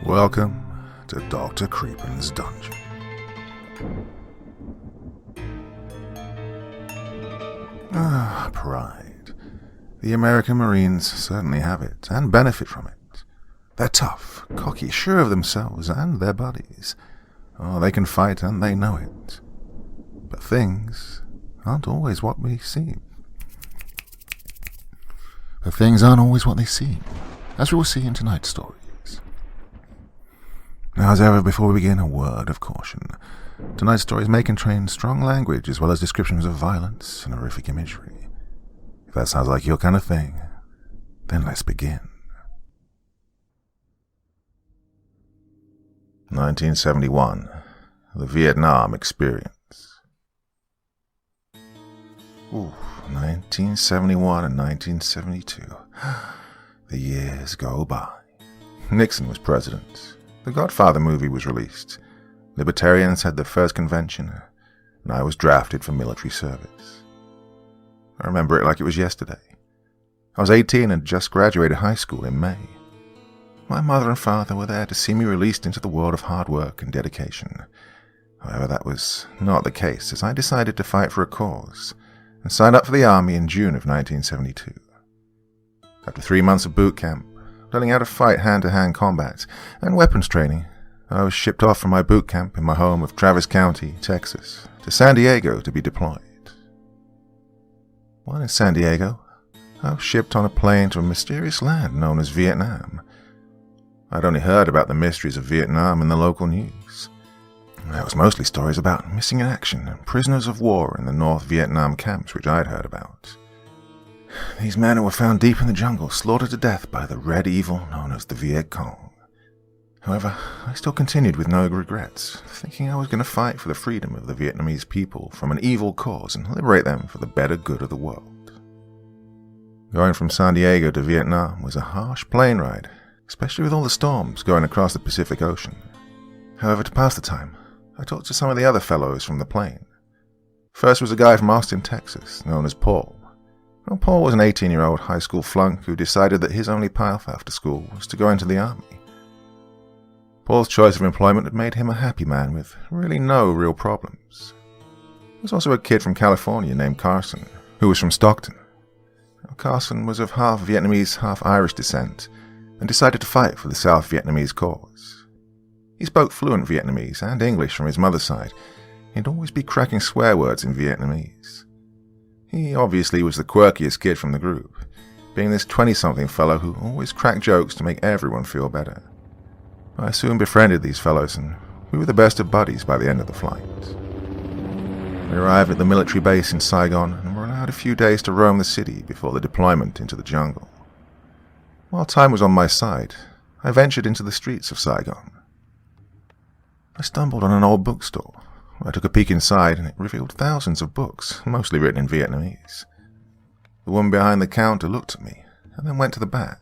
Welcome to Dr. Creepen's dungeon. Pride. The American Marines certainly have it, and benefit from it. They're tough, cocky, sure of themselves and their buddies. Oh, they can fight and they know it. But things aren't always what we seem. As we will see in tonight's stories. Now, as ever, before we begin, a word of caution. Tonight's stories may contain strong language as well as descriptions of violence and horrific imagery. If that sounds like your kind of thing, then let's begin. 1971. The Vietnam Experience. 1971 and 1972. The years go by. Nixon was president. The Godfather movie was released. Libertarians had their first convention, and I was drafted for military service. I remember it like it was yesterday. I was 18 and had just graduated high school in May. My mother and father were there to see me released into the world of hard work and dedication. However, that was not the case, as I decided to fight for a cause, and signed up for the Army in June of 1972. After 3 months of boot camp, learning how to fight hand-to-hand combat, and weapons training, I was shipped off from my boot camp in my home of Travis County, Texas, to San Diego to be deployed. While in San Diego, I was shipped on a plane to a mysterious land known as Vietnam. I'd only heard about the mysteries of Vietnam in the local news. There was mostly stories about missing in action and prisoners of war in the North Vietnam camps which I'd heard about. These men were found deep in the jungle, slaughtered to death by the red evil known as the Viet Cong. However, I still continued with no regrets, thinking I was going to fight for the freedom of the Vietnamese people from an evil cause and liberate them for the better good of the world. Going from San Diego to Vietnam was a harsh plane ride, especially with all the storms going across the Pacific Ocean. However, to pass the time, I talked to some of the other fellows from the plane. First was a guy from Austin, Texas, known as Paul. Well, Paul was an 18-year-old high school flunk who decided that his only path after school was to go into the Army. Paul's choice of employment had made him a happy man with really no real problems. There was also a kid from California named Carson, who was from Stockton. Carson was of half Vietnamese, half Irish descent, and decided to fight for the South Vietnamese cause. He spoke fluent Vietnamese and English from his mother's side. He'd always be cracking swear words in Vietnamese. He obviously was the quirkiest kid from the group, being this 20-something fellow who always cracked jokes to make everyone feel better. I soon befriended these fellows, and we were the best of buddies by the end of the flight. We arrived at the military base in Saigon and were allowed a few days to roam the city before the deployment into the jungle. While time was on my side, I ventured into the streets of Saigon. I stumbled on an old bookstore. I took a peek inside, and it revealed thousands of books, mostly written in Vietnamese. The woman behind the counter looked at me, and then went to the back.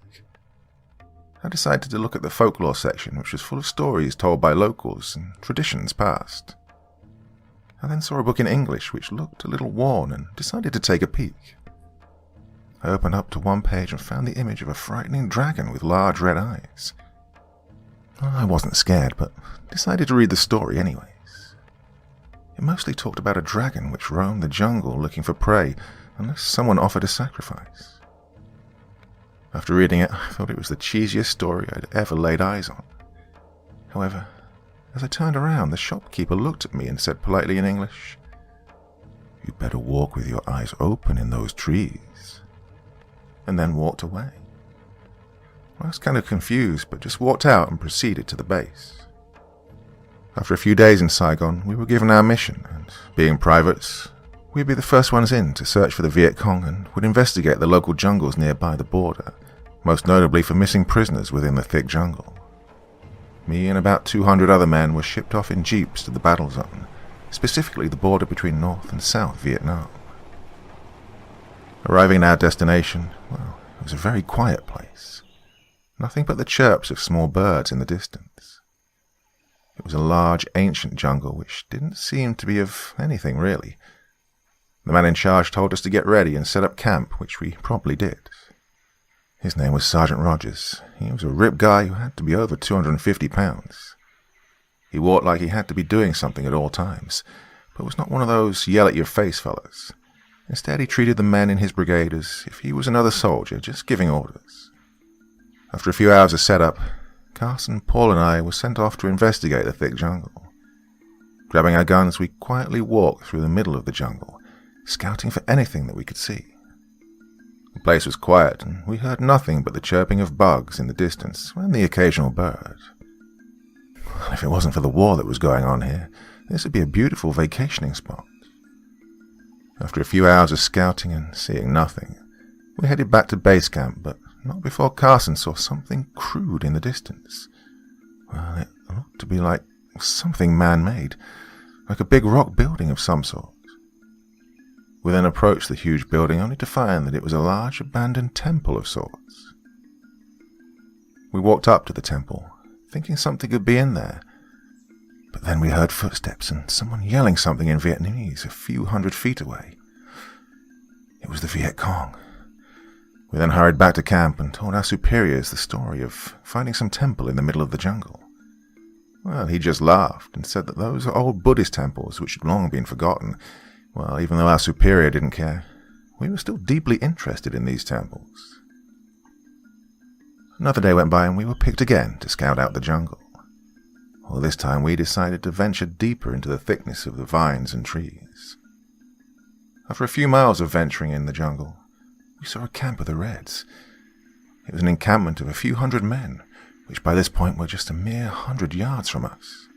I decided to look at the folklore section, which was full of stories told by locals and traditions past. I then saw a book in English which looked a little worn, and decided to take a peek. I opened up to one page and found the image of a frightening dragon with large red eyes. I wasn't scared, but decided to read the story anyways. It mostly talked about a dragon which roamed the jungle looking for prey unless someone offered a sacrifice. After reading it, I thought it was the cheesiest story I'd ever laid eyes on. However, as I turned around, the shopkeeper looked at me and said politely in English, "You'd better walk with your eyes open in those trees," and then walked away. I was kind of confused, but just walked out and proceeded to the base. After a few days in Saigon, we were given our mission, and being privates, we'd be the first ones in to search for the Viet Cong and would investigate the local jungles nearby the border, most notably for missing prisoners within the thick jungle. Me and about 200 other men were shipped off in jeeps to the battle zone, specifically the border between North and South Vietnam. Arriving at our destination, well, it was a very quiet place. nothing but the chirps of small birds in the distance. It was a large, ancient jungle which didn't seem to be of anything really. The man in charge told us to get ready and set up camp, which we promptly did. His name was Sergeant Rogers. He was a ripped guy who had to be over 250 pounds. He walked like he had to be doing something at all times, but was not one of those yell-at-your-face fellas. Instead, he treated the men in his brigade as if he was another soldier, just giving orders. After a few hours of setup, Carson, Paul and I were sent off to investigate the thick jungle. Grabbing our guns, we quietly walked through the middle of the jungle, scouting for anything that we could see. The place was quiet, and we heard nothing but the chirping of bugs in the distance and the occasional bird. If it wasn't for the war that was going on here, this would be a beautiful vacationing spot. After a few hours of scouting and seeing nothing, we headed back to base camp, but not before Carson saw something crude in the distance. Well, it looked to be like something man-made, like a big rock building of some sort. We then approached the huge building only to find that it was a large abandoned temple of sorts. We walked up to the temple, thinking something could be in there, but then we heard footsteps and someone yelling something in Vietnamese a few 100 feet away. It was the Viet Cong. We then hurried back to camp and told our superiors the story of finding some temple in the middle of the jungle. Well, he just laughed and said that those are old Buddhist temples which had long been forgotten. Well, even though our superior didn't care, we were still deeply interested in these temples. Another day went by and we were picked again to scout out the jungle. Well, this time we decided to venture deeper into the thickness of the vines and trees. After a few miles of venturing in the jungle, we saw a camp of the Reds. It was an encampment of a few hundred men, which by this point were just a mere 100 yards from us.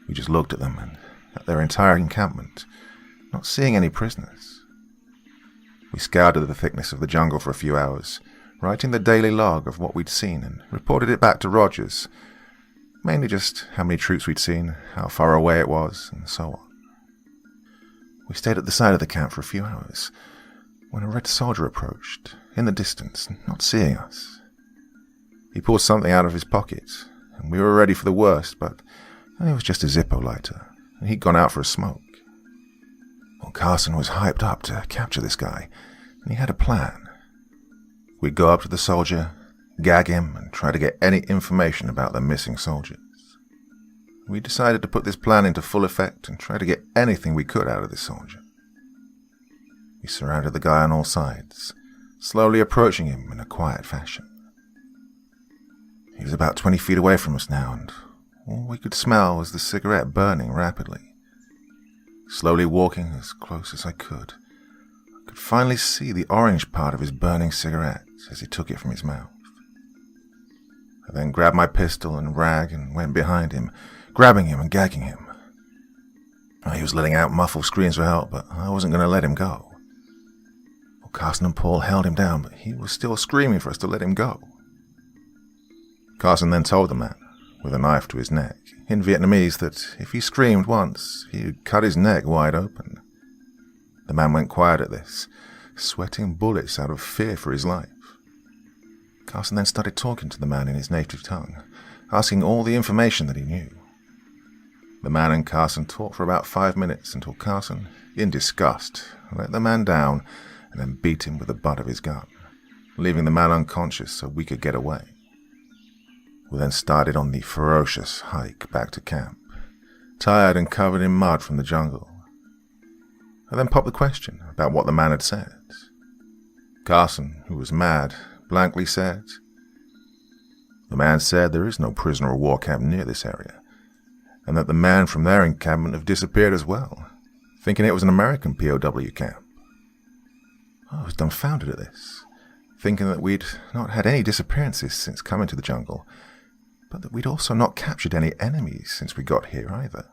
We just looked at them and at their entire encampment, not seeing any prisoners. We scoured the thickness of the jungle for a few hours, writing the daily log of what we'd seen and reported it back to Rogers, mainly just how many troops we'd seen, how far away it was, and so on. We stayed at the side of the camp for a few hours, when a red soldier approached, in the distance, not seeing us. He pulled something out of his pocket, and we were ready for the worst, but it was just a Zippo lighter, and he'd gone out for a smoke. Well, Carson was hyped up to capture this guy, and he had a plan. We'd go up to the soldier, gag him, and try to get any information about the missing soldiers. We decided to put this plan into full effect and try to get anything we could out of this soldier. We surrounded the guy on all sides, slowly approaching him in a quiet fashion. He was about 20 feet away from us now, and all we could smell was the cigarette burning rapidly. Slowly walking as close as I could finally see the orange part of his burning cigarette as he took it from his mouth. I then grabbed my pistol and rag and went behind him, grabbing him and gagging him. He was letting out muffled screams for help, but I wasn't going to let him go. Well, Carson and Paul held him down, but he was still screaming for us to let him go. Carson then told the man, with a knife to his neck, in Vietnamese, that if he screamed once, he'd cut his neck wide open. The man went quiet at this, sweating bullets out of fear for his life. Carson then started talking to the man in his native tongue, asking all the information that he knew. The man and Carson talked for about 5 minutes until Carson, in disgust, let the man down and then beat him with the butt of his gun, leaving the man unconscious so we could get away. We then started on the ferocious hike back to camp, tired and covered in mud from the jungle. I then popped the question about what the man had said. Carson, who was mad, blankly said, "The man said there is no prisoner of war camp near this area, and that the man from their encampment have disappeared as well, thinking it was an American POW camp." I was dumbfounded at this, thinking that we'd not had any disappearances since coming to the jungle, but that we'd also not captured any enemies since we got here either.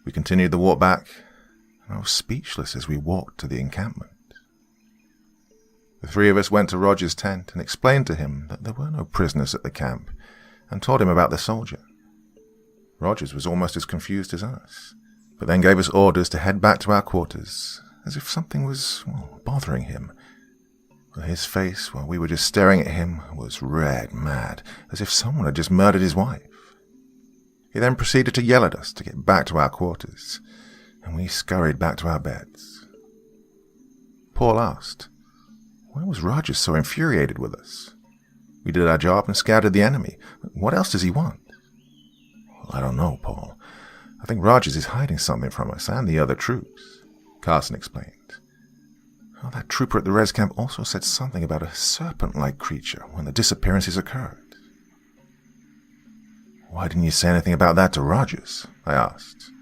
We continued the walk back, and I was speechless as we walked to the encampment. The three of us went to Roger's tent and explained to him that there were no prisoners at the camp, and told him about the soldier. Rogers was almost as confused as us, but then gave us orders to head back to our quarters, as if something was bothering him. His face, while we were just staring at him, was red mad, as if someone had just murdered his wife. He then proceeded to yell at us to get back to our quarters, and we scurried back to our beds. Paul asked, why was Rogers so infuriated with us? We did our job and scouted the enemy. What else does he want? Well, I don't know, Paul. I think Rogers is hiding something from us and the other troops, Carson explained. Well, that trooper at the res camp also said something about a serpent-like creature when the disappearances occurred. Why didn't you say anything about that to Rogers? I asked.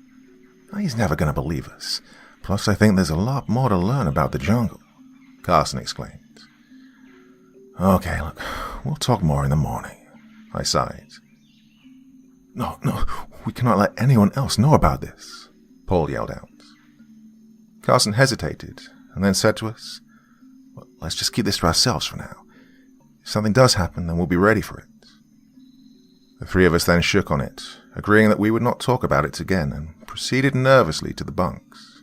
He's never going to believe us. Plus, I think there's a lot more to learn about the jungle, Carson exclaimed. Okay, look, we'll talk more in the morning, I sighed. No, we cannot let anyone else know about this, Paul yelled out. Carson hesitated and then said to us, well, let's just keep this to ourselves for now. If something does happen, then we'll be ready for it. The three of us then shook on it, agreeing that we would not talk about it again, and proceeded nervously to the bunks.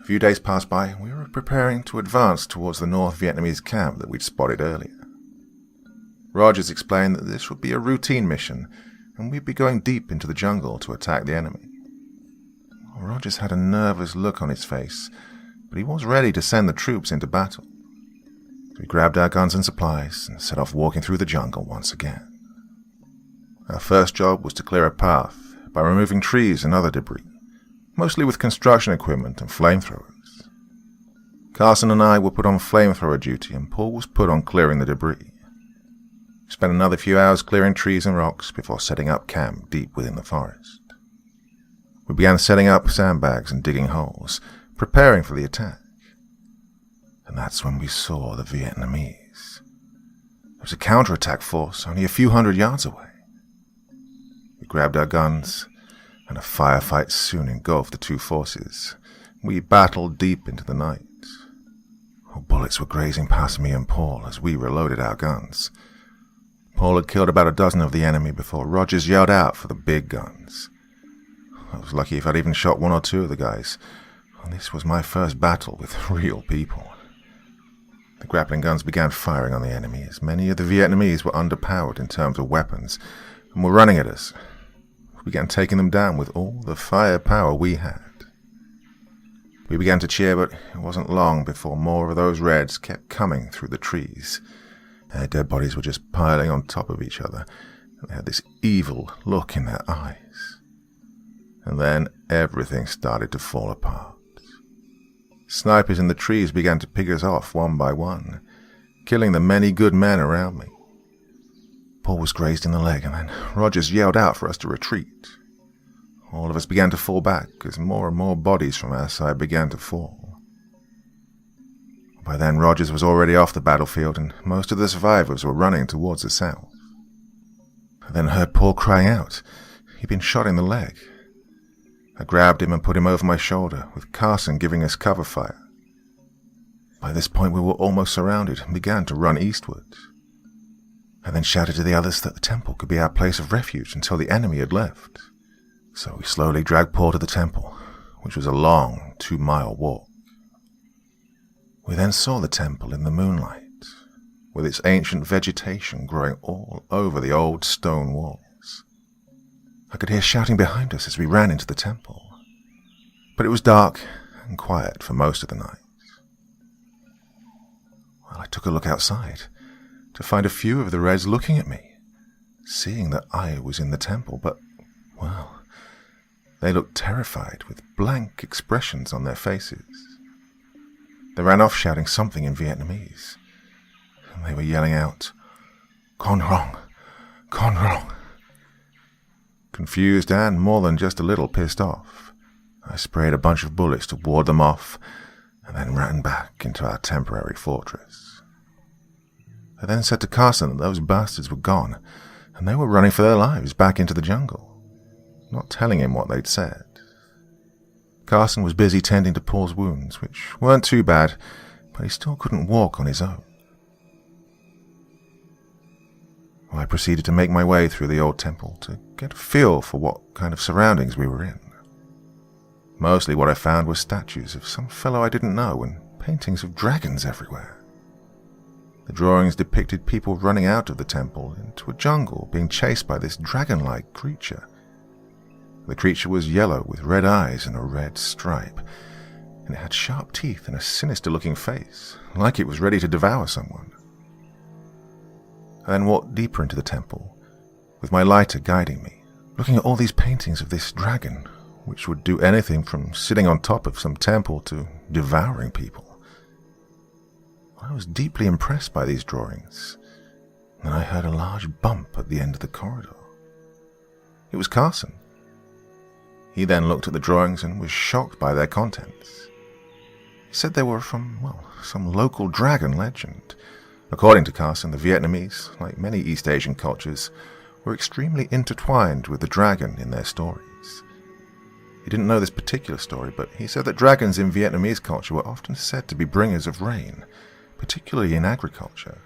A few days passed by, and we were preparing to advance towards the North Vietnamese camp that we'd spotted earlier. Rogers explained that this would be a routine mission, and we'd be going deep into the jungle to attack the enemy. Rogers had a nervous look on his face, but he was ready to send the troops into battle. We grabbed our guns and supplies and set off walking through the jungle once again. Our first job was to clear a path by removing trees and other debris, mostly with construction equipment and flamethrowers. Carson and I were put on flamethrower duty, and Paul was put on clearing the debris. We spent another few hours clearing trees and rocks before setting up camp deep within the forest. We began setting up sandbags and digging holes, preparing for the attack. And that's when we saw the Vietnamese. There was a counterattack force only a few hundred yards away. We grabbed our guns, and a firefight soon engulfed the two forces. We battled deep into the night. Bullets were grazing past me and Paul as we reloaded our guns. Paul had killed about a dozen of the enemy before Rogers yelled out for the big guns. I was lucky if I'd even shot one or two of the guys. This was my first battle with real people. The grappling guns began firing on the enemy, as many of the Vietnamese were underpowered in terms of weapons, and were running at us. We began taking them down with all the firepower we had. We began to cheer, but it wasn't long before more of those Reds kept coming through the trees. Their dead bodies were just piling on top of each other, and they had this evil look in their eyes. And then everything started to fall apart. Snipers in the trees began to pick us off one by one, killing the many good men around me. Paul was grazed in the leg, and then Rogers yelled out for us to retreat. All of us began to fall back as more and more bodies from our side began to fall. By then, Rogers was already off the battlefield, and most of the survivors were running towards the south. I then heard Paul crying out. He'd been shot in the leg. I grabbed him and put him over my shoulder, with Carson giving us cover fire. By this point, we were almost surrounded and began to run eastward. I then shouted to the others that the temple could be our place of refuge until the enemy had left. So we slowly dragged Paul to the temple, which was a long 2-mile walk. We then saw the temple in the moonlight, with its ancient vegetation growing all over the old stone walls. I could hear shouting behind us as we ran into the temple, but it was dark and quiet for most of the night. Well, I took a look outside to find a few of the Reds looking at me, seeing that I was in the temple, but, well, they looked terrified with blank expressions on their faces. They ran off shouting something in Vietnamese, and they were yelling out, "Con Rong, Con Rong." Confused and more than just a little pissed off, I sprayed a bunch of bullets to ward them off, and then ran back into our temporary fortress. I then said to Carson that those bastards were gone, and they were running for their lives back into the jungle, not telling him what they'd said. Carson was busy tending to Paul's wounds, which weren't too bad, but he still couldn't walk on his own. I proceeded to make my way through the old temple to get a feel for what kind of surroundings we were in. Mostly what I found were statues of some fellow I didn't know and paintings of dragons everywhere. The drawings depicted people running out of the temple into a jungle being chased by this dragon-like creature. The creature was yellow with red eyes and a red stripe, and it had sharp teeth and a sinister-looking face, like it was ready to devour someone. I then walked deeper into the temple, with my lighter guiding me, looking at all these paintings of this dragon, which would do anything from sitting on top of some temple to devouring people. I was deeply impressed by these drawings, and I heard a large bump at the end of the corridor. It was Carson. He then looked at the drawings and was shocked by their contents. He said they were from, some local dragon legend. According to Carson, the Vietnamese, like many East Asian cultures, were extremely intertwined with the dragon in their stories. He didn't know this particular story, but he said that dragons in Vietnamese culture were often said to be bringers of rain, particularly in agriculture.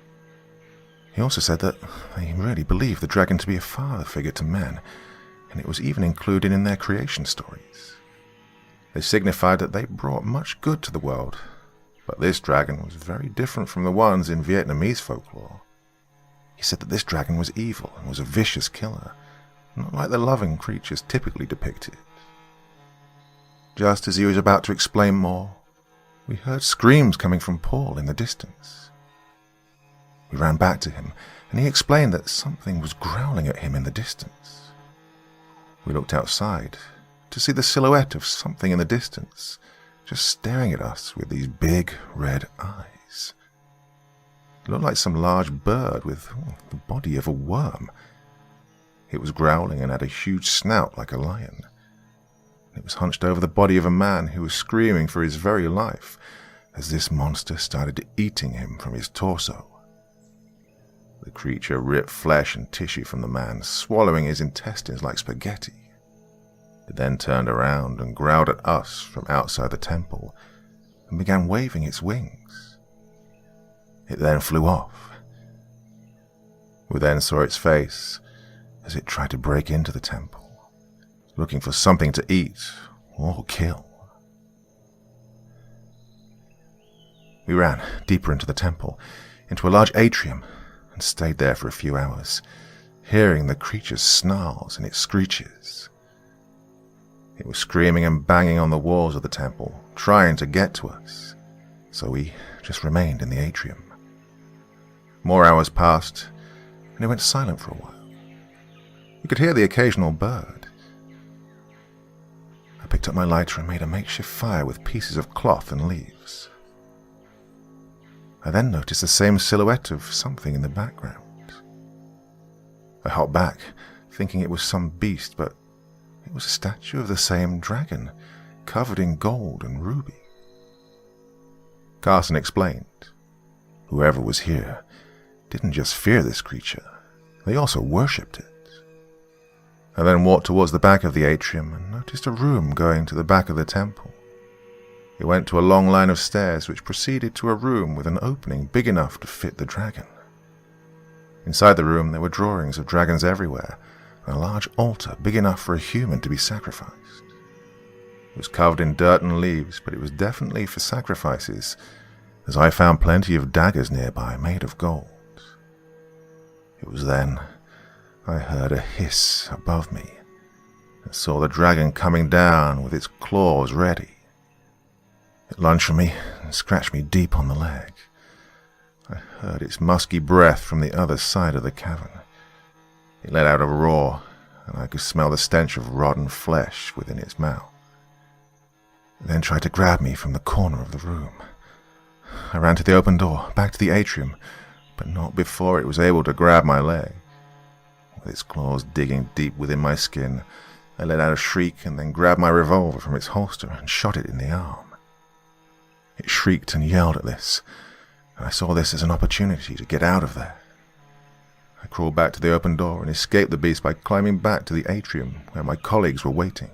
He also said that they really believed the dragon to be a father figure to men, and it was even included in their creation stories. They signified that they brought much good to the world, but this dragon was very different from the ones in Vietnamese folklore. He said that this dragon was evil and was a vicious killer, not like the loving creatures typically depicted. Just as he was about to explain more, we heard screams coming from Paul in the distance. We ran back to him, and he explained that something was growling at him in the distance. We looked outside to see the silhouette of something in the distance, just staring at us with these big red eyes. It looked like some large bird with the body of a worm. It was growling and had a huge snout like a lion. It was hunched over the body of a man who was screaming for his very life as this monster started eating him from his torso. The creature ripped flesh and tissue from the man, swallowing his intestines like spaghetti. It then turned around and growled at us from outside the temple and began waving its wings. It then flew off. We then saw its face as it tried to break into the temple, looking for something to eat or kill. We ran deeper into the temple, into a large atrium, and stayed there for a few hours, hearing the creature's snarls and its screeches. It was screaming and banging on the walls of the temple, trying to get to us, so we just remained in the atrium. More hours passed, and it went silent for a while. We could hear the occasional bird. I picked up my lighter and made a makeshift fire with pieces of cloth and leaves. I then noticed the same silhouette of something in the background. I hopped back, thinking it was some beast, but it was a statue of the same dragon, covered in gold and ruby. Carson explained. Whoever was here didn't just fear this creature, they also worshipped it. I then walked towards the back of the atrium and noticed a room going to the back of the temple. It went to a long line of stairs which proceeded to a room with an opening big enough to fit the dragon. Inside the room there were drawings of dragons everywhere, and a large altar big enough for a human to be sacrificed. It was covered in dirt and leaves, but it was definitely for sacrifices, as I found plenty of daggers nearby made of gold. It was then I heard a hiss above me and saw the dragon coming down with its claws ready. It lunged for me and scratched me deep on the leg. I heard its musky breath from the other side of the cavern. It let out a roar, and I could smell the stench of rotten flesh within its mouth. It then tried to grab me from the corner of the room. I ran to the open door, back to the atrium, but not before it was able to grab my leg. With its claws digging deep within my skin, I let out a shriek and then grabbed my revolver from its holster and shot it in the arm. It shrieked and yelled at this, and I saw this as an opportunity to get out of there. I crawled back to the open door and escaped the beast by climbing back to the atrium where my colleagues were waiting.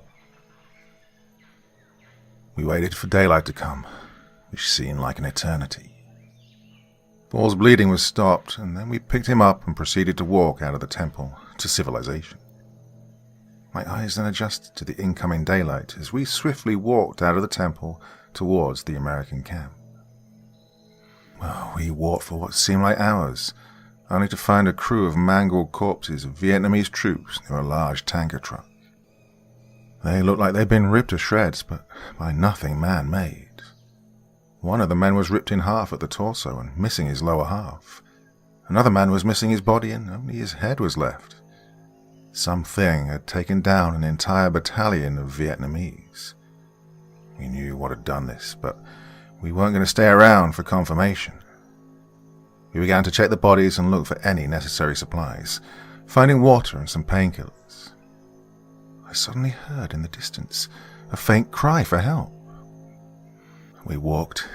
We waited for daylight to come, which seemed like an eternity. Paul's bleeding was stopped, and then we picked him up and proceeded to walk out of the temple to civilization. My eyes then adjusted to the incoming daylight as we swiftly walked out of the temple towards the American camp. Well, we walked for what seemed like hours, only to find a crew of mangled corpses of Vietnamese troops near a large tanker truck. They looked like they'd been ripped to shreds, but by nothing man-made. One of the men was ripped in half at the torso and missing his lower half. Another man was missing his body and only his head was left. Something had taken down an entire battalion of Vietnamese. We knew what had done this, but we weren't going to stay around for confirmation. We began to check the bodies and look for any necessary supplies, finding water and some painkillers. I suddenly heard in the distance a faint cry for help. We walked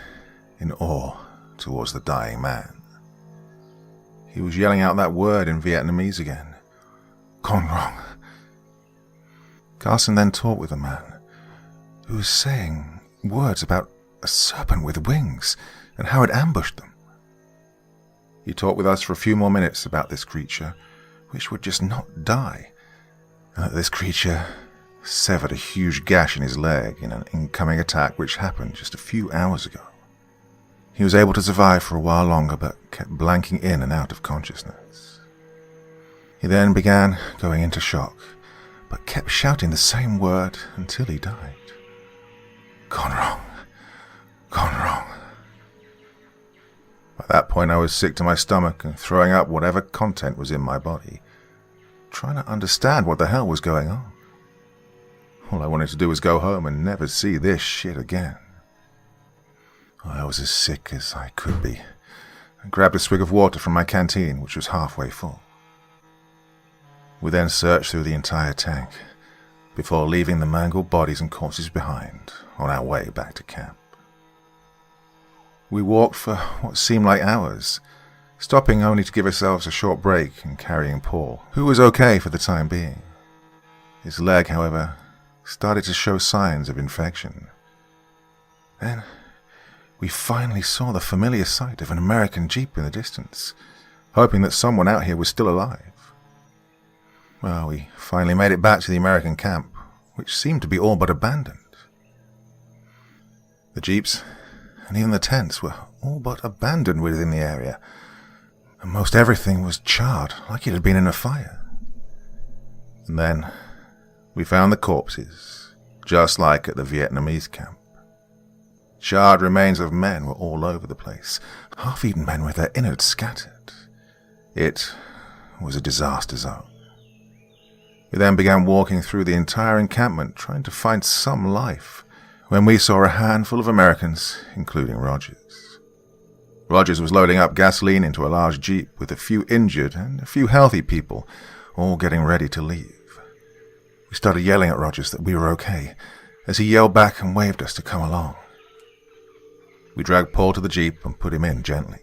in awe towards the dying man. He was yelling out that word in Vietnamese again. Con Rong. Carson then talked with the man, who was saying words about a serpent with wings and how it ambushed them. He talked with us for a few more minutes about this creature, which would just not die. This creature severed a huge gash in his leg in an incoming attack which happened just a few hours ago. He was able to survive for a while longer, but kept blanking in and out of consciousness. He then began going into shock, but kept shouting the same word until he died. Gone wrong. Gone wrong. By that point I was sick to my stomach and throwing up whatever content was in my body, trying to understand what the hell was going on. All I wanted to do was go home and never see this shit again. I was as sick as I could be. I grabbed a swig of water from my canteen, which was halfway full. We then searched through the entire tank, before leaving the mangled bodies and corpses behind on our way back to camp. We walked for what seemed like hours, stopping only to give ourselves a short break and carrying Paul, who was okay for the time being. His leg, however, started to show signs of infection. Then we finally saw the familiar sight of an American Jeep in the distance, hoping that someone out here was still alive. Well, we finally made it back to the American camp, which seemed to be all but abandoned. The Jeeps and even the tents were all but abandoned within the area, and most everything was charred like it had been in a fire. And then we found the corpses, just like at the Vietnamese camp. Charred remains of men were all over the place, half-eaten men with their innards scattered. It was a disaster zone. We then began walking through the entire encampment, trying to find some life, when we saw a handful of Americans, including Rogers. Rogers was loading up gasoline into a large Jeep with a few injured and a few healthy people, all getting ready to leave. We started yelling at Rogers that we were okay, as he yelled back and waved us to come along. We dragged Paul to the Jeep and put him in gently.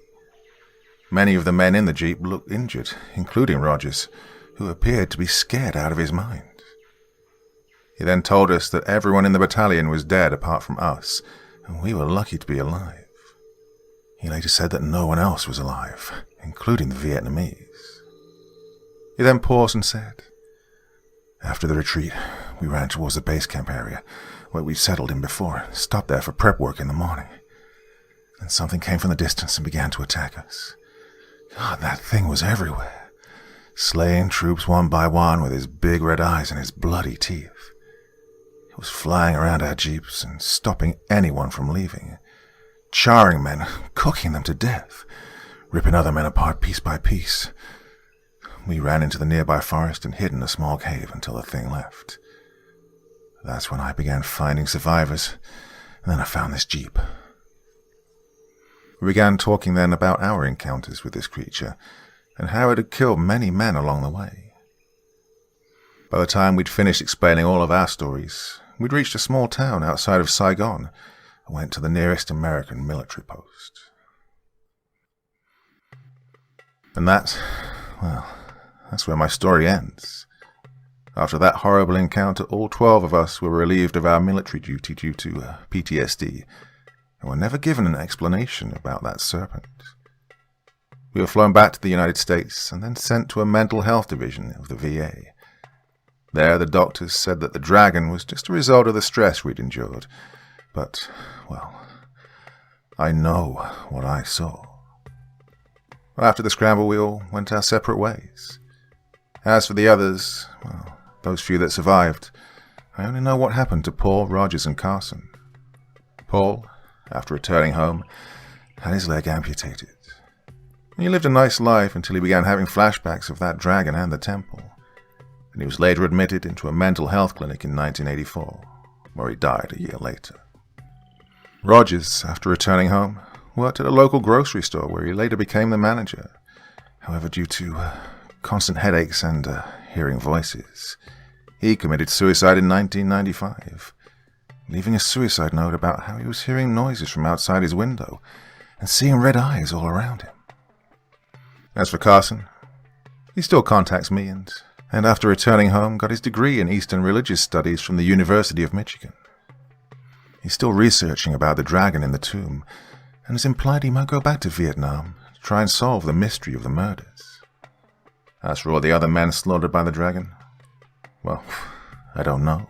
Many of the men in the Jeep looked injured, including Rogers, who appeared to be scared out of his mind. He then told us that everyone in the battalion was dead apart from us, and we were lucky to be alive. He later said that no one else was alive, including the Vietnamese. He then paused and said, "After the retreat, we ran towards the base camp area, where we'd settled in before, and stopped there for prep work in the morning. And something came from the distance and began to attack us. God, that thing was everywhere, slaying troops one by one with his big red eyes and his bloody teeth. It was flying around our Jeeps and stopping anyone from leaving, charring men, cooking them to death, ripping other men apart piece by piece. We ran into the nearby forest and hid in a small cave until the thing left. That's when I began finding survivors, and then I found this Jeep." We began talking then about our encounters with this creature, and how it had killed many men along the way. By the time we'd finished explaining all of our stories, we'd reached a small town outside of Saigon and went to the nearest American military post. And that's where my story ends. After that horrible encounter, all 12 of us were relieved of our military duty due to PTSD, and were never given an explanation about that serpent. We were flown back to the United States and then sent to a mental health division of the VA. There, the doctors said that the dragon was just a result of the stress we'd endured. But, well, I know what I saw. Well, after the scramble, we all went our separate ways. As for the others, well, those few that survived, I only know what happened to Paul, Rogers, and Carson. Paul, after returning home, had his leg amputated. He lived a nice life until he began having flashbacks of that dragon and the temple, and he was later admitted into a mental health clinic in 1984, where he died a year later. Rogers, after returning home, worked at a local grocery store where he later became the manager. However, due to constant headaches and hearing voices, he committed suicide in 1995, leaving a suicide note about how he was hearing noises from outside his window and seeing red eyes all around him. As for Carson, he still contacts me and after returning home got his degree in Eastern Religious Studies from the University of Michigan. He's still researching about the dragon in the tomb and has implied he might go back to Vietnam to try and solve the mystery of the murders. As for all the other men slaughtered by the dragon, well, I don't know.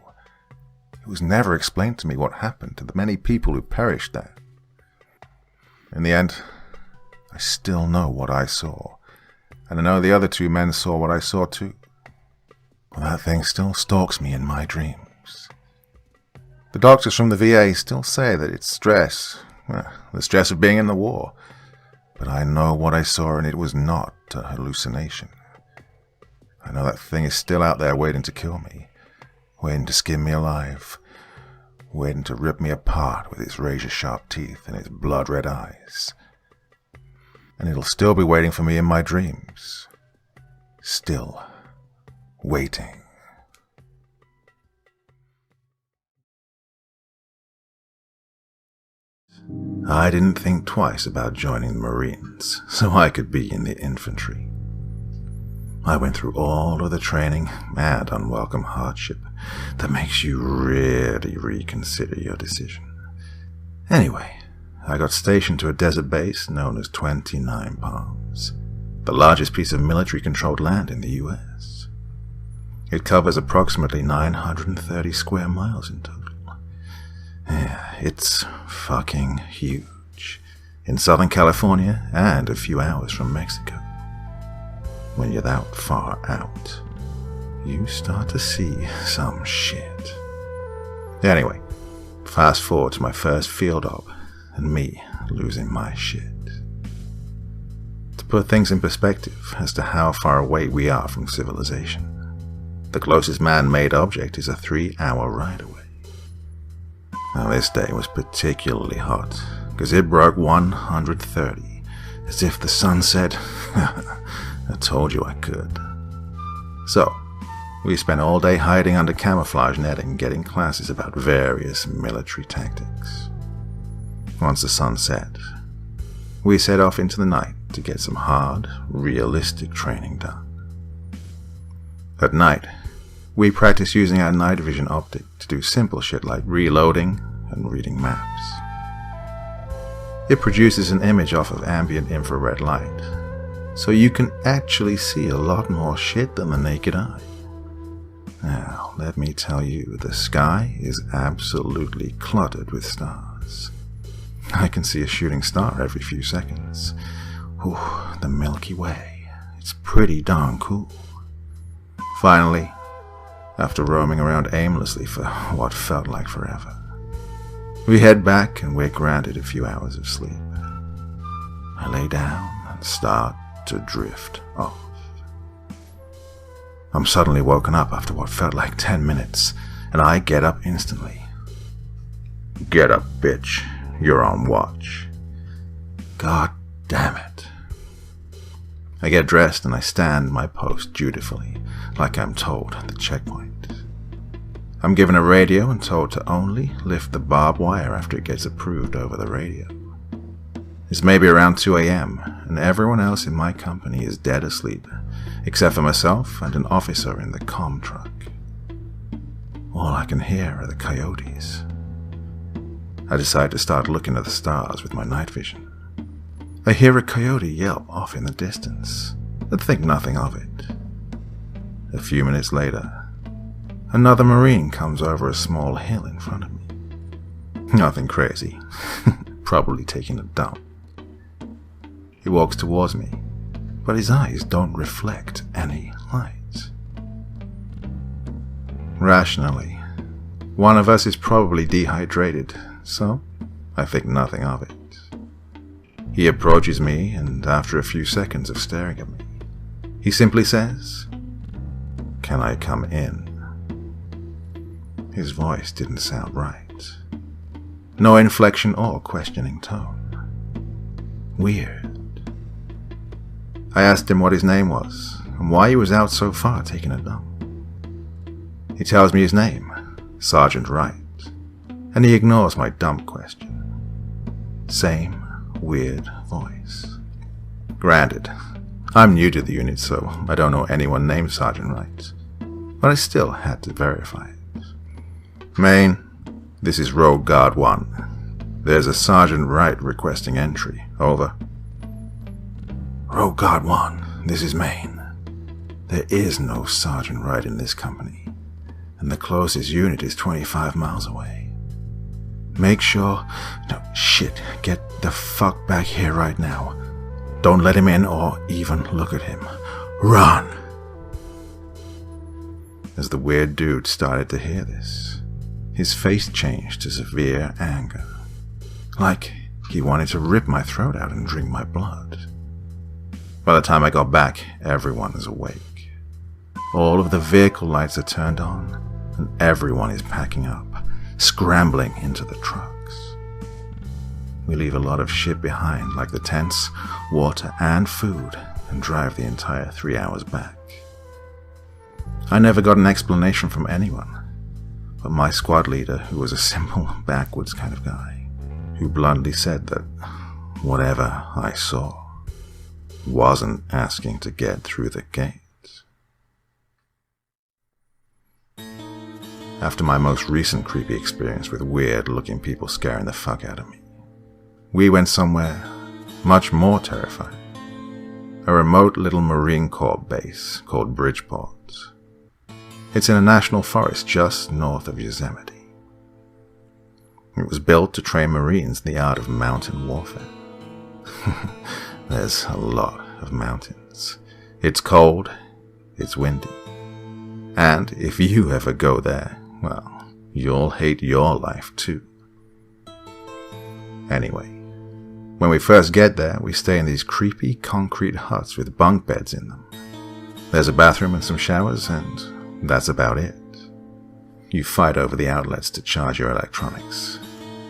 It was never explained to me what happened to the many people who perished there. In the end, I still know what I saw, and I know the other two men saw what I saw too. Well, that thing still stalks me in my dreams. The doctors from the VA still say that it's stress, the stress of being in the war, but I know what I saw and it was not a hallucination. I know that thing is still out there waiting to kill me, waiting to skin me alive, waiting to rip me apart with its razor-sharp teeth and its blood-red eyes. And it'll still be waiting for me in my dreams. Still waiting. I didn't think twice about joining the Marines so I could be in the infantry. I went through all of the training and unwelcome hardship that makes you really reconsider your decision. Anyway, I got stationed to a desert base known as 29 Palms, the largest piece of military-controlled land in the U.S. It covers approximately 930 square miles in total. Yeah, it's fucking huge, in Southern California and a few hours from Mexico. When you're that far out, you start to see some shit. Anyway, fast forward to my first field op, and me losing my shit. To put things in perspective as to how far away we are from civilization, the closest man-made object is a 3-hour ride away. Now this day was particularly hot, because it broke 130, as if the sun said, I told you I could. So, we spent all day hiding under camouflage netting getting classes about various military tactics. Once the sun set, we set off into the night to get some hard, realistic training done. At night, we practiced using our night vision optic to do simple shit like reloading and reading maps. It produces an image off of ambient infrared light, so you can actually see a lot more shit than the naked eye. Now, let me tell you, the sky is absolutely cluttered with stars. I can see a shooting star every few seconds. Ooh, the Milky Way. It's pretty darn cool. Finally, after roaming around aimlessly for what felt like forever, we head back and we're granted a few hours of sleep. I lay down and start to drift off. I'm suddenly woken up after what felt like 10 minutes, and I get up instantly. Get up, bitch. You're on watch. God damn it. I get dressed and I stand my post dutifully, like I'm told at the checkpoint. I'm given a radio and told to only lift the barbed wire after it gets approved over the radio. It's maybe around 2 a.m., and everyone else in my company is dead asleep, except for myself and an officer in the comm truck. All I can hear are the coyotes. I decide to start looking at the stars with my night vision. I hear a coyote yelp off in the distance, but think nothing of it. A few minutes later, another Marine comes over a small hill in front of me. Nothing crazy, probably taking a dump. He walks towards me, but his eyes don't reflect any light. Rationally, one of us is probably dehydrated, so I think nothing of it. He approaches me, and after a few seconds of staring at me, he simply says, "Can I come in?" His voice didn't sound right. No inflection or questioning tone. Weird. I asked him what his name was, and why he was out so far taking a dump. He tells me his name, Sergeant Wright, and he ignores my dump question. Same weird voice. Granted, I'm new to the unit, so I don't know anyone named Sergeant Wright, but I still had to verify it. "Main, this is Rogue Guard 1. There's a Sergeant Wright requesting entry. Over." "Rogue Guard 1, this is Main. There is no Sergeant Wright in this company, and the closest unit is 25 miles away. Make sure... No, shit, get the fuck back here right now. Don't let him in or even look at him. Run!" As the weird dude started to hear this, his face changed to severe anger, like he wanted to rip my throat out and drink my blood. By the time I got back, everyone is awake. All of the vehicle lights are turned on, and everyone is packing up, scrambling into the trucks. We leave a lot of shit behind, like the tents, water, and food, and drive the entire 3 hours back. I never got an explanation from anyone, but my squad leader, who was a simple, backwards kind of guy, who bluntly said that whatever I saw wasn't asking to get through the gate. After my most recent creepy experience with weird-looking people scaring the fuck out of me, we went somewhere much more terrifying. A remote little Marine Corps base called Bridgeport. It's in a national forest just north of Yosemite. It was built to train Marines in the art of mountain warfare. There's a lot of mountains. It's cold, it's windy. And if you ever go there, well, you'll hate your life too. Anyway, when we first get there, we stay in these creepy concrete huts with bunk beds in them. There's a bathroom and some showers, and that's about it. You fight over the outlets to charge your electronics,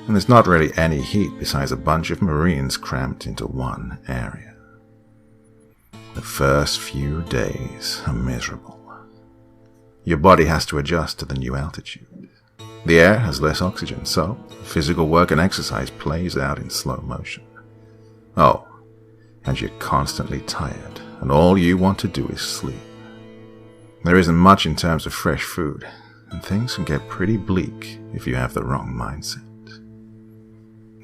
and there's not really any heat besides a bunch of Marines cramped into one area. The first few days are miserable. Your body has to adjust to the new altitude. The air has less oxygen, so physical work and exercise plays out in slow motion. Oh, and you're constantly tired, and all you want to do is sleep. There isn't much in terms of fresh food, and things can get pretty bleak if you have the wrong mindset.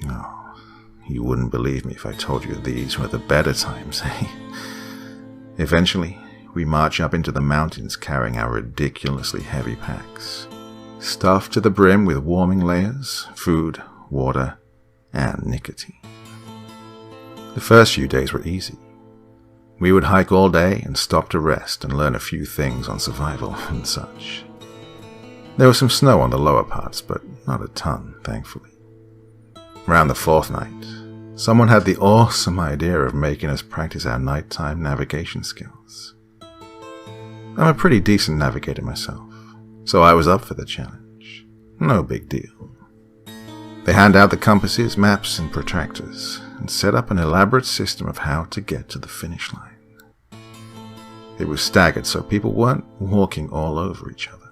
Oh, you wouldn't believe me if I told you these were the better times, eh? Eventually, we march up into the mountains carrying our ridiculously heavy packs, stuffed to the brim with warming layers, food, water, and nicotine. The first few days were easy. We would hike all day and stop to rest and learn a few things on survival and such. There was some snow on the lower parts, but not a ton, thankfully. Around the fourth night, someone had the awesome idea of making us practice our nighttime navigation skills. I'm a pretty decent navigator myself, so I was up for the challenge. No big deal. They hand out the compasses, maps, and protractors, and set up an elaborate system of how to get to the finish line. It was staggered so people weren't walking all over each other.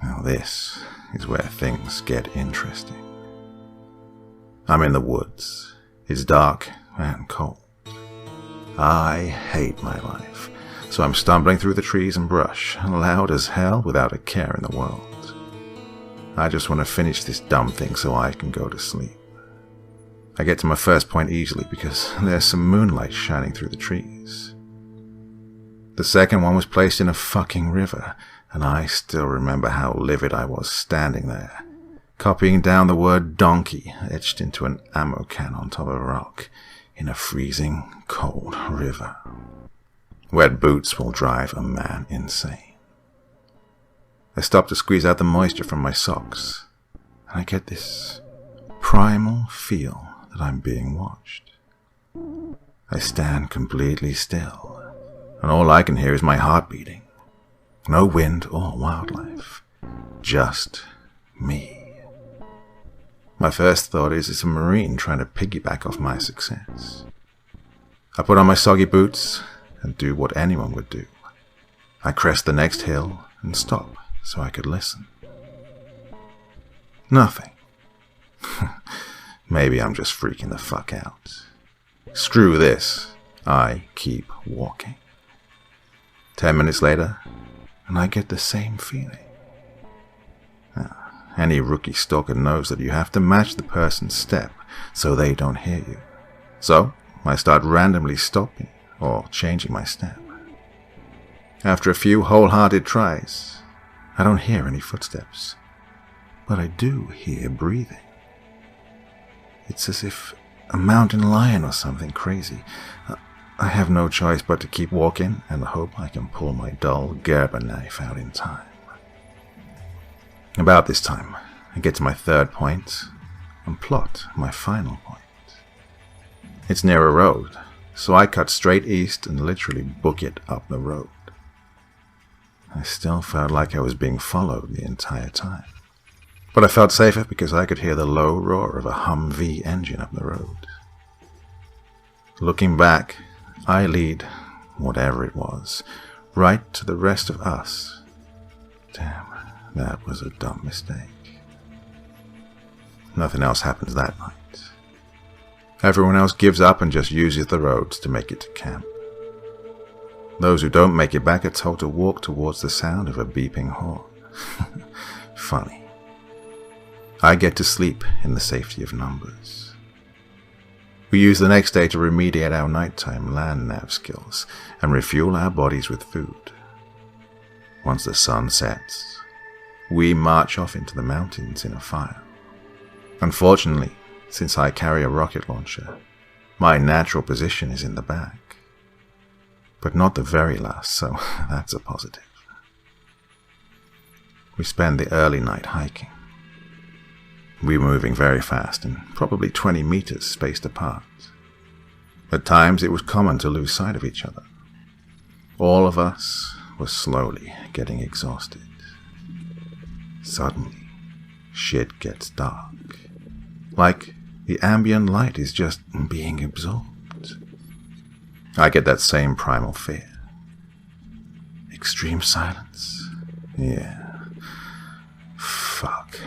Now this is where things get interesting. I'm in the woods. It's dark and cold. I hate my life, so I'm stumbling through the trees and brush, loud as hell without a care in the world. I just want to finish this dumb thing so I can go to sleep. I get to my first point easily because there's some moonlight shining through the trees. The second one was placed in a fucking river, and I still remember how livid I was standing there, copying down the word donkey etched into an ammo can on top of a rock, in a freezing cold river. Wet boots will drive a man insane. I stop to squeeze out the moisture from my socks, and I get this primal feel that I'm being watched. I stand completely still, and all I can hear is my heart beating. No wind or wildlife, just me. My first thought is it's a marine trying to piggyback off my success. I put on my soggy boots and do what anyone would do. I crest the next hill and stop so I could listen. Nothing. Maybe I'm just freaking the fuck out. Screw this. I keep walking. 10 minutes later, and I get the same feeling. Any rookie stalker knows that you have to match the person's step so they don't hear you. So, I start randomly stopping or changing my step. After a few wholehearted tries, I don't hear any footsteps, but I do hear breathing. It's as if a mountain lion or something crazy. I have no choice but to keep walking and hope I can pull my dull Gerber knife out in time. About this time, I get to my third point and plot my final point. It's near a road, so I cut straight east and literally book it up the road. I still felt like I was being followed the entire time, but I felt safer because I could hear the low roar of a Humvee engine up the road. Looking back, I lead, whatever it was, right to the rest of us. Damn, that was a dumb mistake. Nothing else happens that night. Everyone else gives up and just uses the roads to make it to camp. Those who don't make it back are told to walk towards the sound of a beeping horn. Funny. I get to sleep in the safety of numbers. We use the next day to remediate our nighttime land nav skills and refuel our bodies with food. Once the sun sets, we march off into the mountains in a file. Unfortunately, since I carry a rocket launcher, my natural position is in the back. But not the very last, so that's a positive. We spend the early night hiking. We were moving very fast and probably 20 meters spaced apart. At times it was common to lose sight of each other. All of us were slowly getting exhausted. Suddenly, shit gets dark. Like the ambient light is just being absorbed. I get that same primal fear. Extreme silence. Yeah. Fuck.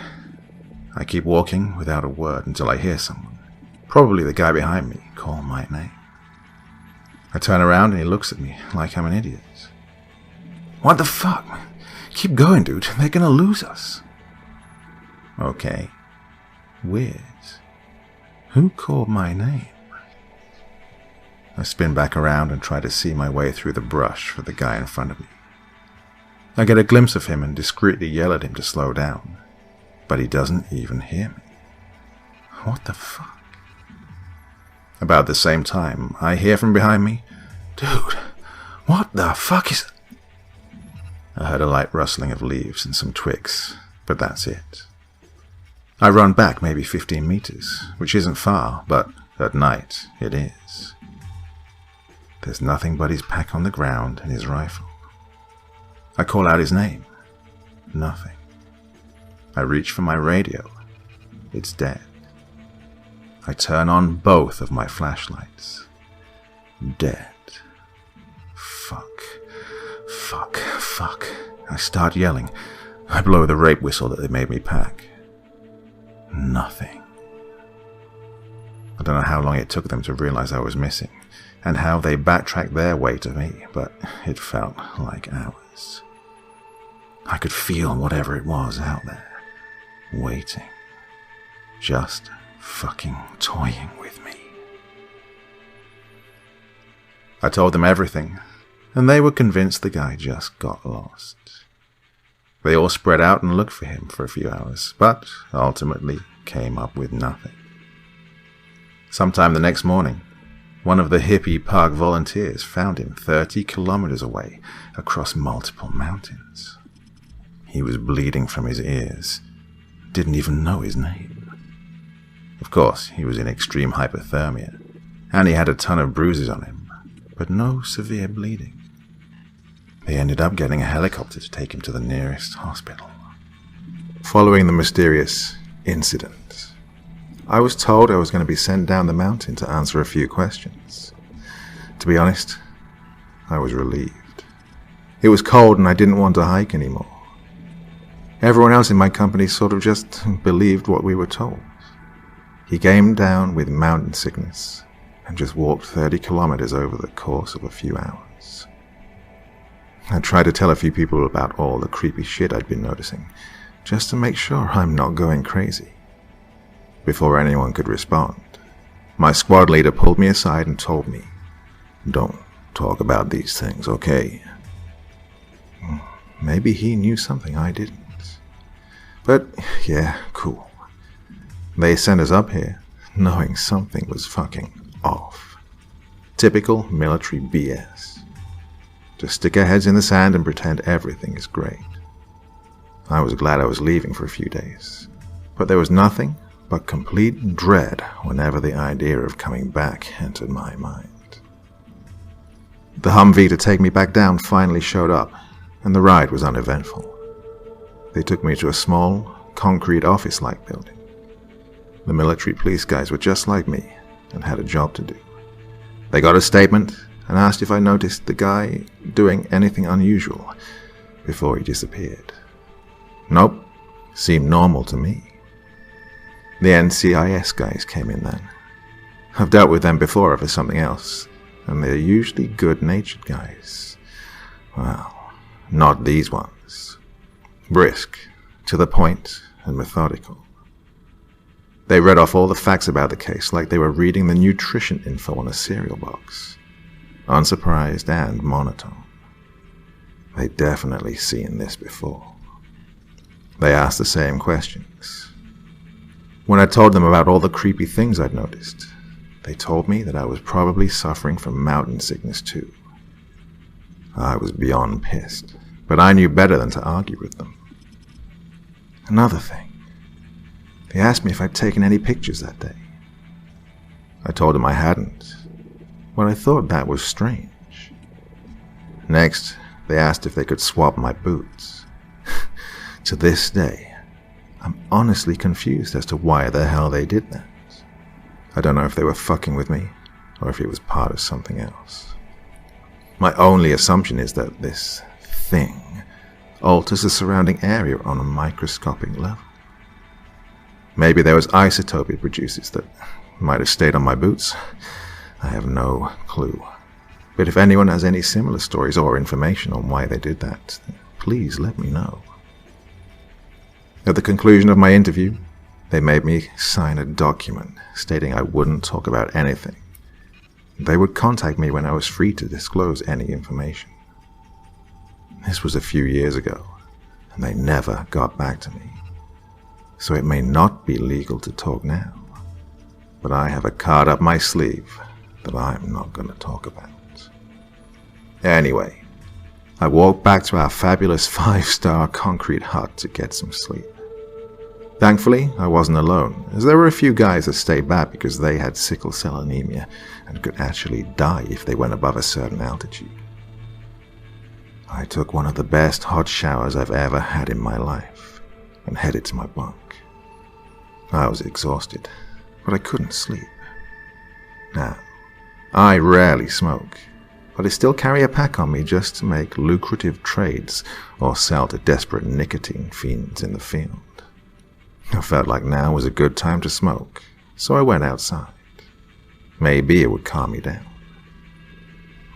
I keep walking without a word until I hear someone, probably the guy behind me, call my name. I turn around and he looks at me like I'm an idiot. What the fuck, man? Keep going, dude. They're gonna lose us. Okay. Weird. Who called my name? I spin back around and try to see my way through the brush for the guy in front of me. I get a glimpse of him and discreetly yell at him to slow down, but he doesn't even hear me. What the fuck? About the same time, I hear from behind me, Dude, what the fuck is... I heard a light rustling of leaves and some twigs, but that's it. I run back maybe 15 meters, which isn't far, but at night it is. There's nothing but his pack on the ground and his rifle. I call out his name. Nothing. I reach for my radio. It's dead. I turn on both of my flashlights. Dead. Fuck. Fuck. Fuck. I start yelling. I blow the rape whistle that they made me pack. Nothing. I don't know how long it took them to realize I was missing, and how they backtracked their way to me, but it felt like hours. I could feel whatever it was out there, waiting, just fucking toying with me. I told them everything, and they were convinced the guy just got lost. They all spread out and looked for him for a few hours, but ultimately came up with nothing. Sometime the next morning, One of the hippie park volunteers found him 30 kilometers away across multiple mountains. He was bleeding from his ears, didn't even know his name. Of course, he was in extreme hypothermia, and he had a ton of bruises on him, but no severe bleeding. They ended up getting a helicopter to take him to the nearest hospital. Following the mysterious incident, I was told I was going to be sent down the mountain to answer a few questions. To be honest, I was relieved. It was cold and I didn't want to hike anymore. Everyone else in my company sort of just believed what we were told. He came down with mountain sickness and just walked 30 kilometers over the course of a few hours. I tried to tell a few people about all the creepy shit I'd been noticing, just to make sure I'm not going crazy. Before anyone could respond, my squad leader pulled me aside and told me, "Don't talk about these things, okay?" Maybe he knew something I didn't. But yeah, cool. They sent us up here knowing something was fucking off. Typical military BS. Just stick our heads in the sand and pretend everything is great. I was glad I was leaving for a few days, but there was nothing but complete dread whenever the idea of coming back entered my mind. The Humvee to take me back down finally showed up, and the ride was uneventful. They took me to a small, concrete office-like building. The military police guys were just like me and had a job to do. They got a statement and asked if I noticed the guy doing anything unusual before he disappeared. Nope, seemed normal to me. The NCIS guys came in then. I've dealt with them before for something else, and they're usually good-natured guys. Well, not these ones. Brisk, to the point, and methodical. They read off all the facts about the case like they were reading the nutrition info on a cereal box. Unsurprised and monotone. They'd definitely seen this before. They asked the same questions. When I told them about all the creepy things I'd noticed, they told me that I was probably suffering from mountain sickness too. I was beyond pissed, but I knew better than to argue with them. Another thing, they asked me if I'd taken any pictures that day. I told them I hadn't, but I thought that was strange. Next, they asked if they could swap my boots. To this day, I'm honestly confused as to why the hell they did that. I don't know if they were fucking with me, or if it was part of something else. My only assumption is that this thing alters the surrounding area on a microscopic level. Maybe there was isotope it produces that might have stayed on my boots. I have no clue. But if anyone has any similar stories or information on why they did that, please let me know. At the conclusion of my interview, they made me sign a document stating I wouldn't talk about anything. They would contact me when I was free to disclose any information. This was a few years ago, and they never got back to me. So it may not be legal to talk now, but I have a card up my sleeve that I'm not going to talk about. Anyway, I walked back to our fabulous 5-star concrete hut to get some sleep. Thankfully, I wasn't alone, as there were a few guys that stayed back because they had sickle cell anemia and could actually die if they went above a certain altitude. I took one of the best hot showers I've ever had in my life and headed to my bunk. I was exhausted, but I couldn't sleep. Now, I rarely smoke, but I still carry a pack on me just to make lucrative trades or sell to desperate nicotine fiends in the field. I felt like now was a good time to smoke, so I went outside. Maybe it would calm me down.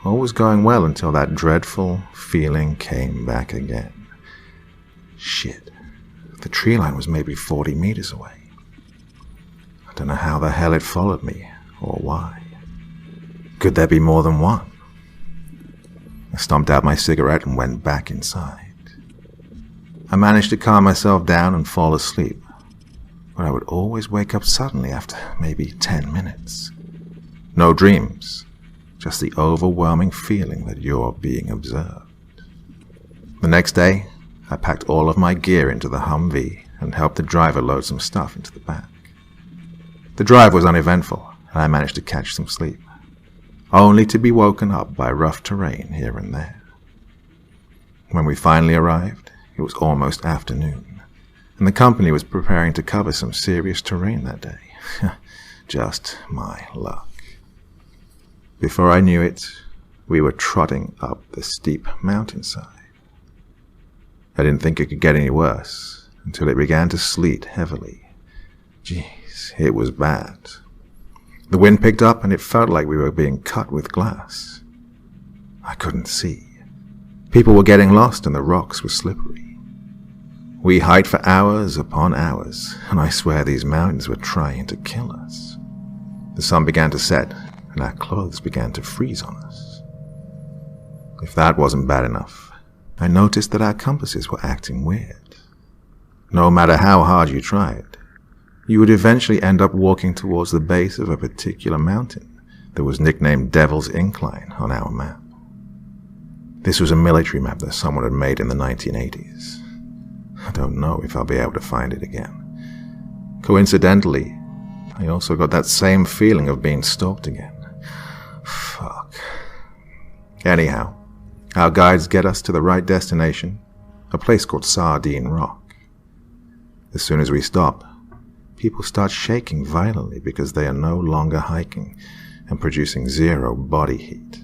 All was going well until that dreadful feeling came back again. Shit, the tree line was maybe 40 meters away. I don't know how the hell it followed me, or why. Could there be more than one? I stomped out my cigarette and went back inside. I managed to calm myself down and fall asleep, but I would always wake up suddenly after maybe 10 minutes. No dreams, just the overwhelming feeling that you're being observed. The next day, I packed all of my gear into the Humvee and helped the driver load some stuff into the back. The drive was uneventful, and I managed to catch some sleep, only to be woken up by rough terrain here and there. When we finally arrived, it was almost afternoon, and the company was preparing to cover some serious terrain that day. Just my luck. Before I knew it, we were trotting up the steep mountainside. I didn't think it could get any worse until it began to sleet heavily. Jeez, it was bad. The wind picked up and it felt like we were being cut with glass. I couldn't see. People were getting lost and the rocks were slippery. We hiked for hours upon hours, and I swear these mountains were trying to kill us. The sun began to set, and our clothes began to freeze on us. If that wasn't bad enough, I noticed that our compasses were acting weird. No matter how hard you tried, you would eventually end up walking towards the base of a particular mountain that was nicknamed Devil's Incline on our map. This was a military map that someone had made in the 1980s. I don't know if I'll be able to find it again. Coincidentally, I also got that same feeling of being stalked again. Fuck. Anyhow, our guides get us to the right destination, a place called Sardine Rock. As soon as we stop, people start shaking violently because they are no longer hiking and producing zero body heat.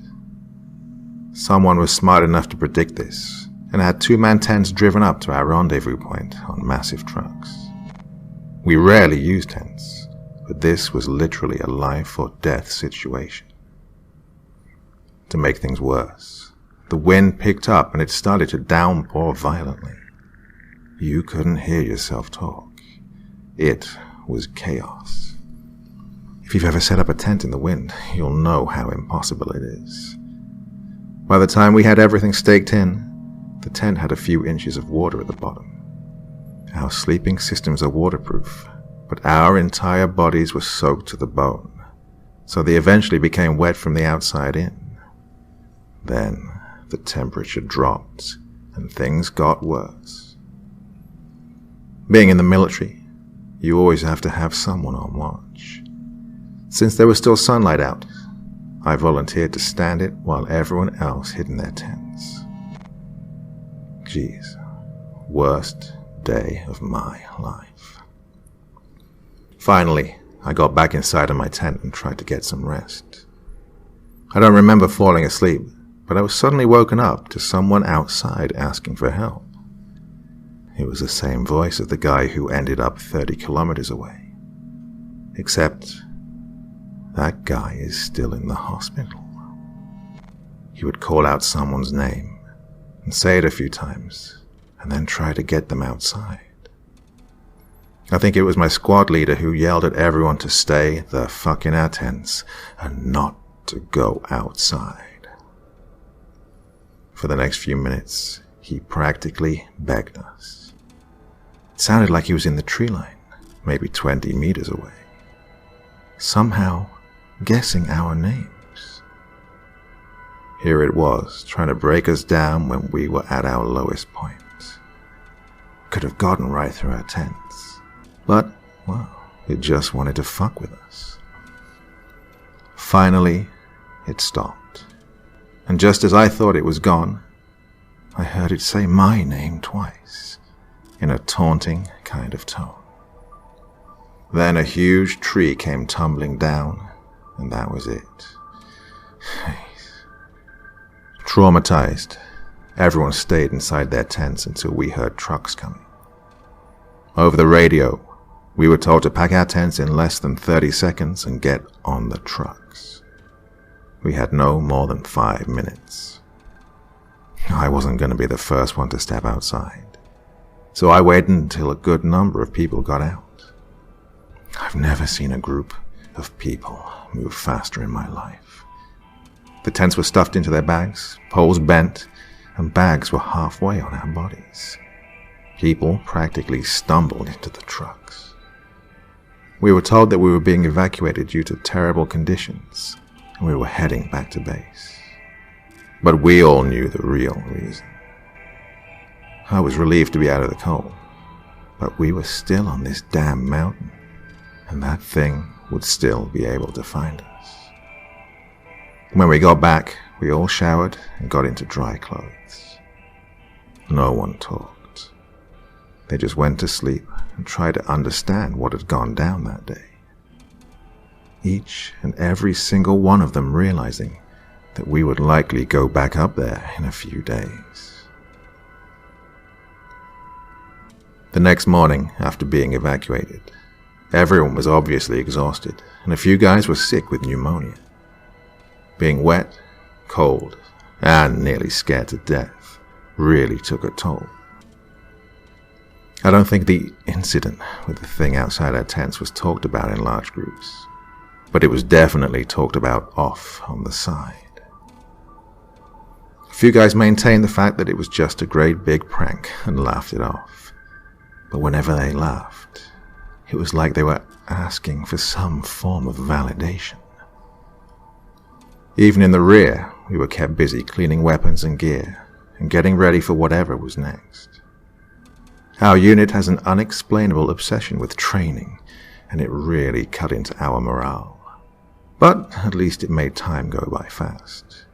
Someone was smart enough to predict this and had two-man tents driven up to our rendezvous point on massive trucks. We rarely use tents, but this was literally a life or death situation. To make things worse, the wind picked up and it started to downpour violently. You couldn't hear yourself talk. It was chaos. If you've ever set up a tent in the wind, you'll know how impossible it is. By the time we had everything staked in, the tent had a few inches of water at the bottom. Our sleeping systems are waterproof, but our entire bodies were soaked to the bone, so they eventually became wet from the outside in. Then the temperature dropped, and things got worse. Being in the military, you always have to have someone on watch. Since there was still sunlight out, I volunteered to stand it while everyone else hid in their tents. Jeez, worst day of my life. Finally, I got back inside of my tent and tried to get some rest. I don't remember falling asleep, but I was suddenly woken up to someone outside asking for help. It was the same voice of the guy who ended up 30 kilometers away. Except that guy is still in the hospital. He would call out someone's name and say it a few times and then try to get them outside. I think it was my squad leader who yelled at everyone to stay the fuck in our tents and not to go outside. For the next few minutes, he practically begged us. It sounded like he was in the tree line, maybe 20 meters away, somehow guessing our names. Here it was, trying to break us down when we were at our lowest point. Could have gotten right through our tents, but, well, it just wanted to fuck with us. Finally, it stopped, and just as I thought it was gone, I heard it say my name twice, in a taunting kind of tone. Then a huge tree came tumbling down, and that was it. Traumatized, everyone stayed inside their tents until we heard trucks coming. Over the radio, we were told to pack our tents in less than 30 seconds and get on the trucks. We had no more than 5 minutes. I wasn't going to be the first one to step outside, so I waited until a good number of people got out. I've never seen a group of people move faster in my life. The tents were stuffed into their bags, poles bent, and bags were halfway on our bodies. People practically stumbled into the trucks. We were told that we were being evacuated due to terrible conditions, and we were heading back to base. But we all knew the real reason. I was relieved to be out of the cold, but we were still on this damn mountain, and that thing would still be able to find us. When we got back, we all showered and got into dry clothes. No one talked. They just went to sleep and tried to understand what had gone down that day. Each and every single one of them realizing that we would likely go back up there in a few days. The next morning, after being evacuated, everyone was obviously exhausted, and a few guys were sick with pneumonia. Being wet, cold, and nearly scared to death really took a toll. I don't think the incident with the thing outside our tents was talked about in large groups, but it was definitely talked about off on the side. A few guys maintained the fact that it was just a great big prank and laughed it off, but whenever they laughed, it was like they were asking for some form of validation. Even in the rear, we were kept busy cleaning weapons and gear and getting ready for whatever was next. Our unit has an unexplainable obsession with training, and it really cut into our morale. But at least it made time go by fast.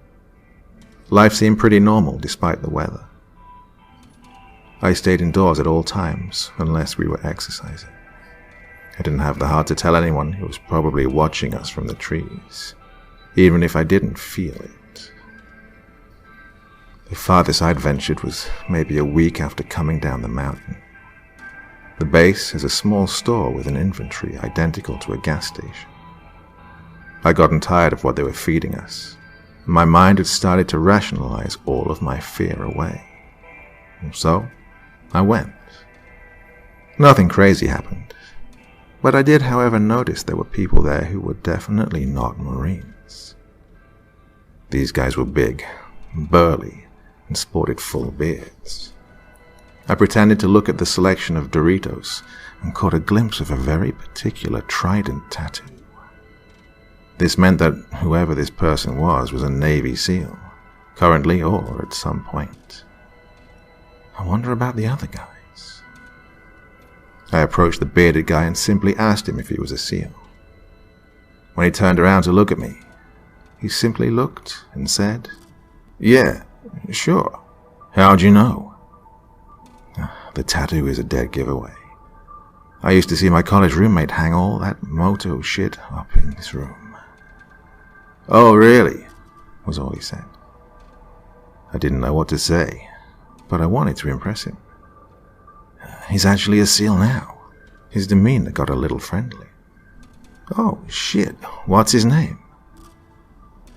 Life seemed pretty normal despite the weather. I stayed indoors at all times unless we were exercising. I didn't have the heart to tell anyone who was probably watching us from the trees, even if I didn't feel it. The farthest I'd ventured was maybe a week after coming down the mountain. The base is a small store with an inventory identical to a gas station. I'd gotten tired of what they were feeding us, and my mind had started to rationalize all of my fear away. And so, I went. Nothing crazy happened, but I did, however, notice there were people there who were definitely not Marines. These guys were big, burly, and sported full beards. I pretended to look at the selection of Doritos and caught a glimpse of a very particular trident tattoo. This meant that whoever this person was a Navy SEAL, currently or at some point. I wonder about the other guys. I approached the bearded guy and simply asked him if he was a SEAL. When he turned around to look at me, he simply looked and said, "Yeah, sure. How'd you know?" The tattoo is a dead giveaway. I used to see my college roommate hang all that moto shit up in his room. "Oh, really?" was all he said. I didn't know what to say, but I wanted to impress him. He's actually a SEAL now. His demeanor got a little friendly. "Oh, shit. What's his name?"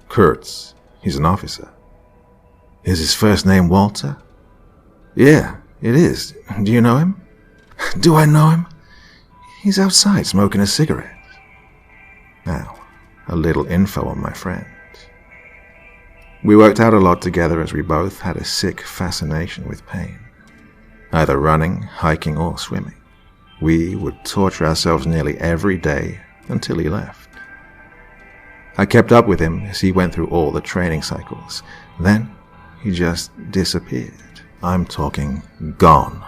"Kurtz. He's an officer." "Is his first name Walter?" "Yeah, it is. Do you know him?" "Do I know him? He's outside smoking a cigarette." Now, a little info on my friend. We worked out a lot together as we both had a sick fascination with pain. Either running, hiking, or swimming. We would torture ourselves nearly every day until he left. I kept up with him as he went through all the training cycles. Then, he just disappeared. I'm talking gone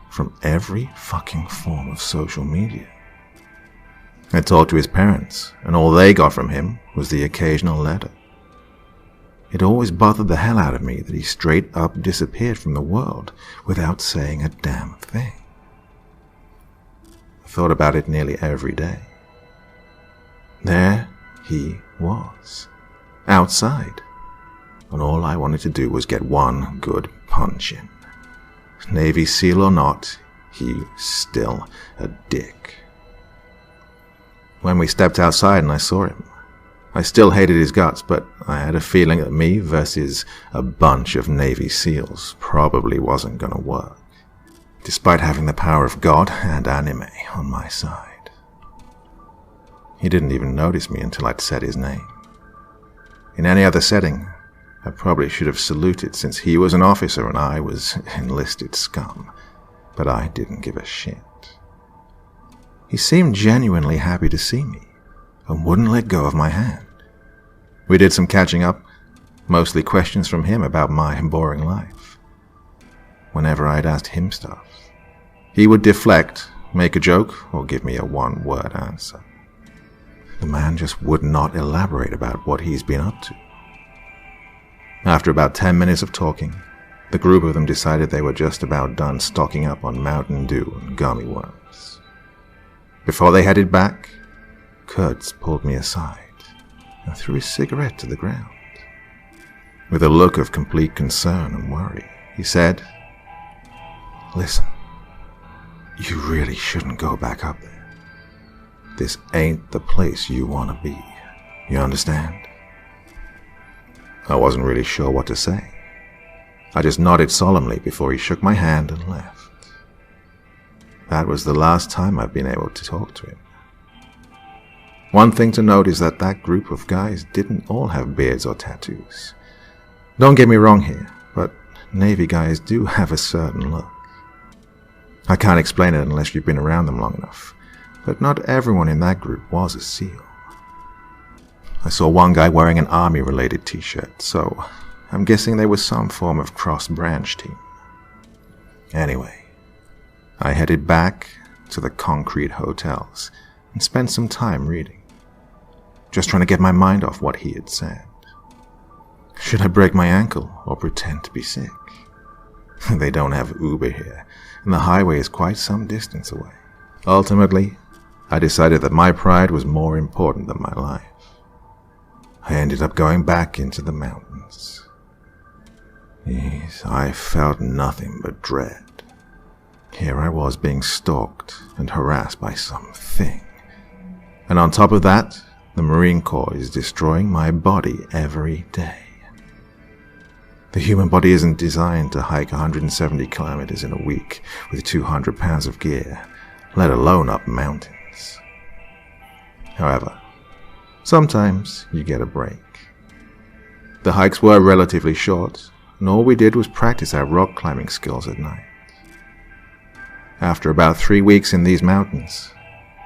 from every fucking form of social media. I talked to his parents, and all they got from him was the occasional letter. It always bothered the hell out of me that he straight up disappeared from the world without saying a damn thing. I thought about it nearly every day. There he was, outside, and all I wanted to do was get one good punch in. Navy SEAL or not, he was still a dick. When we stepped outside and I saw him, I still hated his guts, but I had a feeling that me versus a bunch of Navy SEALs probably wasn't going to work, despite having the power of God and anime on my side. He didn't even notice me until I'd said his name. In any other setting, I probably should have saluted since he was an officer and I was enlisted scum, but I didn't give a shit. He seemed genuinely happy to see me and wouldn't let go of my hand. We did some catching up, mostly questions from him about my boring life. Whenever I'd asked him stuff, he would deflect, make a joke, or give me a one-word answer. The man just would not elaborate about what he's been up to. After about 10 minutes of talking, the group of them decided they were just about done stocking up on Mountain Dew and gummy worms. Before they headed back, Kurtz pulled me aside and threw his cigarette to the ground. With a look of complete concern and worry, he said, "Listen, you really shouldn't go back up there. This ain't the place you want to be. You understand?" I wasn't really sure what to say. I just nodded solemnly before he shook my hand and left. That was the last time I've been able to talk to him. One thing to note is that that group of guys didn't all have beards or tattoos. Don't get me wrong here, but Navy guys do have a certain look. I can't explain it unless you've been around them long enough, but not everyone in that group was a SEAL. I saw one guy wearing an army-related t-shirt, so I'm guessing they were some form of cross-branch team. Anyway, I headed back to the concrete hotels and spent some time reading, just trying to get my mind off what he had said. Should I break my ankle or pretend to be sick? They don't have Uber here, and the highway is quite some distance away. Ultimately, I decided that my pride was more important than my life. I ended up going back into the mountains. Yes, I felt nothing but dread. Here I was being stalked and harassed by something. And on top of that, the Marine Corps is destroying my body every day. The human body isn't designed to hike 170 kilometers in a week with 200 pounds of gear, let alone up mountains. However, sometimes you get a break. The hikes were relatively short, and all we did was practice our rock climbing skills at night. After about 3 weeks in these mountains,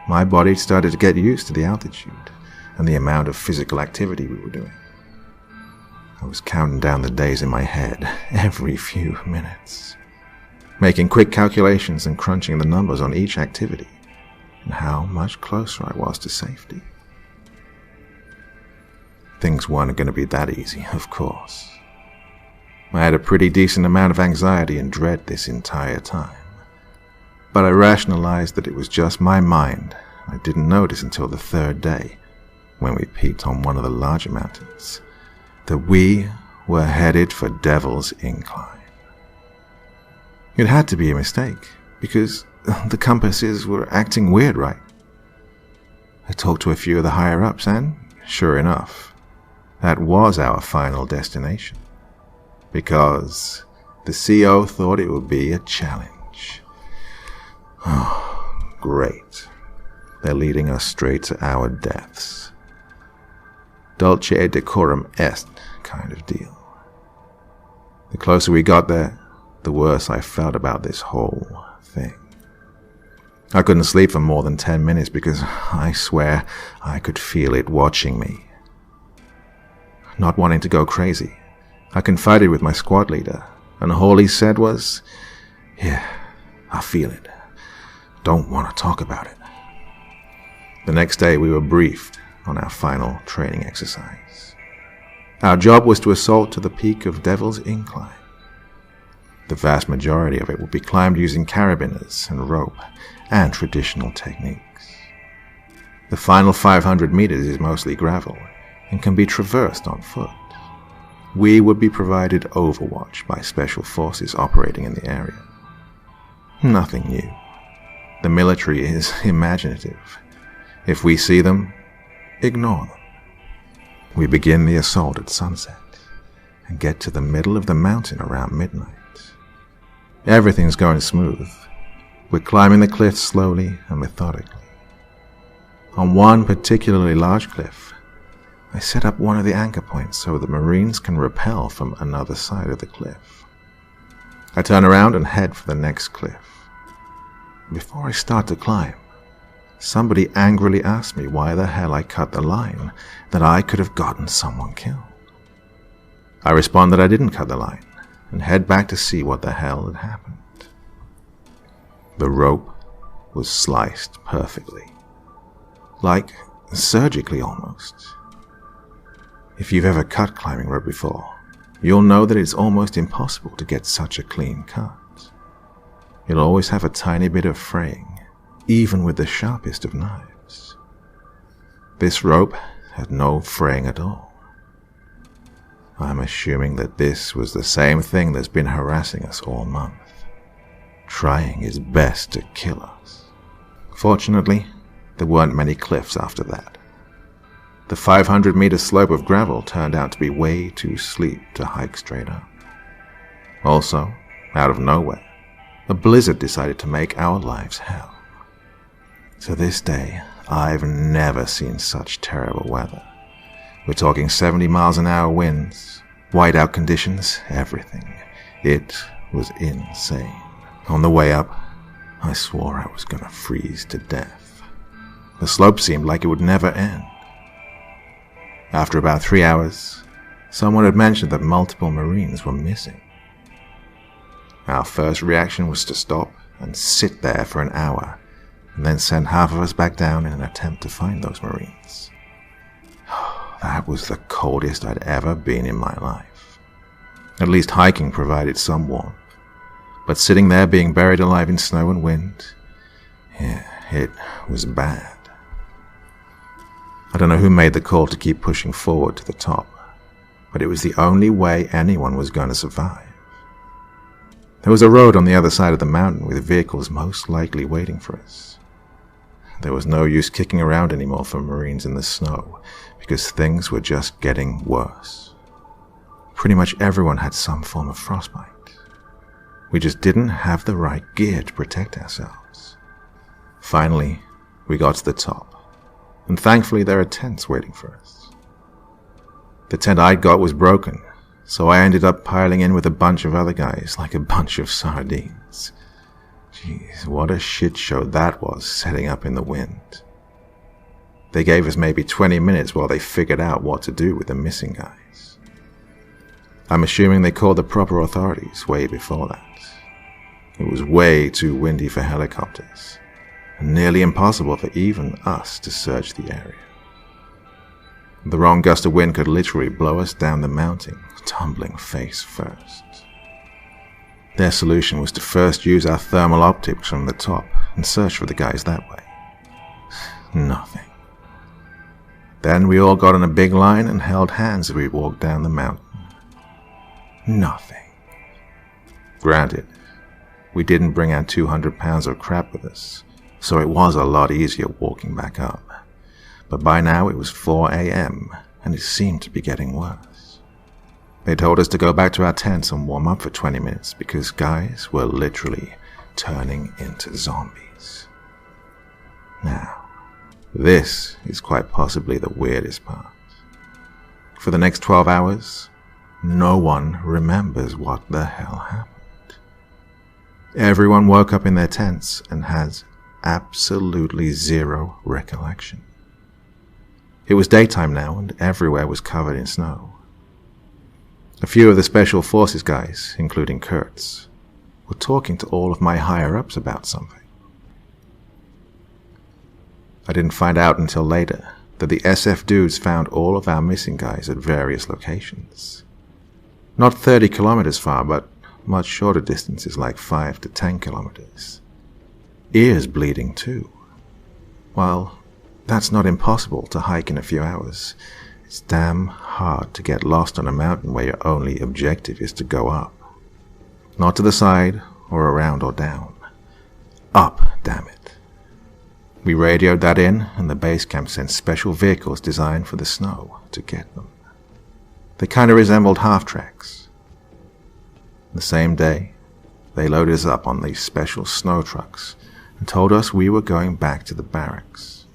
my body started to get used to the altitude and the amount of physical activity we were doing. I was counting down the days in my head every few minutes, making quick calculations and crunching the numbers on each activity and how much closer I was to safety. Things weren't going to be that easy, of course. I had a pretty decent amount of anxiety and dread this entire time, but I rationalized that it was just my mind. I didn't notice until the third day, when we peaked on one of the larger mountains, that we were headed for Devil's Incline. It had to be a mistake, because the compasses were acting weird, right? I talked to a few of the higher-ups, and, sure enough, that was our final destination, because the CO thought it would be a challenge. Oh, great. They're leading us straight to our deaths. Dulce et decorum est kind of deal. The closer we got there, the worse I felt about this whole thing. I couldn't sleep for more than 10 minutes because I swear I could feel it watching me. Not wanting to go crazy, I confided with my squad leader, and all he said was, "Yeah, I feel it. Don't want to talk about it." The next day we were briefed on our final training exercise. Our job was to assault to the peak of Devil's Incline. The vast majority of it would be climbed using carabiners and rope and traditional techniques. The final 500 meters is mostly gravel and can be traversed on foot. We would be provided overwatch by special forces operating in the area. Nothing new. The military is imaginative. If we see them, ignore them. We begin the assault at sunset and get to the middle of the mountain around midnight. Everything's going smooth. We're climbing the cliffs slowly and methodically. On one particularly large cliff, I set up one of the anchor points so the Marines can rappel from another side of the cliff. I turn around and head for the next cliff. Before I start to climb, somebody angrily asked me why the hell I cut the line, that I could have gotten someone killed. I responded I didn't cut the line, and head back to see what the hell had happened. The rope was sliced perfectly, like surgically almost. If you've ever cut climbing rope before, you'll know that it's almost impossible to get such a clean cut. You'll always have a tiny bit of fraying, even with the sharpest of knives. This rope had no fraying at all. I'm assuming that this was the same thing that's been harassing us all month, trying his best to kill us. Fortunately, there weren't many cliffs after that. The 500-meter slope of gravel turned out to be way too steep to hike straight up. Also, out of nowhere, a blizzard decided to make our lives hell. To this day, I've never seen such terrible weather. We're talking 70 miles an hour winds, whiteout conditions, everything. It was insane. On the way up, I swore I was gonna freeze to death. The slope seemed like it would never end. After about 3 hours, someone had mentioned that multiple Marines were missing. Our first reaction was to stop and sit there for an hour, and then send half of us back down in an attempt to find those Marines. That was the coldest I'd ever been in my life. At least hiking provided some warmth, but sitting there being buried alive in snow and wind, yeah, it was bad. I don't know who made the call to keep pushing forward to the top, but it was the only way anyone was going to survive. There was a road on the other side of the mountain with vehicles most likely waiting for us. There was no use kicking around anymore for Marines in the snow, because things were just getting worse. Pretty much everyone had some form of frostbite. We just didn't have the right gear to protect ourselves. Finally, we got to the top, and thankfully there are tents waiting for us. The tent I got was broken, so I ended up piling in with a bunch of other guys like a bunch of sardines. Jeez, what a shit show that was, setting up in the wind. They gave us maybe 20 minutes while they figured out what to do with the missing guys. I'm assuming they called the proper authorities way before that. It was way too windy for helicopters, and nearly impossible for even us to search the area. The wrong gust of wind could literally blow us down the mountain, tumbling face first. Their solution was to first use our thermal optics from the top and search for the guys that way. Nothing. Then we all got in a big line and held hands as we walked down the mountain. Nothing. Granted, we didn't bring our 200 pounds of crap with us, so it was a lot easier walking back up. But by now it was 4 a.m., and it seemed to be getting worse. They told us to go back to our tents and warm up for 20 minutes because guys were literally turning into zombies. Now, this is quite possibly the weirdest part. For the next 12 hours, no one remembers what the hell happened. Everyone woke up in their tents and has absolutely zero recollection. It was daytime now and everywhere was covered in snow. A few of the Special Forces guys, including Kurtz, were talking to all of my higher-ups about something. I didn't find out until later that the SF dudes found all of our missing guys at various locations. Not 30 kilometers far, but much shorter distances like 5 to 10 kilometers. Ears bleeding too. While that's not impossible to hike in a few hours, it's damn hard to get lost on a mountain where your only objective is to go up. Not to the side, or around or down. Up, damn it. We radioed that in, and the base camp sent special vehicles designed for the snow to get them. They kind of resembled half-tracks. The same day, they loaded us up on these special snow trucks and told us we were going back to the barracks.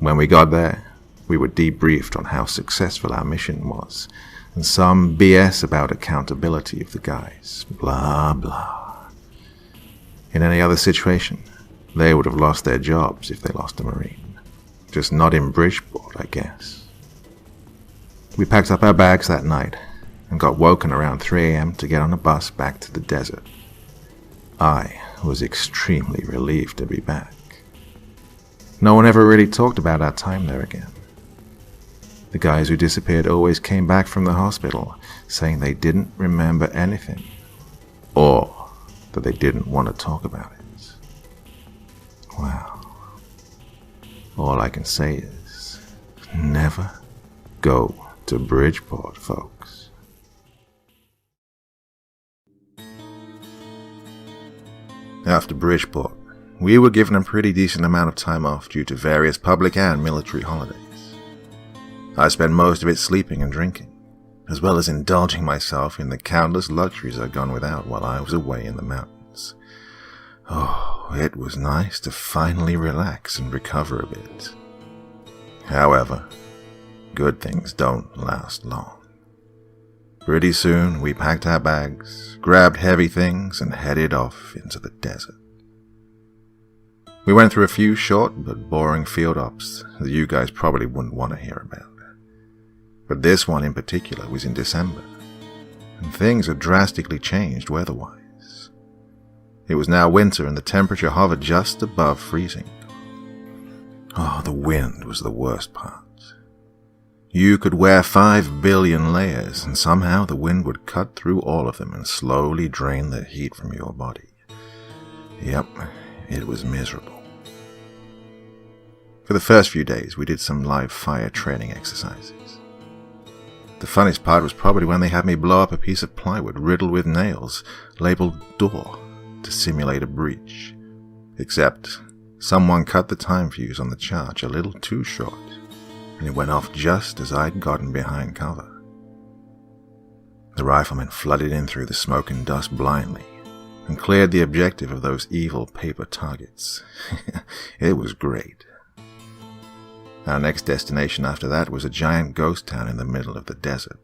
When we got there, we were debriefed on how successful our mission was, and some BS about accountability of the guys. Blah, blah. In any other situation, They would have lost their jobs if they lost a Marine. Just not in Bridgeport, I guess. We packed up our bags that night and got woken around 3 a.m. to get on a bus back to the desert. I was extremely relieved to be back. No one ever really talked about our time there again. The guys who disappeared always came back from the hospital saying they didn't remember anything, or that they didn't want to talk about it. Wow. All I can say is, never go to Bridgeport, folks. After Bridgeport, we were given a pretty decent amount of time off due to various public and military holidays. I spent most of it sleeping and drinking, as well as indulging myself in the countless luxuries I'd gone without while I was away in the mountains. Oh, it was nice to finally relax and recover a bit. However, good things don't last long. Pretty soon, we packed our bags, grabbed heavy things, and headed off into the desert. We went through a few short but boring field ops that you guys probably wouldn't want to hear about. But this one in particular was in December, and things had drastically changed weather-wise. It was now winter and the temperature hovered just above freezing. Oh, the wind was the worst part. You could wear 5 billion layers, and somehow the wind would cut through all of them and slowly drain the heat from your body. Yep, it was miserable. For the first few days, we did some live fire training exercises. The funniest part was probably when they had me blow up a piece of plywood riddled with nails, labeled door, to simulate a breach. Except, someone cut the time fuse on the charge a little too short, and it went off just as I'd gotten behind cover. The riflemen flooded in through the smoke and dust blindly, and cleared the objective of those evil paper targets. It was great. Our next destination after that was a giant ghost town in the middle of the desert.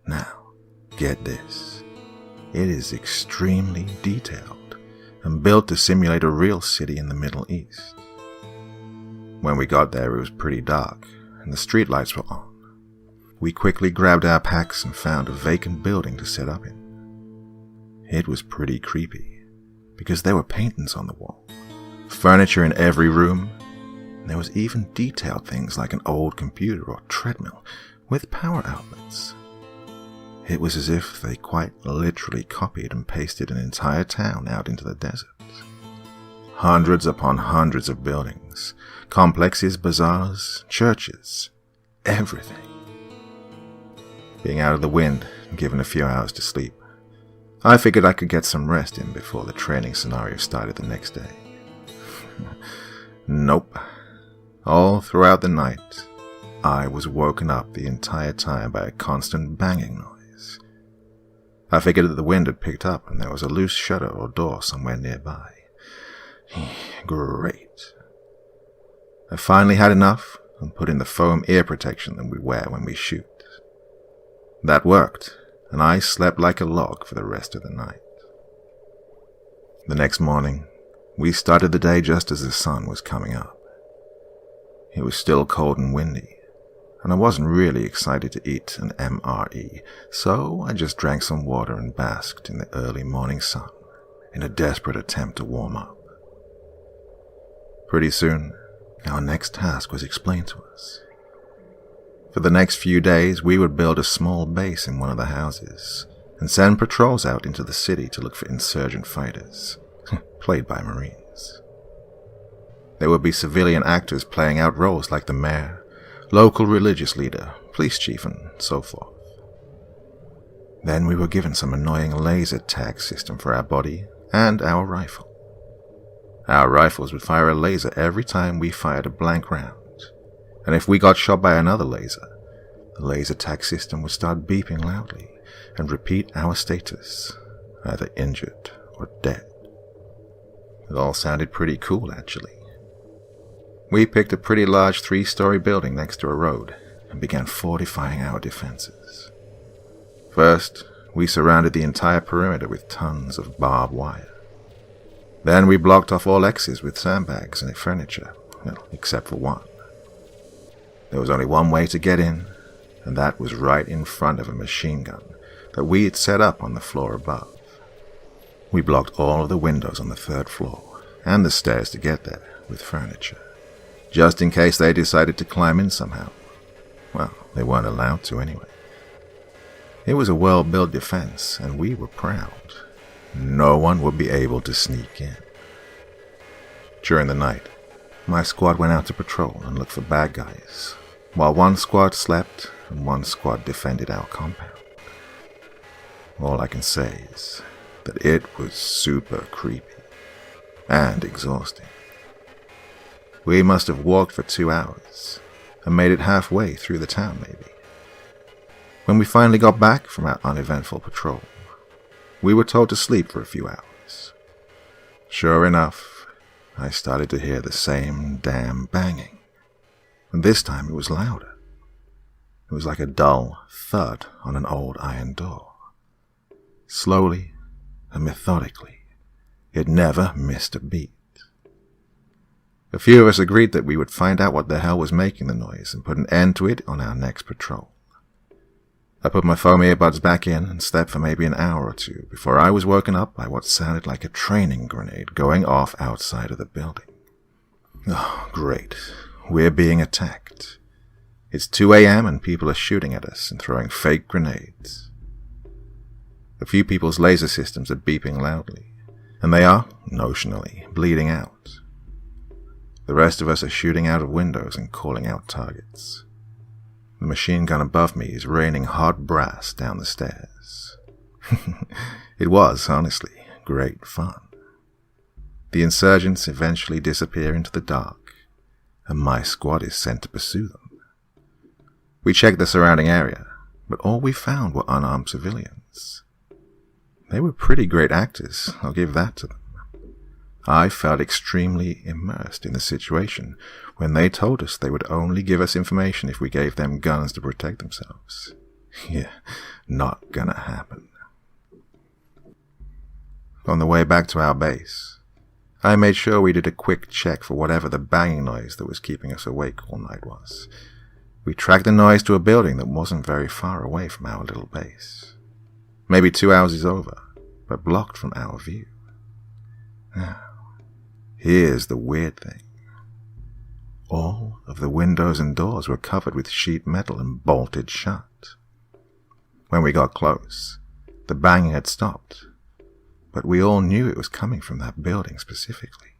Now, get this. It is extremely detailed and built to simulate a real city in the Middle East. When we got there, it was pretty dark, and the streetlights were on. We quickly grabbed our packs and found a vacant building to set up in. It was pretty creepy, because there were paintings on the wall, furniture in every room. There was even detailed things like an old computer or treadmill with power outlets. It was as if they quite literally copied and pasted an entire town out into the desert. Hundreds upon hundreds of buildings, complexes, bazaars, churches, everything. Being out of the wind and given a few hours to sleep, I figured I could get some rest in before the training scenario started the next day. Nope. All throughout the night, I was woken up the entire time by a constant banging noise. I figured that the wind had picked up and there was a loose shutter or door somewhere nearby. Great. I finally had enough and put in the foam ear protection that we wear when we shoot. That worked, and I slept like a log for the rest of the night. The next morning, we started the day just as the sun was coming up. It was still cold and windy, and I wasn't really excited to eat an MRE, so I just drank some water and basked in the early morning sun in a desperate attempt to warm up. Pretty soon, our next task was explained to us. For the next few days, we would build a small base in one of the houses and send patrols out into the city to look for insurgent fighters, played by Marines. There would be civilian actors playing out roles like the mayor, local religious leader, police chief, and so forth. Then we were given some annoying laser tag system for our body and our rifle. Our rifles would fire a laser every time we fired a blank round, and if we got shot by another laser, the laser tag system would start beeping loudly and repeat our status, either injured or dead. It all sounded pretty cool, actually. We picked a pretty large 3-story building next to a road and began fortifying our defenses. First, we surrounded the entire perimeter with tons of barbed wire. Then we blocked off all exits with sandbags and furniture, well, except for one. There was only one way to get in, and that was right in front of a machine gun that we had set up on the floor above. We blocked all of the windows on the 3rd floor and the stairs to get there with furniture, just in case they decided to climb in somehow. Well, they weren't allowed to anyway. It was a well-built defense, and we were proud. No one would be able to sneak in. During the night, my squad went out to patrol and look for bad guys, while one squad slept and one squad defended our compound. All I can say is that it was super creepy and exhausting. We must have walked for 2 hours and made it halfway through the town maybe. When we finally got back from our uneventful patrol, we were told to sleep for a few hours. Sure enough, I started to hear the same damn banging, and this time it was louder. It was like a dull thud on an old iron door. Slowly and methodically, it never missed a beat. A few of us agreed that we would find out what the hell was making the noise and put an end to it on our next patrol. I put my foam earbuds back in and slept for maybe an hour or two before I was woken up by what sounded like a training grenade going off outside of the building. Oh, great. We're being attacked. It's 2 a.m. and people are shooting at us and throwing fake grenades. A few people's laser systems are beeping loudly, and they are, notionally, bleeding out. The rest of us are shooting out of windows and calling out targets. The machine gun above me is raining hot brass down the stairs. It was, honestly, great fun. The insurgents eventually disappear into the dark, and my squad is sent to pursue them. We checked the surrounding area, but all we found were unarmed civilians. They were pretty great actors, I'll give that to them. I felt extremely immersed in the situation when they told us they would only give us information if we gave them guns to protect themselves. Yeah, not gonna happen. On the way back to our base, I made sure we did a quick check for whatever the banging noise that was keeping us awake all night was. We tracked the noise to a building that wasn't very far away from our little base. Maybe 2 houses over, but blocked from our view. Now, here's the weird thing. All of the windows and doors were covered with sheet metal and bolted shut. When we got close, the banging had stopped, but we all knew it was coming from that building specifically.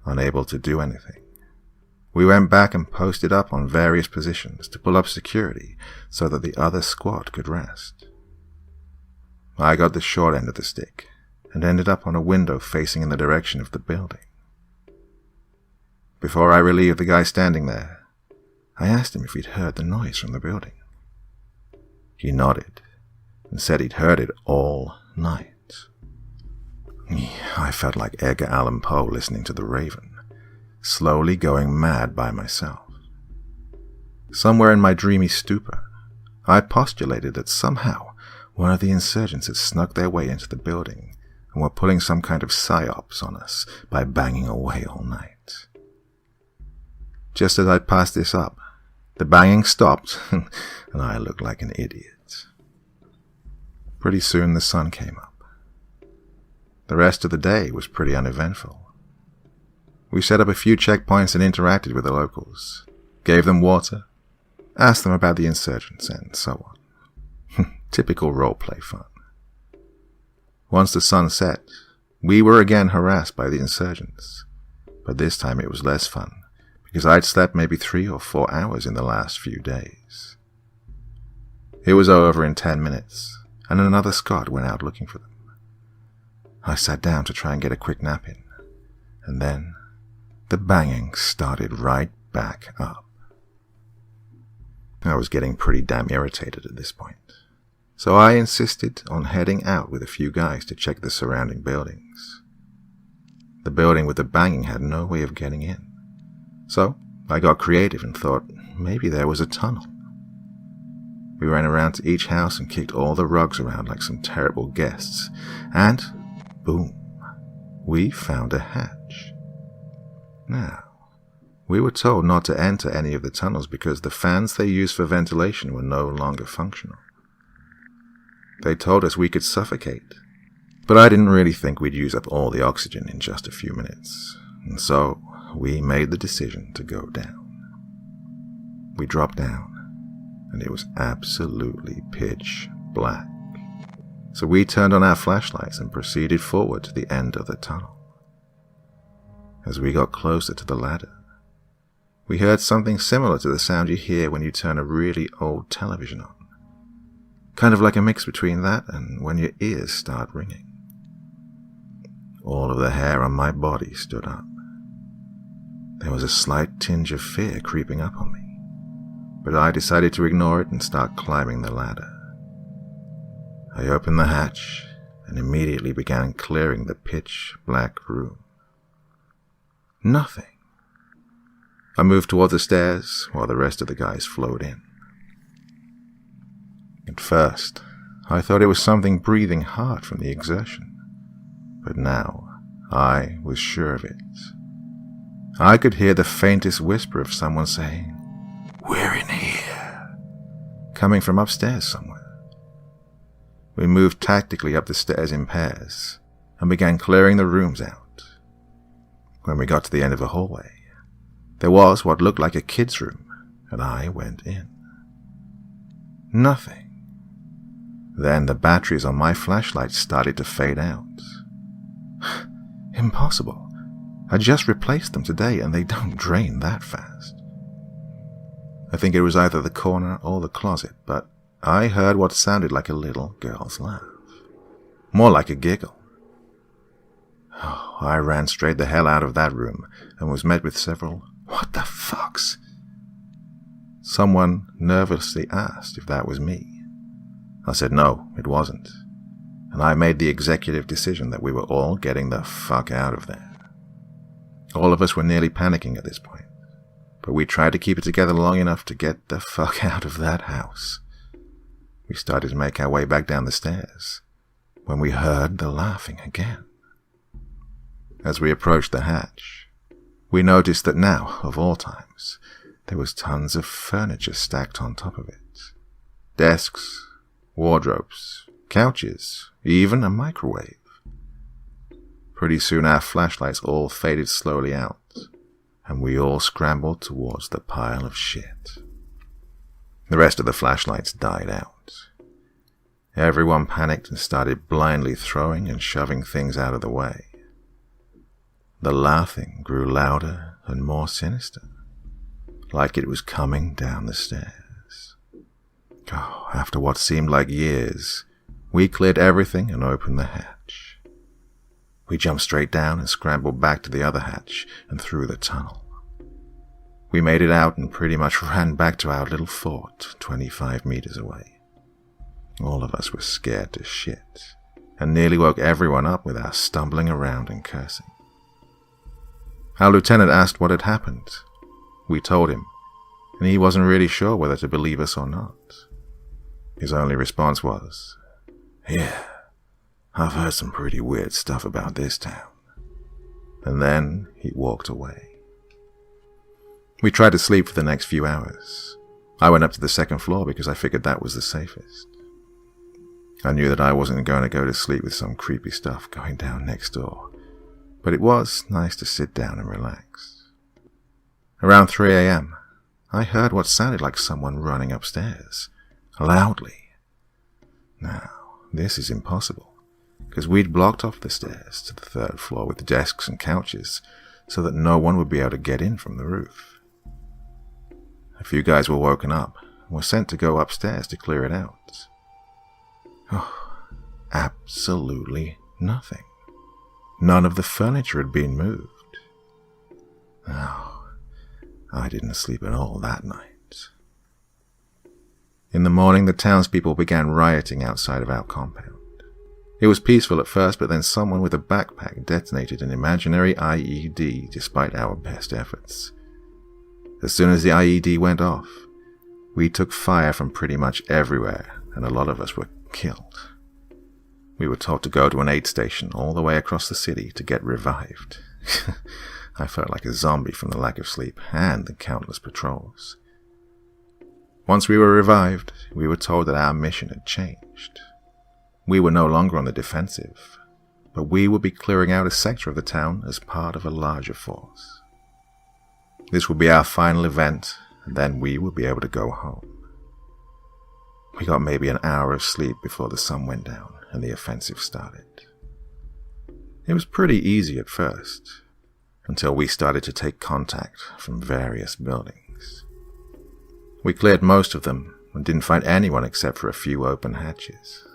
Unable to do anything, we went back and posted up on various positions to pull up security so that the other squad could rest. I got the short end of the stick and ended up on a window facing in the direction of the building. Before I relieved the guy standing there, I asked him if he'd heard the noise from the building. He nodded and said he'd heard it all night. I felt like Edgar Allan Poe listening to The Raven, slowly going mad by myself. Somewhere in my dreamy stupor, I postulated that somehow one of the insurgents had snuck their way into the building and were pulling some kind of psyops on us by banging away all night. Just as I passed this up, the banging stopped, and I looked like an idiot. Pretty soon the sun came up. The rest of the day was pretty uneventful. We set up a few checkpoints and interacted with the locals, gave them water, asked them about the insurgents, and so on. Typical roleplay fun. Once the sun set, we were again harassed by the insurgents, but this time it was less fun, because I'd slept maybe 3 or 4 hours in the last few days. It was over in 10 minutes, and another squad went out looking for them. I sat down to try and get a quick nap in, and then the banging started right back up. I was getting pretty damn irritated at this point, so I insisted on heading out with a few guys to check the surrounding buildings. The building with the banging had no way of getting in, so I got creative and thought maybe there was a tunnel. We ran around to each house and kicked all the rugs around like some terrible guests, and boom, we found a hatch. Now, we were told not to enter any of the tunnels because the fans they used for ventilation were no longer functional. They told us we could suffocate, but I didn't really think we'd use up all the oxygen in just a few minutes, and so we made the decision to go down. We dropped down, and it was absolutely pitch black. So we turned on our flashlights and proceeded forward to the end of the tunnel. As we got closer to the ladder, we heard something similar to the sound you hear when you turn a really old television on. Kind of like a mix between that and when your ears start ringing. All of the hair on my body stood up. There was a slight tinge of fear creeping up on me, but I decided to ignore it and start climbing the ladder. I opened the hatch and immediately began clearing the pitch-black room. Nothing. I moved toward the stairs while the rest of the guys flowed in. At first, I thought it was something breathing hard from the exertion, but now I was sure of it. I could hear the faintest whisper of someone saying, "We're in here," coming from upstairs somewhere. We moved tactically up the stairs in pairs and began clearing the rooms out. When we got to the end of the hallway, there was what looked like a kid's room, and I went in. Nothing. Then the batteries on my flashlight started to fade out. Impossible. I just replaced them today and they don't drain that fast. I think it was either the corner or the closet, but I heard what sounded like a little girl's laugh. More like a giggle. Oh, I ran straight the hell out of that room and was met with several "What the fucks?" Someone nervously asked if that was me. I said no, it wasn't, and I made the executive decision that we were all getting the fuck out of there. All of us were nearly panicking at this point, but we tried to keep it together long enough to get the fuck out of that house. We started to make our way back down the stairs when we heard the laughing again. As we approached the hatch, we noticed that now, of all times, there was tons of furniture stacked on top of it. Desks, wardrobes, couches, even a microwave. Pretty soon our flashlights all faded slowly out, and we all scrambled towards the pile of shit. The rest of the flashlights died out. Everyone panicked and started blindly throwing and shoving things out of the way. The laughing grew louder and more sinister, like it was coming down the stairs. Oh, after what seemed like years, we cleared everything and opened the hatch. We jumped straight down and scrambled back to the other hatch and through the tunnel. We made it out and pretty much ran back to our little fort 25 meters away. All of us were scared to shit and nearly woke everyone up with our stumbling around and cursing. Our lieutenant asked what had happened. We told him, and he wasn't really sure whether to believe us or not. His only response was, "Yeah, I've heard some pretty weird stuff about this town." And then he walked away. We tried to sleep for the next few hours. I went up to the second floor because I figured that was the safest. I knew that I wasn't going to go to sleep with some creepy stuff going down next door, but it was nice to sit down and relax. Around 3 a.m., I heard what sounded like someone running upstairs, loudly. Now, this is impossible, because we'd blocked off the stairs to the third floor with desks and couches so that no one would be able to get in from the roof. A few guys were woken up and were sent to go upstairs to clear it out. Oh, absolutely nothing. None of the furniture had been moved. Oh, I didn't sleep at all that night. In the morning, the townspeople began rioting outside of our compound. It was peaceful at first, but then someone with a backpack detonated an imaginary IED despite our best efforts. As soon as the IED went off, we took fire from pretty much everywhere, and a lot of us were killed. We were told to go to an aid station all the way across the city to get revived. I felt like a zombie from the lack of sleep and the countless patrols. Once we were revived, we were told that our mission had changed. We were no longer on the defensive, but we would be clearing out a sector of the town as part of a larger force. This would be our final event, and then we would be able to go home. We got maybe an hour of sleep before the sun went down and the offensive started. It was pretty easy at first, until we started to take contact from various buildings. We cleared most of them and didn't find anyone except for a few open hatches.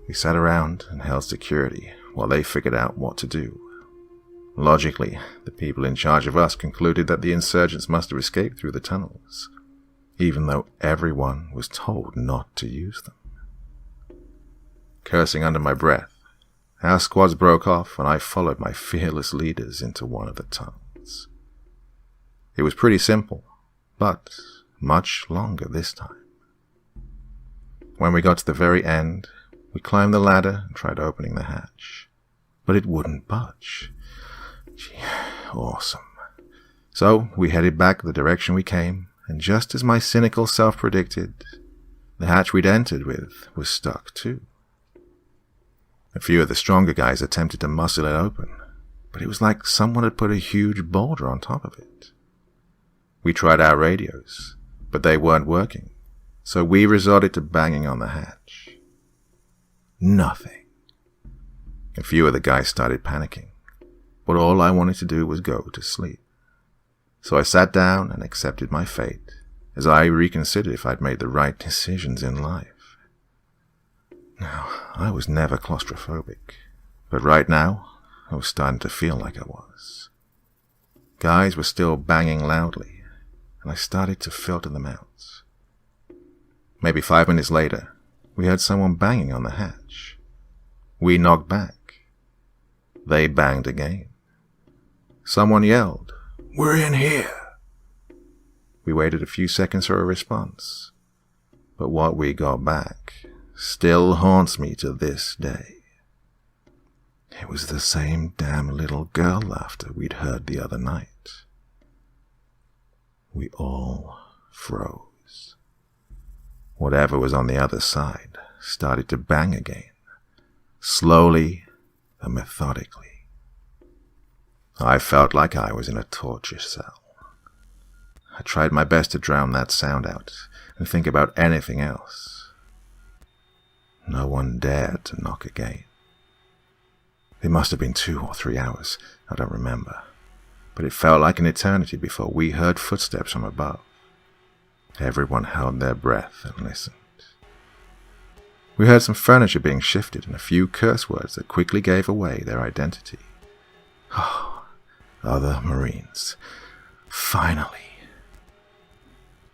We sat around and held security while they figured out what to do. Logically, the people in charge of us concluded that the insurgents must have escaped through the tunnels, even though everyone was told not to use them. Cursing under my breath, our squads broke off and I followed my fearless leaders into one of the tunnels. It was pretty simple, but much longer this time. When we got to the very end, we climbed the ladder and tried opening the hatch, but it wouldn't budge. Gee, awesome. So we headed back the direction we came, and just as my cynical self predicted, the hatch we'd entered with was stuck too. A few of the stronger guys attempted to muscle it open, but it was like someone had put a huge boulder on top of it. We tried our radios, but they weren't working, so we resorted to banging on the hatch. Nothing. A few of the guys started panicking, but all I wanted to do was go to sleep. So I sat down and accepted my fate, as I reconsidered if I'd made the right decisions in life. Now, I was never claustrophobic, but right now, I was starting to feel like I was. Guys were still banging loudly, and I started to filter them out. Maybe 5 minutes later, we heard someone banging on the hatch. We knocked back. They banged again. Someone yelled, "We're in here!" We waited a few seconds for a response, but what we got back still haunts me to this day. It was the same damn little girl laughter we'd heard the other night. We all froze. Whatever was on the other side started to bang again, slowly and methodically. I felt like I was in a torture cell. I tried my best to drown that sound out and think about anything else. No one dared to knock again. It must have been 2 or 3 hours, I don't remember, but it felt like an eternity before we heard footsteps from above. Everyone held their breath and listened. We heard some furniture being shifted and a few curse words that quickly gave away their identity. Oh, other Marines. Finally.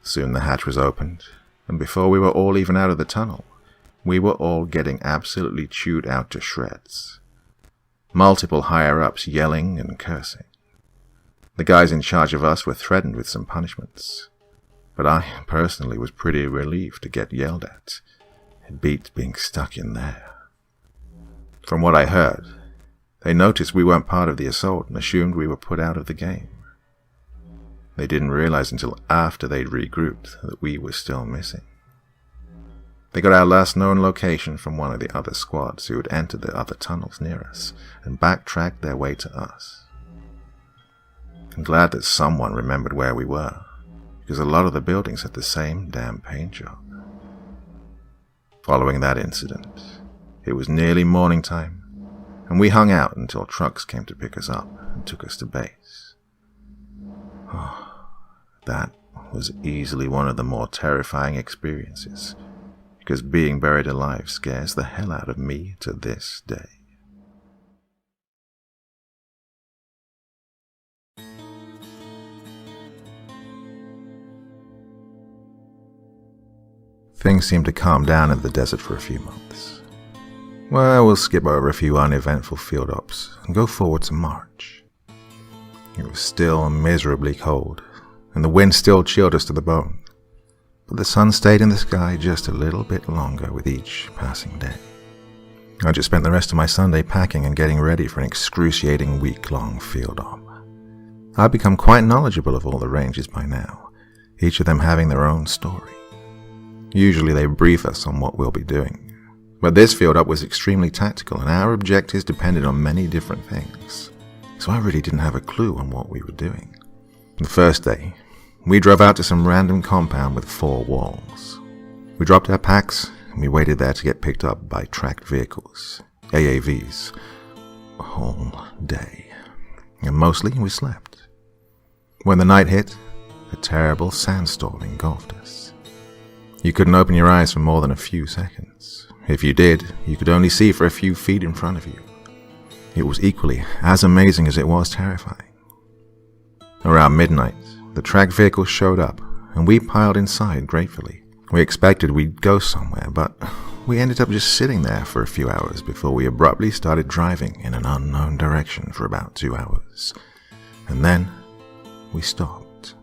Soon the hatch was opened, and before we were all even out of the tunnel, we were all getting absolutely chewed out to shreds. Multiple higher-ups yelling and cursing. The guys in charge of us were threatened with some punishments, but I personally was pretty relieved to get yelled at. It beat being stuck in there. From what I heard, they noticed we weren't part of the assault and assumed we were put out of the game. They didn't realize until after they'd regrouped that we were still missing. They got our last known location from one of the other squads who had entered the other tunnels near us and backtracked their way to us. I'm glad that someone remembered where we were, because a lot of the buildings had the same damn paint job. Following that incident, it was nearly morning time, and we hung out until trucks came to pick us up and took us to base. Oh, that was easily one of the more terrifying experiences, because being buried alive scares the hell out of me to this day. Things seemed to calm down in the desert for a few months. Well, we'll skip over a few uneventful field ops and go forward to March. It was still miserably cold, and the wind still chilled us to the bone, but the sun stayed in the sky just a little bit longer with each passing day. I just spent the rest of my Sunday packing and getting ready for an excruciating week-long field op. I've become quite knowledgeable of all the ranges by now, each of them having their own story. Usually they brief us on what we'll be doing, but this field op was extremely tactical and our objectives depended on many different things, so I really didn't have a clue on what we were doing. The first day, we drove out to some random compound with 4 walls. We dropped our packs and we waited there to get picked up by tracked vehicles, AAVs, all day, and mostly we slept. When the night hit, a terrible sandstorm engulfed us. You couldn't open your eyes for more than a few seconds. If you did, you could only see for a few feet in front of you. It was equally as amazing as it was terrifying. Around midnight, the tracked vehicles showed up, and we piled inside gratefully. We expected we'd go somewhere, but we ended up just sitting there for a few hours before we abruptly started driving in an unknown direction for about 2 hours. And then we stopped.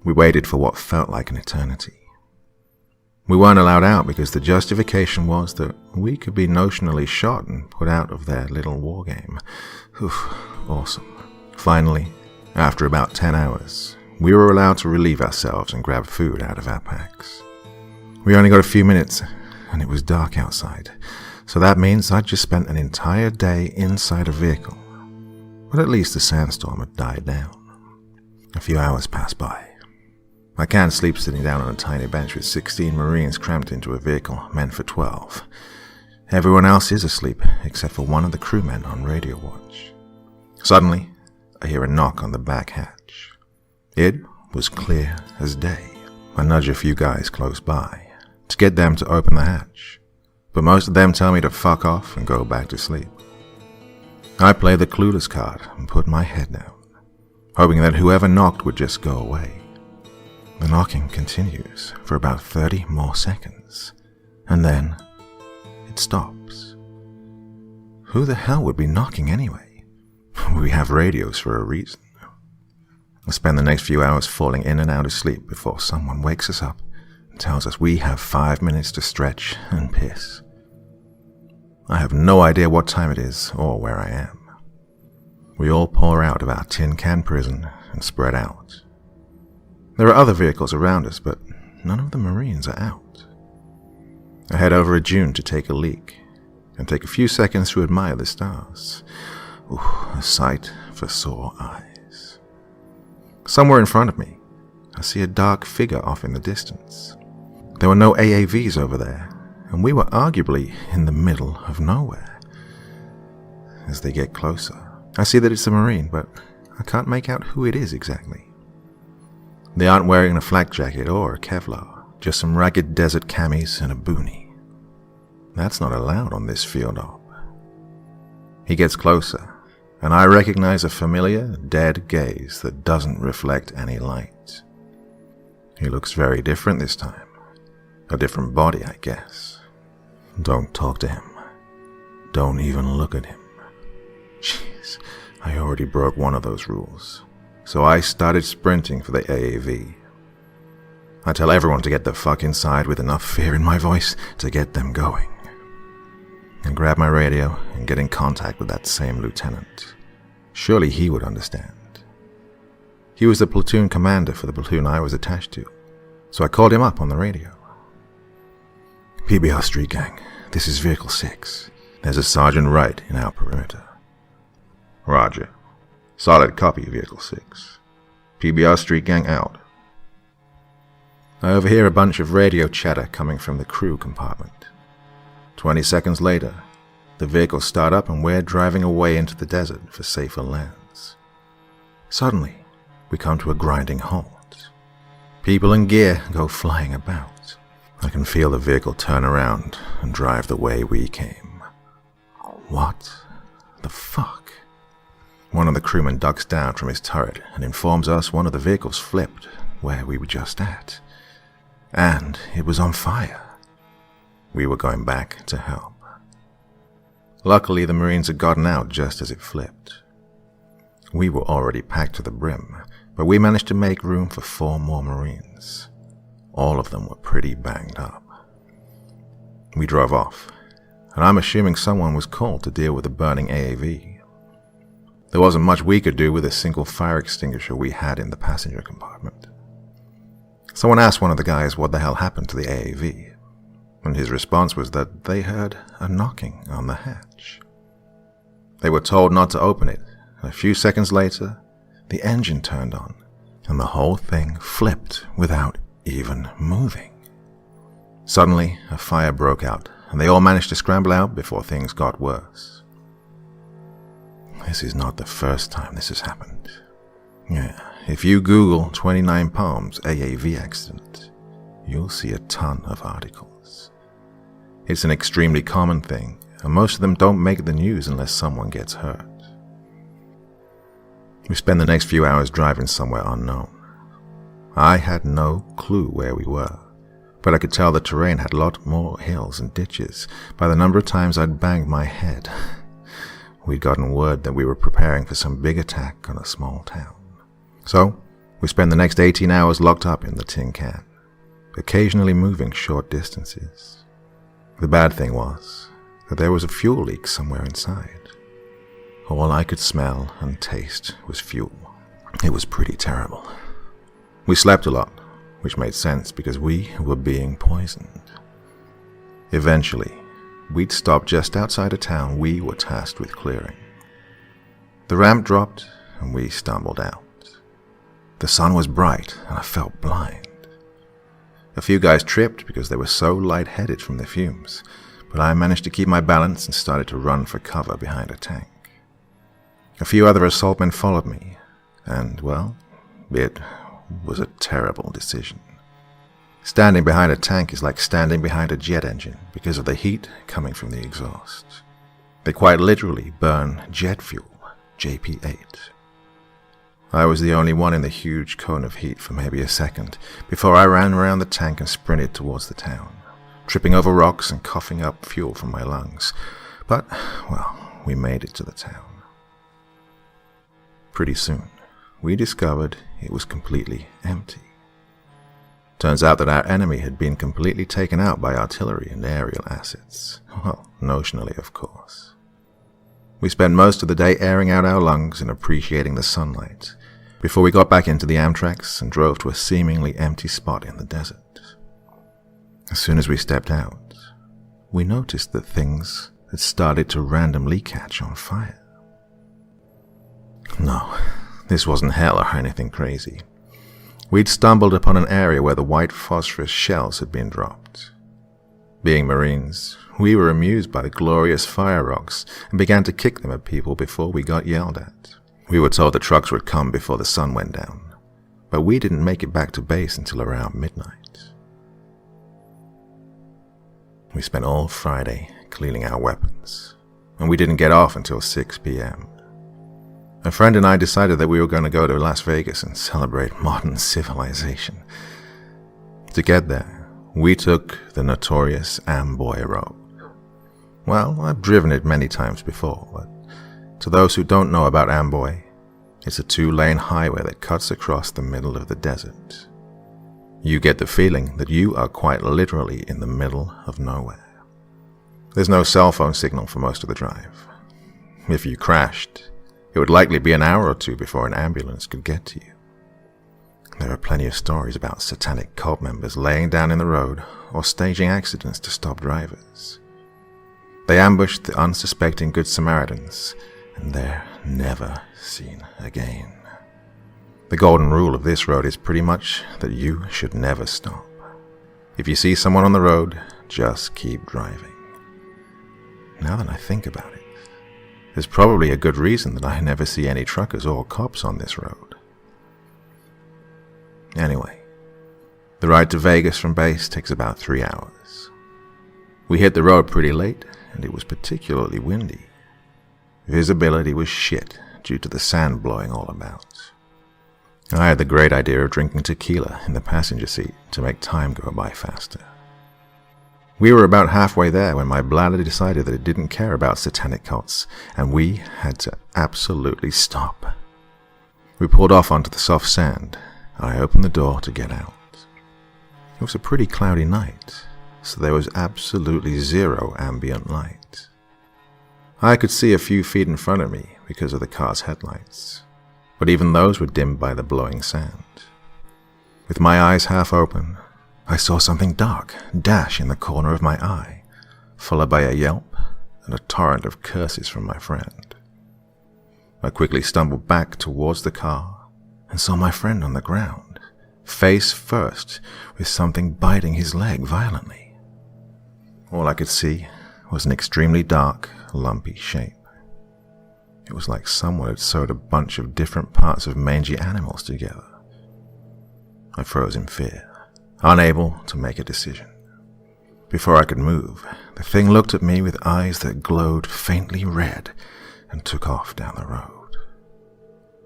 We waited for what felt like an eternity. We weren't allowed out because the justification was that we could be notionally shot and put out of their little war game. Awesome. Finally, after about 10 hours, we were allowed to relieve ourselves and grab food out of our packs. We only got a few minutes, and it was dark outside, so that means I'd just spent an entire day inside a vehicle. But at least the sandstorm had died down. A few hours passed by. I can't sleep sitting down on a tiny bench with 16 Marines cramped into a vehicle meant for 12. Everyone else is asleep, except for one of the crewmen on radio watch. Suddenly, I hear a knock on the back hatch. It was clear as day. I nudge a few guys close by to get them to open the hatch, but most of them tell me to fuck off and go back to sleep. I play the clueless card and put my head down, hoping that whoever knocked would just go away. The knocking continues for about 30 more seconds, and then it stops. Who the hell would be knocking anyway? We have radios for a reason. I spend the next few hours falling in and out of sleep before someone wakes us up and tells us we have 5 minutes to stretch and piss. I have no idea what time it is or where I am. We all pour out of our tin can prison and spread out. There are other vehicles around us, but none of the Marines are out. I head over a dune to take a leak and take a few seconds to admire the stars. A sight for sore eyes. Somewhere in front of me, I see a dark figure off in the distance. There were no AAVs over there, and we were arguably in the middle of nowhere. As they get closer, I see that it's a Marine, but I can't make out who it is exactly. They aren't wearing a flak jacket or a Kevlar, just some ragged desert camis and a boonie. That's not allowed on this field op. He gets closer, and I recognize a familiar, dead gaze that doesn't reflect any light. He looks very different this time. A different body, I guess. Don't talk to him. Don't even look at him. Jeez, I already broke one of those rules. So I started sprinting for the AAV. I tell everyone to get the fuck inside with enough fear in my voice to get them going. And grab my radio and get in contact with that same lieutenant. Surely he would understand. He was the platoon commander for the platoon I was attached to, so I called him up on the radio. PBR Street Gang, this is Vehicle 6. There's a Sergeant Wright in our perimeter. Roger. Solid copy, Vehicle 6. PBR Street Gang out. I overhear a bunch of radio chatter coming from the crew compartment. 20 seconds later, the vehicles start up and we're driving away into the desert for safer lands. Suddenly, we come to a grinding halt. People and gear go flying about. I can feel the vehicle turn around and drive the way we came. What the fuck? One of the crewmen ducks down from his turret and informs us one of the vehicles flipped where we were just at. And it was on fire. We were going back to help. Luckily, the Marines had gotten out just as it flipped. We were already packed to the brim, but we managed to make room for 4 more Marines. All of them were pretty banged up. We drove off. and I'm assuming someone was called to deal with the burning AAV. There wasn't much we could do with a single fire extinguisher we had in the passenger compartment. Someone asked one of the guys what the hell happened to the AAV, and his response was that they heard a knocking on the hatch. They were told not to open it, and a few seconds later, the engine turned on, and the whole thing flipped without even moving. Suddenly, a fire broke out, and they all managed to scramble out before things got worse. This is not the first time this has happened. Yeah, if you Google 29 Palms AAV accident, you'll see a ton of articles. It's an extremely common thing, and most of them don't make the news unless someone gets hurt. We spent the next few hours driving somewhere unknown. I had no clue where we were, but I could tell the terrain had a lot more hills and ditches by the number of times I'd banged my head. We'd gotten word that we were preparing for some big attack on a small town. So, we spent the next 18 hours locked up in the tin can, occasionally moving short distances. The bad thing was that there was a fuel leak somewhere inside. All I could smell and taste was fuel. It was pretty terrible. We slept a lot, which made sense because we were being poisoned. Eventually, we'd stopped just outside a town we were tasked with clearing. The ramp dropped and we stumbled out. The sun was bright and I felt blind. A few guys tripped because they were so lightheaded from the fumes, but I managed to keep my balance and started to run for cover behind a tank. A few other assaultmen followed me, and, well, it was a terrible decision. Standing behind a tank is like standing behind a jet engine because of the heat coming from the exhaust. They quite literally burn jet fuel, JP8. I was the only one in the huge cone of heat for maybe a second before I ran around the tank and sprinted towards the town, tripping over rocks and coughing up fuel from my lungs. But, well, we made it to the town. Pretty soon, we discovered it was completely empty. Turns out that our enemy had been completely taken out by artillery and aerial assets. Well, notionally, of course. We spent most of the day airing out our lungs and appreciating the sunlight before we got back into the Amtraks and drove to a seemingly empty spot in the desert. As soon as we stepped out, we noticed that things had started to randomly catch on fire. No, this wasn't hell or anything crazy. We'd stumbled upon an area where the white phosphorus shells had been dropped. Being Marines, we were amused by the glorious fire rocks and began to kick them at people before we got yelled at. We were told the trucks would come before the sun went down, but we didn't make it back to base until around midnight. We spent all Friday cleaning our weapons, and we didn't get off until 6 p.m. A friend and I decided that we were going to go to Las Vegas and celebrate modern civilization. To get there, we took the notorious Amboy road. Well, I've driven it many times before, but to those who don't know about Amboy, it's a 2-lane highway that cuts across the middle of the desert. You get the feeling that you are quite literally in the middle of nowhere. There's no cell phone signal for most of the drive. If you crashed, it would likely be an hour or two before an ambulance could get to you. There are plenty of stories about satanic cult members laying down in the road or staging accidents to stop drivers. They ambushed the unsuspecting Good Samaritans, and they're never seen again. The golden rule of this road is pretty much that you should never stop. If you see someone on the road, just keep driving. Now that I think about it, there's probably a good reason that I never see any truckers or cops on this road. Anyway, the ride to Vegas from base takes about 3 hours. We hit the road pretty late, and it was particularly windy. Visibility was shit due to the sand blowing all about. I had the great idea of drinking tequila in the passenger seat to make time go by faster. We were about halfway there when my bladder decided that it didn't care about satanic cults, and we had to absolutely stop. We pulled off onto the soft sand, and I opened the door to get out. It was a pretty cloudy night, so there was absolutely zero ambient light. I could see a few feet in front of me because of the car's headlights, but even those were dimmed by the blowing sand. With my eyes half open, I saw something dark dash in the corner of my eye, followed by a yelp and a torrent of curses from my friend. I quickly stumbled back towards the car and saw my friend on the ground, face first, with something biting his leg violently. All I could see was an extremely dark, lumpy shape. It was like someone had sewed a bunch of different parts of mangy animals together. I froze in fear, unable to make a decision. Before I could move, the thing looked at me with eyes that glowed faintly red and took off down the road.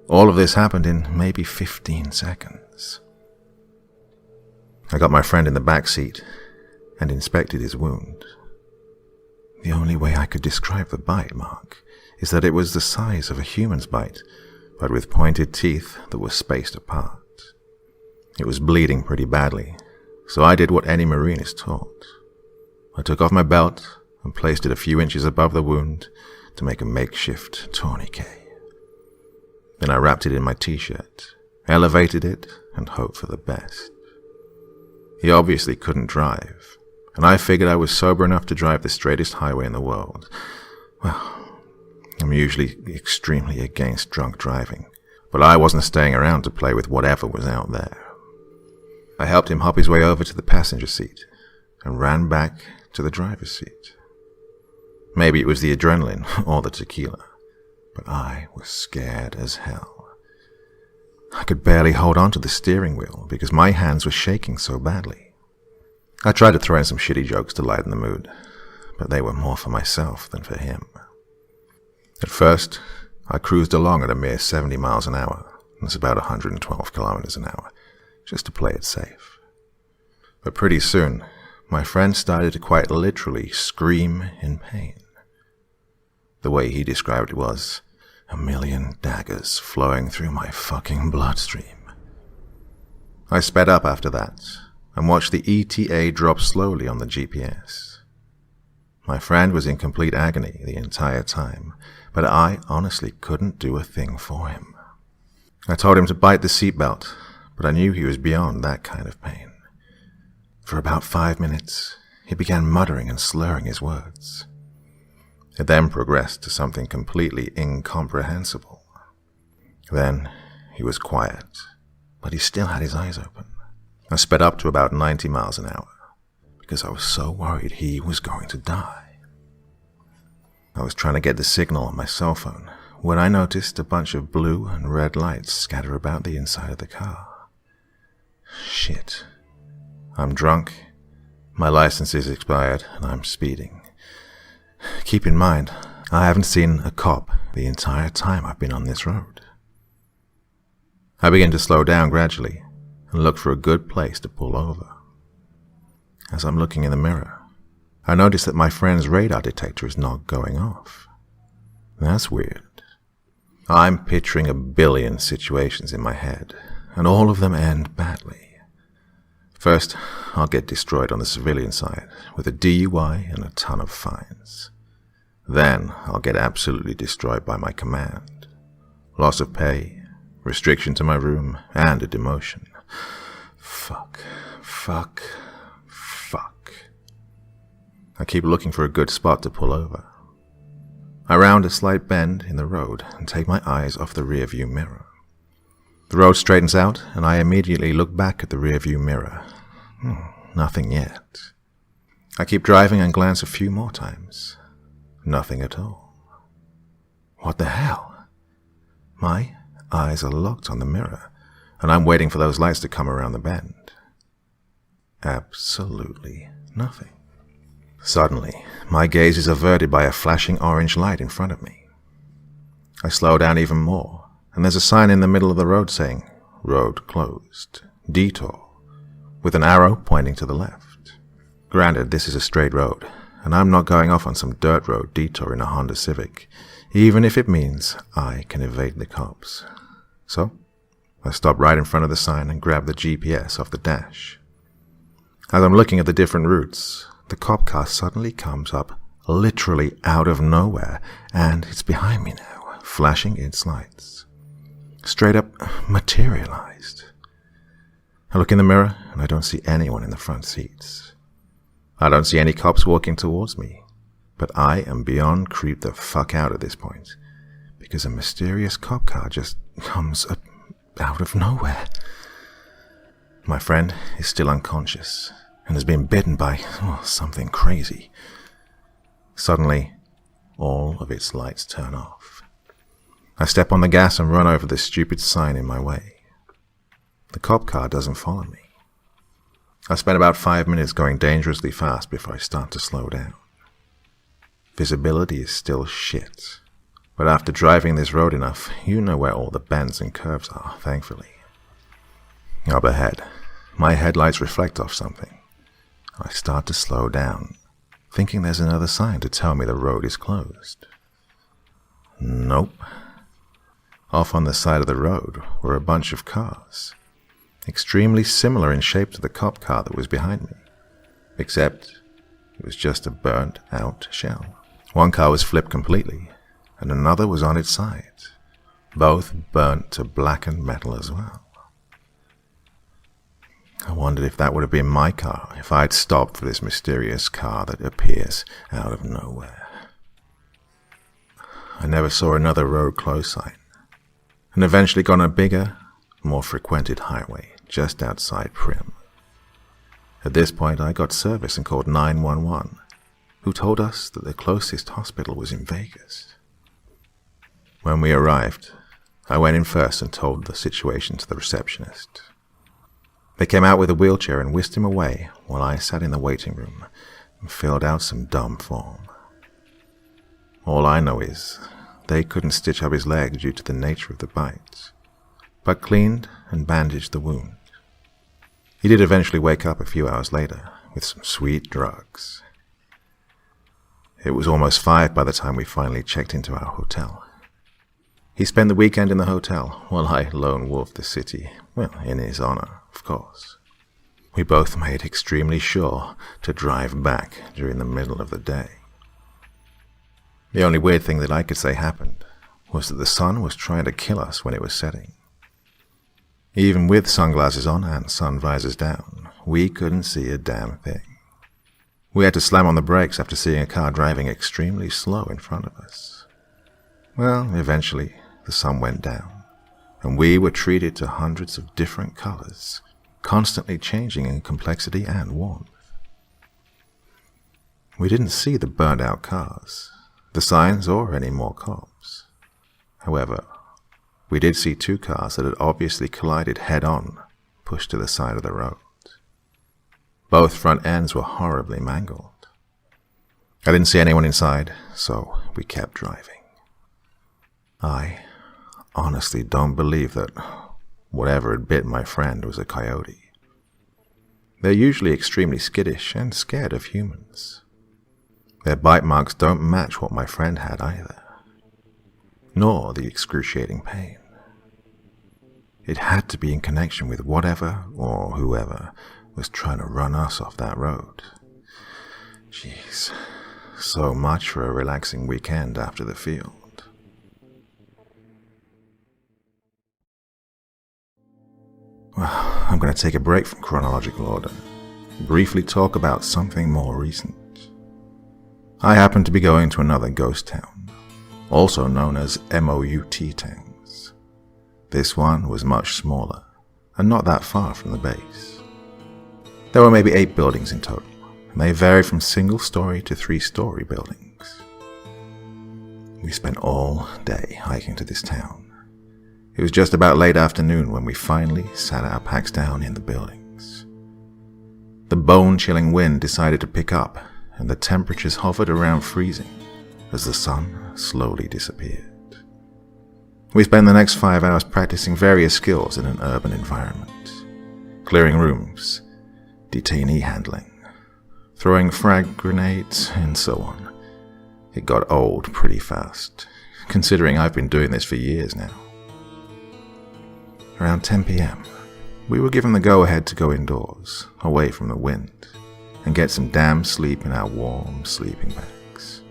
All of this happened in maybe 15 seconds. I got my friend in the back seat and inspected his wound. The only way I could describe the bite, Mark, is that it was the size of a human's bite, but with pointed teeth that were spaced apart. It was bleeding pretty badly, so I did what any Marine is taught. I took off my belt and placed it a few inches above the wound to make a makeshift tourniquet. Then I wrapped it in my t-shirt, elevated it, and hoped for the best. He obviously couldn't drive, and I figured I was sober enough to drive the straightest highway in the world. Well, I'm usually extremely against drunk driving, but I wasn't staying around to play with whatever was out there. I helped him hop his way over to the passenger seat and ran back to the driver's seat. Maybe it was the adrenaline or the tequila, but I was scared as hell. I could barely hold on to the steering wheel because my hands were shaking so badly. I tried to throw in some shitty jokes to lighten the mood, but they were more for myself than for him. At first, I cruised along at a mere 70 miles an hour. That's about 112 kilometers an hour, just to play it safe. But pretty soon, my friend started to quite literally scream in pain. The way he described it was, 1,000,000 daggers flowing through my fucking bloodstream. I sped up after that and watched the ETA drop slowly on the GPS. My friend was in complete agony the entire time, but I honestly couldn't do a thing for him. I told him to bite the seatbelt, but I knew he was beyond that kind of pain. For about 5 minutes, he began muttering and slurring his words. It then progressed to something completely incomprehensible. Then he was quiet, but he still had his eyes open. I sped up to about 90 miles an hour because I was so worried he was going to die. I was trying to get the signal on my cell phone when I noticed a bunch of blue and red lights scatter about the inside of the car. Shit. I'm drunk, my license is expired, and I'm speeding. Keep in mind, I haven't seen a cop the entire time I've been on this road. I begin to slow down gradually and look for a good place to pull over. As I'm looking in the mirror, I notice that my friend's radar detector is not going off. That's weird. I'm picturing a billion situations in my head, and all of them end badly. First, I'll get destroyed on the civilian side with a DUI and a ton of fines. Then I'll get absolutely destroyed by my command. Loss of pay, restriction to my room, and a demotion. Fuck. I keep looking for a good spot to pull over. I round a slight bend in the road and take my eyes off the rearview mirror. The road straightens out, and I immediately look back at the rearview mirror. Nothing yet. I keep driving and glance a few more times. Nothing at all. What the hell? My eyes are locked on the mirror, and I'm waiting for those lights to come around the bend. Absolutely nothing. Suddenly, my gaze is averted by a flashing orange light in front of me. I slow down even more, and there's a sign in the middle of the road saying, "Road closed. Detour," with an arrow pointing to the left. Granted, this is a straight road, and I'm not going off on some dirt road detour in a Honda Civic, even if it means I can evade the cops. So, I stop right in front of the sign and grab the GPS off the dash. As I'm looking at the different routes, the cop car suddenly comes up literally out of nowhere, and it's behind me now, flashing its lights. Straight up materialized. I look in the mirror, and I don't see anyone in the front seats. I don't see any cops walking towards me, but I am beyond creeped the fuck out at this point, because a mysterious cop car just comes out of nowhere. My friend is still unconscious, and has been bitten by something crazy. Suddenly, all of its lights turn off. I step on the gas and run over the stupid sign in my way. The cop car doesn't follow me. I spend about 5 minutes going dangerously fast before I start to slow down. Visibility is still shit, but after driving this road enough, you know where all the bends and curves are, thankfully. Up ahead, my headlights reflect off something. I start to slow down, thinking there's another sign to tell me the road is closed. Nope. Off on the side of the road were a bunch of cars, extremely similar in shape to the cop car that was behind me, except it was just a burnt-out shell. One car was flipped completely, and another was on its side, both burnt to blackened metal as well. I wondered if that would have been my car if I'd stopped for this mysterious car that appears out of nowhere. I never saw another road close sign, and eventually got on a bigger, more frequented highway just outside Prim. At this point, I got service and called 911, who told us that the closest hospital was in Vegas. When we arrived, I went in first and told the situation to the receptionist. They came out with a wheelchair and whisked him away while I sat in the waiting room and filled out some dumb form. All I know is they couldn't stitch up his leg due to the nature of the bite, but cleaned and bandaged the wound. He did eventually wake up a few hours later with some sweet drugs. It was almost 5 by the time we finally checked into our hotel. He spent the weekend in the hotel while I lone wolfed the city, well, in his honor, of course. We both made extremely sure to drive back during the middle of the day. The only weird thing that I could say happened was that the sun was trying to kill us when it was setting. Even with sunglasses on and sun visors down, we couldn't see a damn thing. We had to slam on the brakes after seeing a car driving extremely slow in front of us. Well, eventually, the sun went down, and we were treated to hundreds of different colors, constantly changing in complexity and warmth. We didn't see the burned-out cars, the signs, or any more cops. However, we did see 2 cars that had obviously collided head-on, pushed to the side of the road. Both front ends were horribly mangled. I didn't see anyone inside, so we kept driving. I honestly don't believe that whatever had bit my friend was a coyote. They're usually extremely skittish and scared of humans. Their bite marks don't match what my friend had either, nor the excruciating pain. It had to be in connection with whatever or whoever was trying to run us off that road. Jeez, so much for a relaxing weekend after the field. Well, I'm going to take a break from chronological order, briefly talk about something more recent. I happened to be going to another ghost town, also known as MOUT towns. This one was much smaller, and not that far from the base. There were maybe 8 buildings in total, and they varied from single-story to 3-story buildings. We spent all day hiking to this town. It was just about late afternoon when we finally sat our packs down in the buildings. The bone-chilling wind decided to pick up, and the temperatures hovered around freezing as the sun slowly disappeared. We spent the next 5 hours practicing various skills in an urban environment, clearing rooms, detainee handling, throwing frag grenades, and so on. It got old pretty fast, considering I've been doing this for years now. Around 10 p.m., we were given the go-ahead to go indoors, away from the wind, and get some damn sleep in our warm sleeping bags.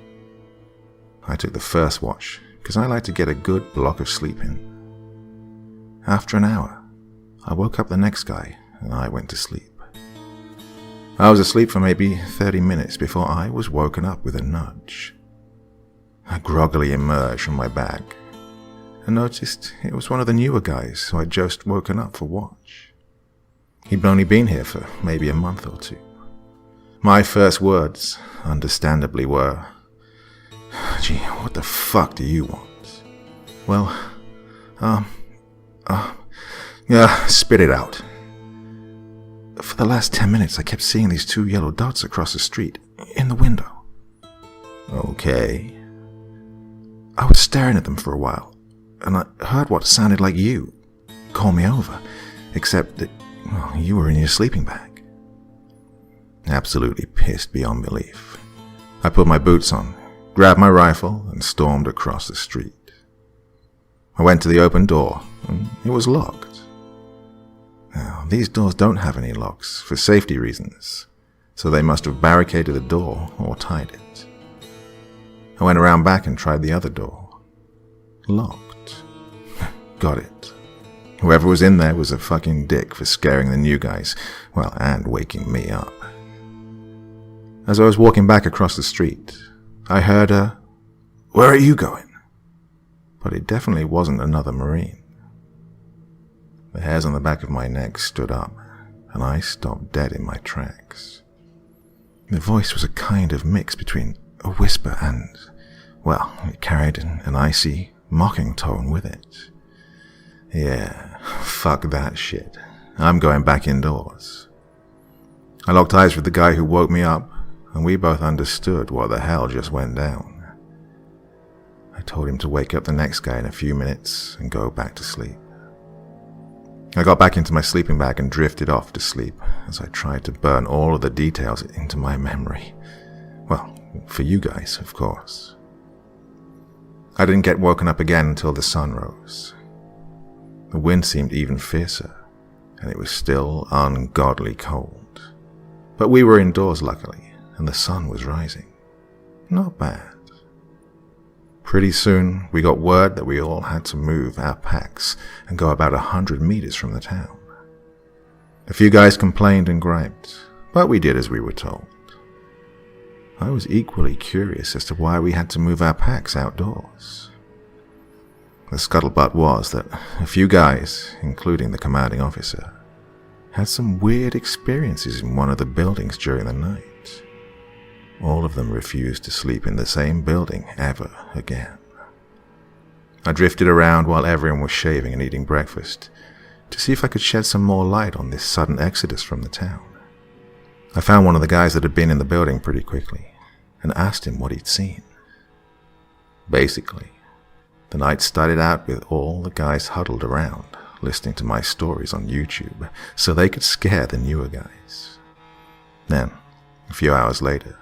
I took the first watch because I like to get a good block of sleep in. After an hour, I woke up the next guy and I went to sleep. I was asleep for maybe 30 minutes before I was woken up with a nudge. I groggily emerged from my bag and noticed it was one of the newer guys who I'd just woken up for watch. He'd only been here for maybe a month or two. My first words, understandably, were, "Gee, what the fuck do you want?" "Well, yeah, spit it out." "For the last 10 minutes, I kept seeing these 2 yellow dots across the street, in the window." "Okay." "I was staring at them for a while, and I heard what sounded like you call me over, except that, well, you were in your sleeping bag." Absolutely pissed beyond belief, I put my boots on, grabbed my rifle, and stormed across the street. I went to the open door, and it was locked. Now, these doors don't have any locks for safety reasons, so they must have barricaded the door or tied it. I went around back and tried the other door. Locked. Got it. Whoever was in there was a fucking dick for scaring the new guys, well, and waking me up. As I was walking back across the street, I heard a, "Where are you going?" But it definitely wasn't another Marine. The hairs on the back of my neck stood up, and I stopped dead in my tracks. The voice was a kind of mix between a whisper and, well, it carried an icy, mocking tone with it. Yeah, fuck that shit. I'm going back indoors. I locked eyes with the guy who woke me up, and we both understood what the hell just went down. I told him to wake up the next guy in a few minutes and go back to sleep. I got back into my sleeping bag and drifted off to sleep as I tried to burn all of the details into my memory. Well, for you guys, of course. I didn't get woken up again until the sun rose. The wind seemed even fiercer, and it was still ungodly cold. But we were indoors, luckily, and the sun was rising. Not bad. Pretty soon, we got word that we all had to move our packs and go about 100 meters from the town. A few guys complained and griped, but we did as we were told. I was equally curious as to why we had to move our packs outdoors. The scuttlebutt was that a few guys, including the commanding officer, had some weird experiences in one of the buildings during the night. All of them refused to sleep in the same building ever again. I drifted around while everyone was shaving and eating breakfast to see if I could shed some more light on this sudden exodus from the town. I found one of the guys that had been in the building pretty quickly and asked him what he'd seen. Basically, the night started out with all the guys huddled around listening to my stories on YouTube so they could scare the newer guys. Then, a few hours later,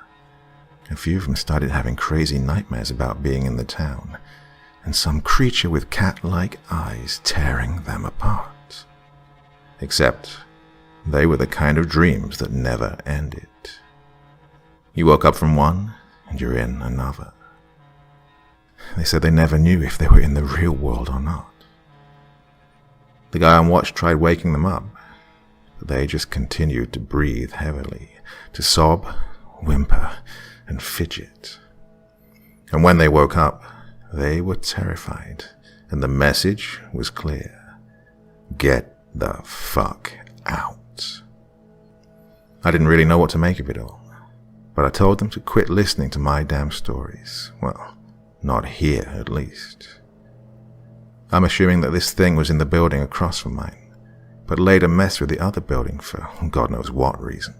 a few of them started having crazy nightmares about being in the town and some creature with cat-like eyes tearing them apart. Except they were the kind of dreams that never ended. You woke up from one and you're in another. They said they never knew if they were in the real world or not. The guy on watch tried waking them up, but they just continued to breathe heavily, to sob, whimper, and fidget. And when they woke up, they were terrified, and the message was clear. Get the fuck out. I didn't really know what to make of it all, but I told them to quit listening to my damn stories. Well, not here, at least. I'm assuming that this thing was in the building across from mine, but later messed with the other building for God knows what reason.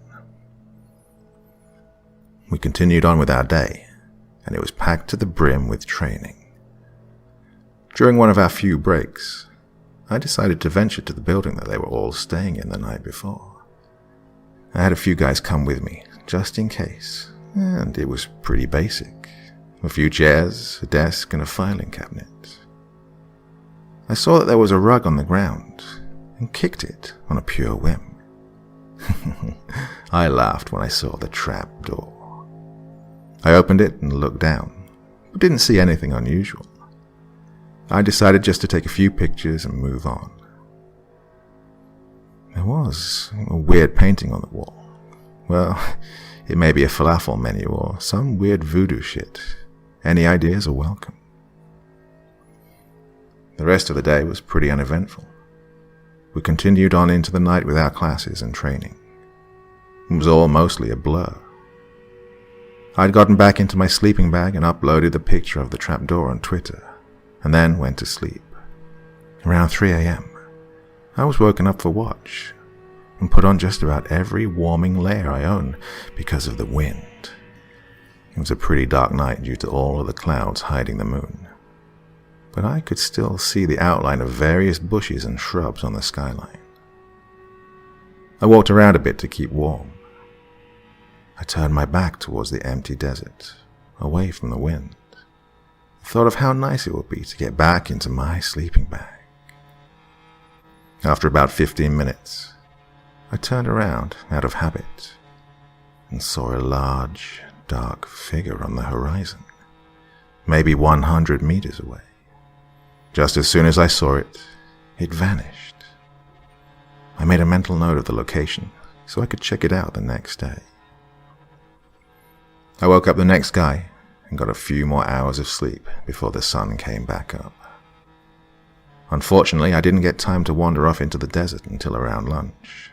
We continued on with our day, and it was packed to the brim with training. During one of our few breaks, I decided to venture to the building that they were all staying in the night before. I had a few guys come with me, just in case, and it was pretty basic. A few chairs, a desk, and a filing cabinet. I saw that there was a rug on the ground, and kicked it on a pure whim. I laughed when I saw the trap door. I opened it and looked down, but didn't see anything unusual. I decided just to take a few pictures and move on. There was a weird painting on the wall. Well, it may be a falafel menu or some weird voodoo shit. Any ideas are welcome. The rest of the day was pretty uneventful. We continued on into the night with our classes and training. It was all mostly a blur. I'd gotten back into my sleeping bag and uploaded the picture of the trapdoor on Twitter, and then went to sleep. Around 3 a.m., I was woken up for watch, and put on just about every warming layer I own because of the wind. It was a pretty dark night due to all of the clouds hiding the moon, but I could still see the outline of various bushes and shrubs on the skyline. I walked around a bit to keep warm. I turned my back towards the empty desert, away from the wind. I thought of how nice it would be to get back into my sleeping bag. After about 15 minutes, I turned around out of habit and saw a large, dark figure on the horizon, maybe 100 meters away. Just as soon as I saw it, it vanished. I made a mental note of the location so I could check it out the next day. I woke up the next guy and got a few more hours of sleep before the sun came back up. Unfortunately, I didn't get time to wander off into the desert until around lunch.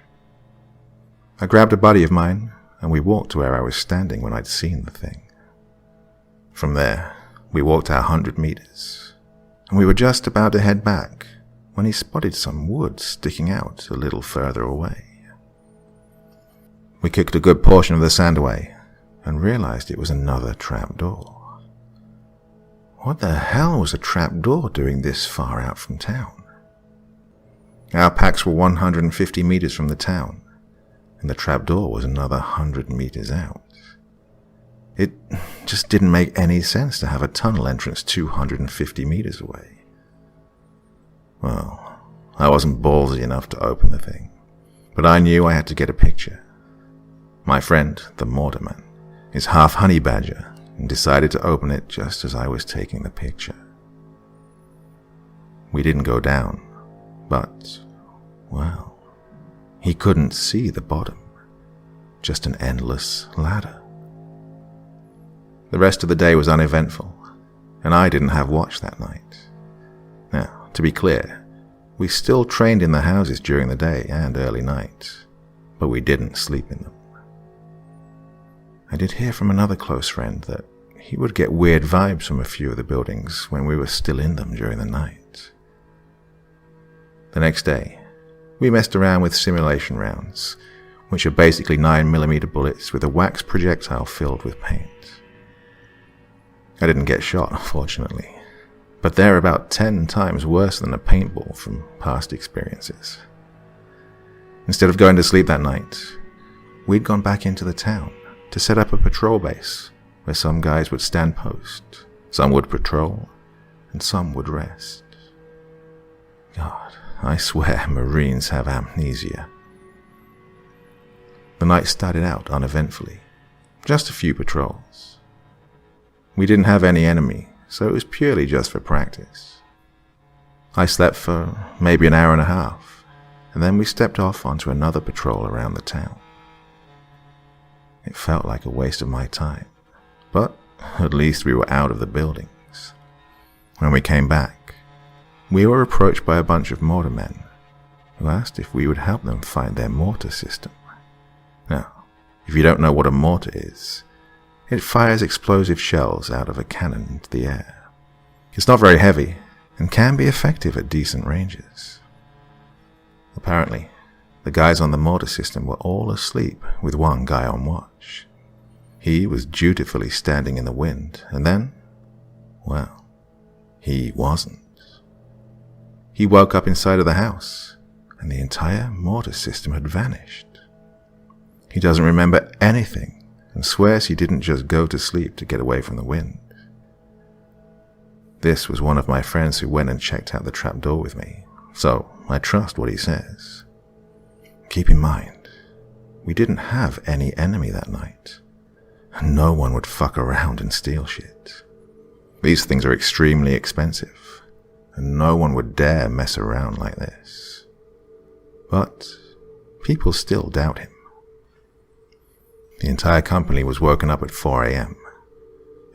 I grabbed a buddy of mine and we walked to where I was standing when I'd seen the thing. From there, we walked our 100 meters, and we were just about to head back when he spotted some wood sticking out a little further away. We kicked a good portion of the sand away and realized it was another trapdoor. What the hell was a trapdoor doing this far out from town? Our packs were 150 meters from the town, and the trapdoor was another 100 meters out. It just didn't make any sense to have a tunnel entrance 250 meters away. Well, I wasn't ballsy enough to open the thing, but I knew I had to get a picture. My friend, the Mortarman, is half honey badger and decided to open it just as I was taking the picture. We didn't go down, but, well, he couldn't see the bottom, just an endless ladder. The rest of the day was uneventful, and I didn't have watch that night. Now, to be clear, we still trained in the houses during the day and early night, but we didn't sleep in them. I did hear from another close friend that he would get weird vibes from a few of the buildings when we were still in them during the night. The next day, we messed around with simulation rounds, which are basically 9mm bullets with a wax projectile filled with paint. I didn't get shot, fortunately, but they're about 10 times worse than a paintball from past experiences. Instead of going to sleep that night, we'd gone back into the town to set up a patrol base where some guys would stand post, some would patrol, and some would rest. God, I swear Marines have amnesia. The night started out uneventfully, just a few patrols. We didn't have any enemy, so it was purely just for practice. I slept for maybe an hour and a half, and then we stepped off onto another patrol around the town. It felt like a waste of my time, but at least we were out of the buildings. When we came back, we were approached by a bunch of mortarmen who asked if we would help them find their mortar system. Now, if you don't know what a mortar is, it fires explosive shells out of a cannon into the air. It's not very heavy and can be effective at decent ranges. Apparently, the guys on the mortar system were all asleep with one guy on watch. He was dutifully standing in the wind, and then, well, he wasn't. He woke up inside of the house, and the entire mortar system had vanished. He doesn't remember anything and swears he didn't just go to sleep to get away from the wind. This was one of my friends who went and checked out the trapdoor with me, so I trust what he says. Keep in mind, we didn't have any enemy that night, and no one would fuck around and steal shit. These things are extremely expensive, and no one would dare mess around like this. But people still doubt him. The entire company was woken up at 4 a.m.,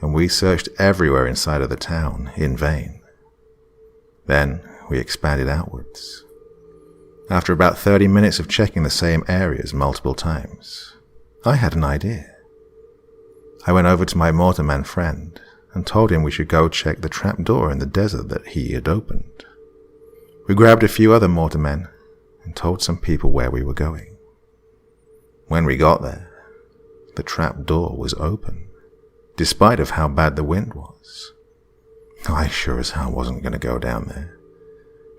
and we searched everywhere inside of the town in vain. Then we expanded outwards. After about 30 minutes of checking the same areas multiple times, I had an idea. I went over to my mortarman friend and told him we should go check the trapdoor in the desert that he had opened. We grabbed a few other mortarmen and told some people where we were going. When we got there, the trapdoor was open, despite of how bad the wind was. I sure as hell wasn't going to go down there,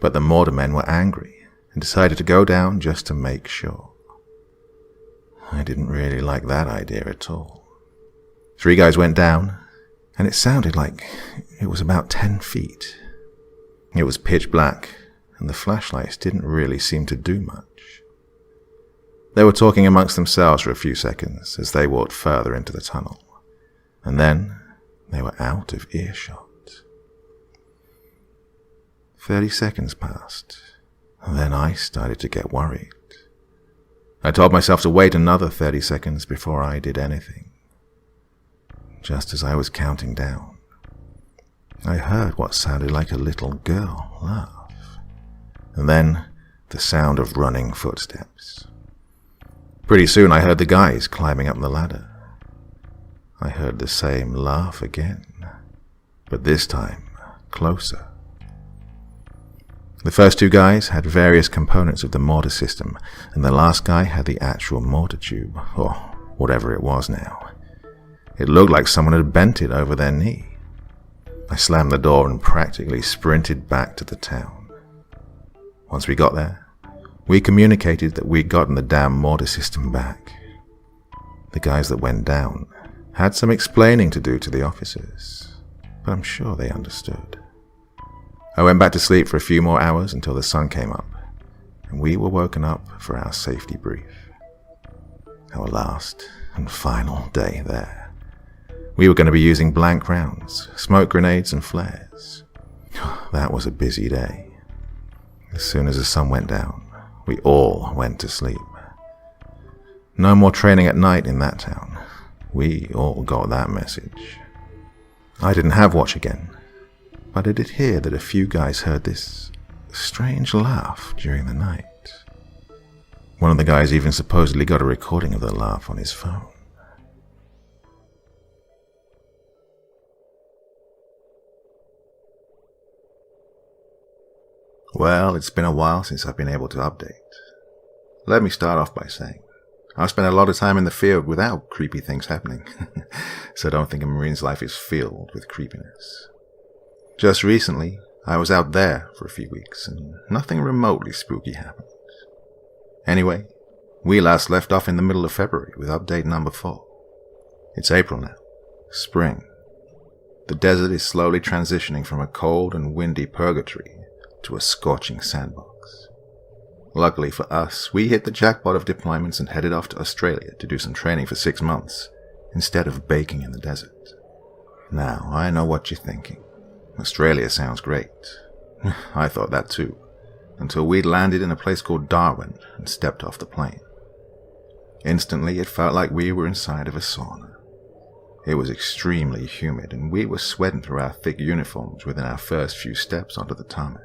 but the mortarmen were angry and decided to go down just to make sure. I didn't really like that idea at all. 3 guys went down, and it sounded like it was about 10 feet. It was pitch black, and the flashlights didn't really seem to do much. They were talking amongst themselves for a few seconds as they walked further into the tunnel, and then they were out of earshot. 30 seconds passed, and then I started to get worried. I told myself to wait another 30 seconds before I did anything. Just as I was counting down, I heard what sounded like a little girl laugh, and then the sound of running footsteps. Pretty soon I heard the guys climbing up the ladder. I heard the same laugh again, but this time closer. The first 2 guys had various components of the mortar system, and the last guy had the actual mortar tube, or whatever it was now. It looked like someone had bent it over their knee. I slammed the door and practically sprinted back to the town. Once we got there, we communicated that we'd gotten the damn mortar system back. The guys that went down had some explaining to do to the officers, but I'm sure they understood. I went back to sleep for a few more hours until the sun came up, and we were woken up for our safety brief. Our last and final day there. We were going to be using blank rounds, smoke grenades, and flares. That was a busy day. As soon as the sun went down, we all went to sleep. No more training at night in that town. We all got that message. I didn't have watch again, but I did hear that a few guys heard this strange laugh during the night. One of the guys even supposedly got a recording of the laugh on his phone. Well, it's been a while since I've been able to update. Let me start off by saying, I've spent a lot of time in the field without creepy things happening, so don't think a Marine's life is filled with creepiness. Just recently, I was out there for a few weeks, and nothing remotely spooky happened. Anyway, we last left off in the middle of February with update number 4. It's April now, spring. The desert is slowly transitioning from a cold and windy purgatory to a scorching sandbox. Luckily for us, we hit the jackpot of deployments and headed off to Australia to do some training for 6 months, instead of baking in the desert. Now, I know what you're thinking. Australia sounds great. I thought that too, until we'd landed in a place called Darwin and stepped off the plane. Instantly, it felt like we were inside of a sauna. It was extremely humid, and we were sweating through our thick uniforms within our first few steps onto the tarmac.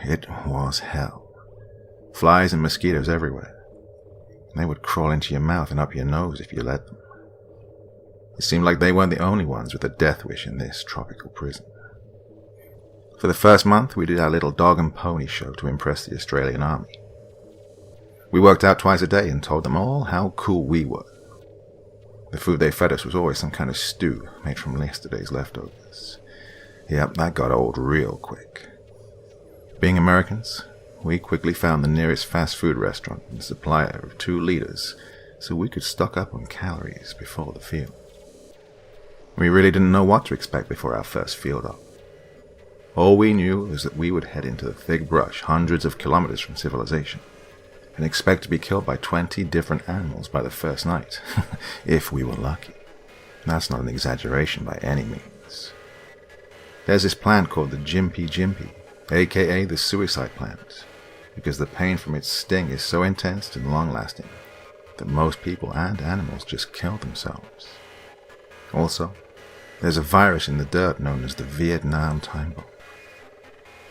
It was hell. Flies and mosquitoes everywhere. They would crawl into your mouth and up your nose if you let them. It seemed like they weren't the only ones with a death wish in this tropical prison. For the first month, we did our little dog and pony show to impress the Australian Army. We worked out twice a day and told them all how cool we were. The food they fed us was always some kind of stew made from yesterday's leftovers. Yep, that got old real quick. Being Americans, we quickly found the nearest fast food restaurant and supplier of 2 liters so we could stock up on calories before the field. We really didn't know what to expect before our first field op. All we knew was that we would head into the thick brush hundreds of kilometers from civilization and expect to be killed by 20 different animals by the first night, if we were lucky. That's not an exaggeration by any means. There's this plant called the Jimpy, aka the suicide plant, because the pain from its sting is so intense and long-lasting that most people and animals just kill themselves. Also, there's a virus in the dirt known as the Vietnam time bomb.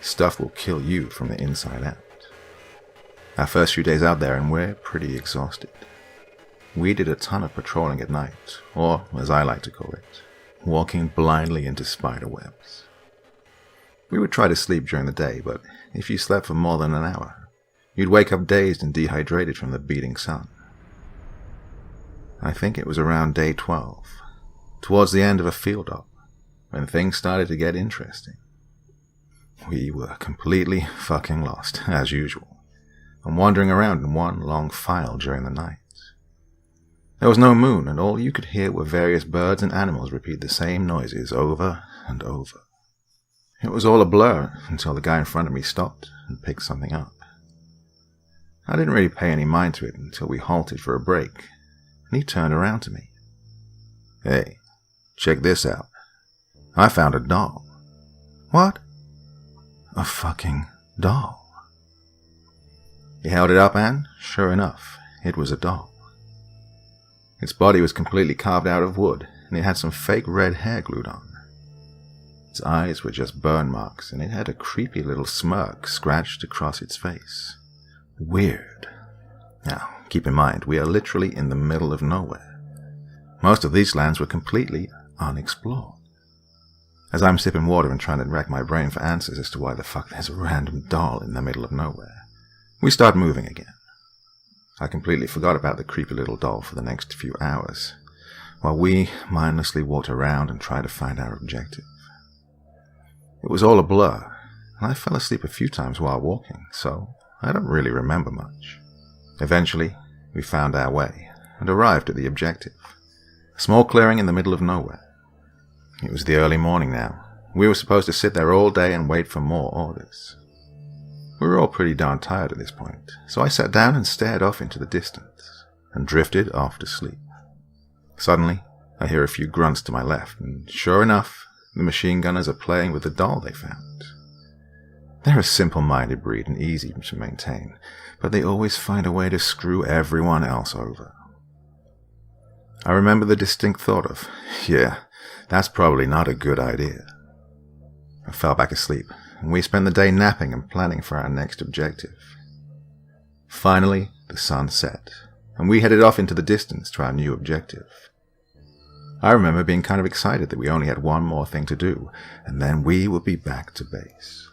Stuff will kill you from the inside out. Our first few days out there, and we're pretty exhausted. We did a ton of patrolling at night, or, as I like to call it, walking blindly into spider webs. We would try to sleep during the day, but if you slept for more than an hour, you'd wake up dazed and dehydrated from the beating sun. I think it was around day 12, towards the end of a field op, when things started to get interesting. We were completely fucking lost, as usual, and wandering around in one long file during the night. There was no moon, and all you could hear were various birds and animals repeat the same noises over and over. It was all a blur until the guy in front of me stopped and picked something up. I didn't really pay any mind to it until we halted for a break, and he turned around to me. "Hey, check this out. I found a doll." "What?" "A fucking doll." He held it up and, sure enough, it was a doll. Its body was completely carved out of wood, and it had some fake red hair glued on. Its eyes were just burn marks, and it had a creepy little smirk scratched across its face. Weird. Now, keep in mind, we are literally in the middle of nowhere. Most of these lands were completely unexplored. As I'm sipping water and trying to rack my brain for answers as to why the fuck there's a random doll in the middle of nowhere, we start moving again. I completely forgot about the creepy little doll for the next few hours, while we mindlessly walked around and tried to find our objective. It was all a blur, and I fell asleep a few times while walking, so I don't really remember much. Eventually, we found our way, and arrived at the objective, a small clearing in the middle of nowhere. It was the early morning now. We were supposed to sit there all day and wait for more orders. We were all pretty darn tired at this point, so I sat down and stared off into the distance, and drifted off to sleep. Suddenly, I hear a few grunts to my left, and sure enough, the machine gunners are playing with the doll they found. They're a simple-minded breed and easy to maintain, but they always find a way to screw everyone else over. I remember the distinct thought of, yeah, that's probably not a good idea. I fell back asleep, and we spent the day napping and planning for our next objective. Finally, the sun set, and we headed off into the distance to our new objective. I remember being kind of excited that we only had one more thing to do, and then we would be back to base.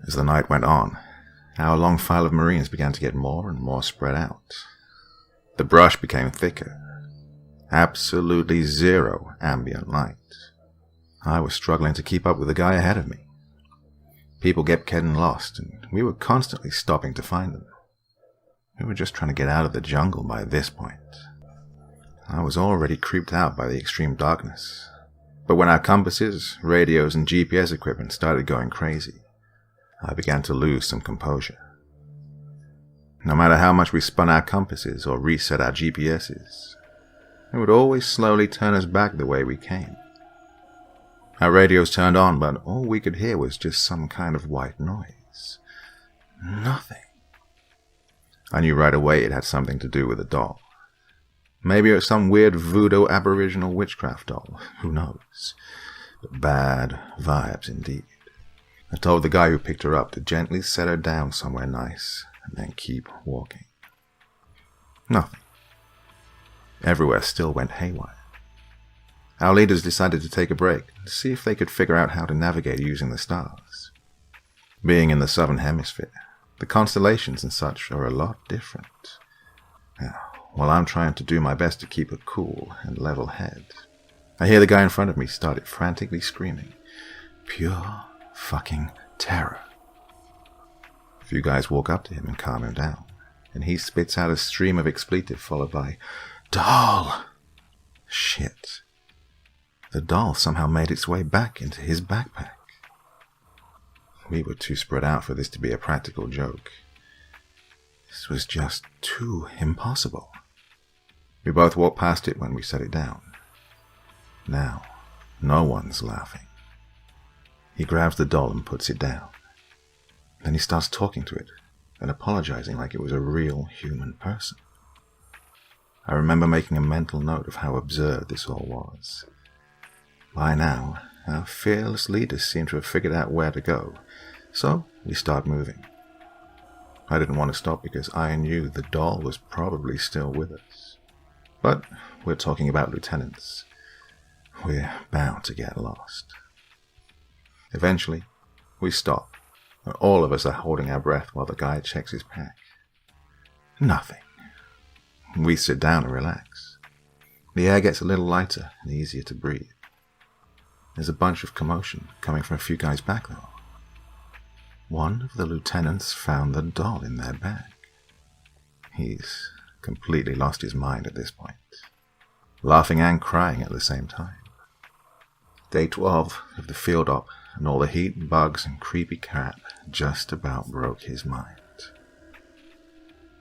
As the night went on, our long file of Marines began to get more and more spread out. The brush became thicker. Absolutely zero ambient light. I was struggling to keep up with the guy ahead of me. People kept getting lost, and we were constantly stopping to find them. We were just trying to get out of the jungle by this point. I was already creeped out by the extreme darkness, but when our compasses, radios, and GPS equipment started going crazy, I began to lose some composure. No matter how much we spun our compasses or reset our GPSs, it would always slowly turn us back the way we came. Our radios turned on, but all we could hear was just some kind of white noise. Nothing. I knew right away it had something to do with the doll. Maybe it was some weird voodoo aboriginal witchcraft doll, who knows. But bad vibes indeed. I told the guy who picked her up to gently set her down somewhere nice, and then keep walking. Nothing. Everywhere still went haywire. Our leaders decided to take a break to see if they could figure out how to navigate using the stars. Being in the southern hemisphere, the constellations and such are a lot different. Now, while I'm trying to do my best to keep a cool and level head, I hear the guy in front of me started frantically screaming. Pure fucking terror. A few guys walk up to him and calm him down, and he spits out a stream of expletive followed by, "Doll!" Shit. The doll somehow made its way back into his backpack. We were too spread out for this to be a practical joke. This was just too impossible. We both walked past it when we set it down. Now, no one's laughing. He grabs the doll and puts it down. Then he starts talking to it and apologizing like it was a real human person. I remember making a mental note of how absurd this all was. By now, our fearless leaders seemed to have figured out where to go, so we started moving. I didn't want to stop because I knew the doll was probably still with us. But we're talking about lieutenants. We're bound to get lost. Eventually, we stop, and all of us are holding our breath while the guy checks his pack. Nothing. We sit down and relax. The air gets a little lighter and easier to breathe. There's a bunch of commotion coming from a few guys back though. One of the lieutenants found the doll in their bag. He's completely lost his mind at this point, laughing and crying at the same time. Day 12 of the field op and all the heat, bugs, and creepy crap just about broke his mind.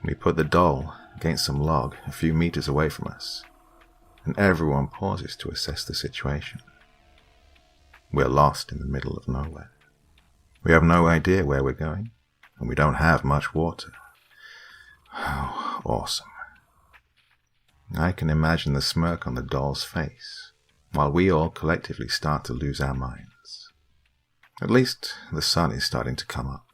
We put the doll against some log a few meters away from us, and everyone pauses to assess the situation. We're lost in the middle of nowhere. We have no idea where we're going, and we don't have much water. How awesome. I can imagine the smirk on the doll's face, while we all collectively start to lose our minds. At least the sun is starting to come up.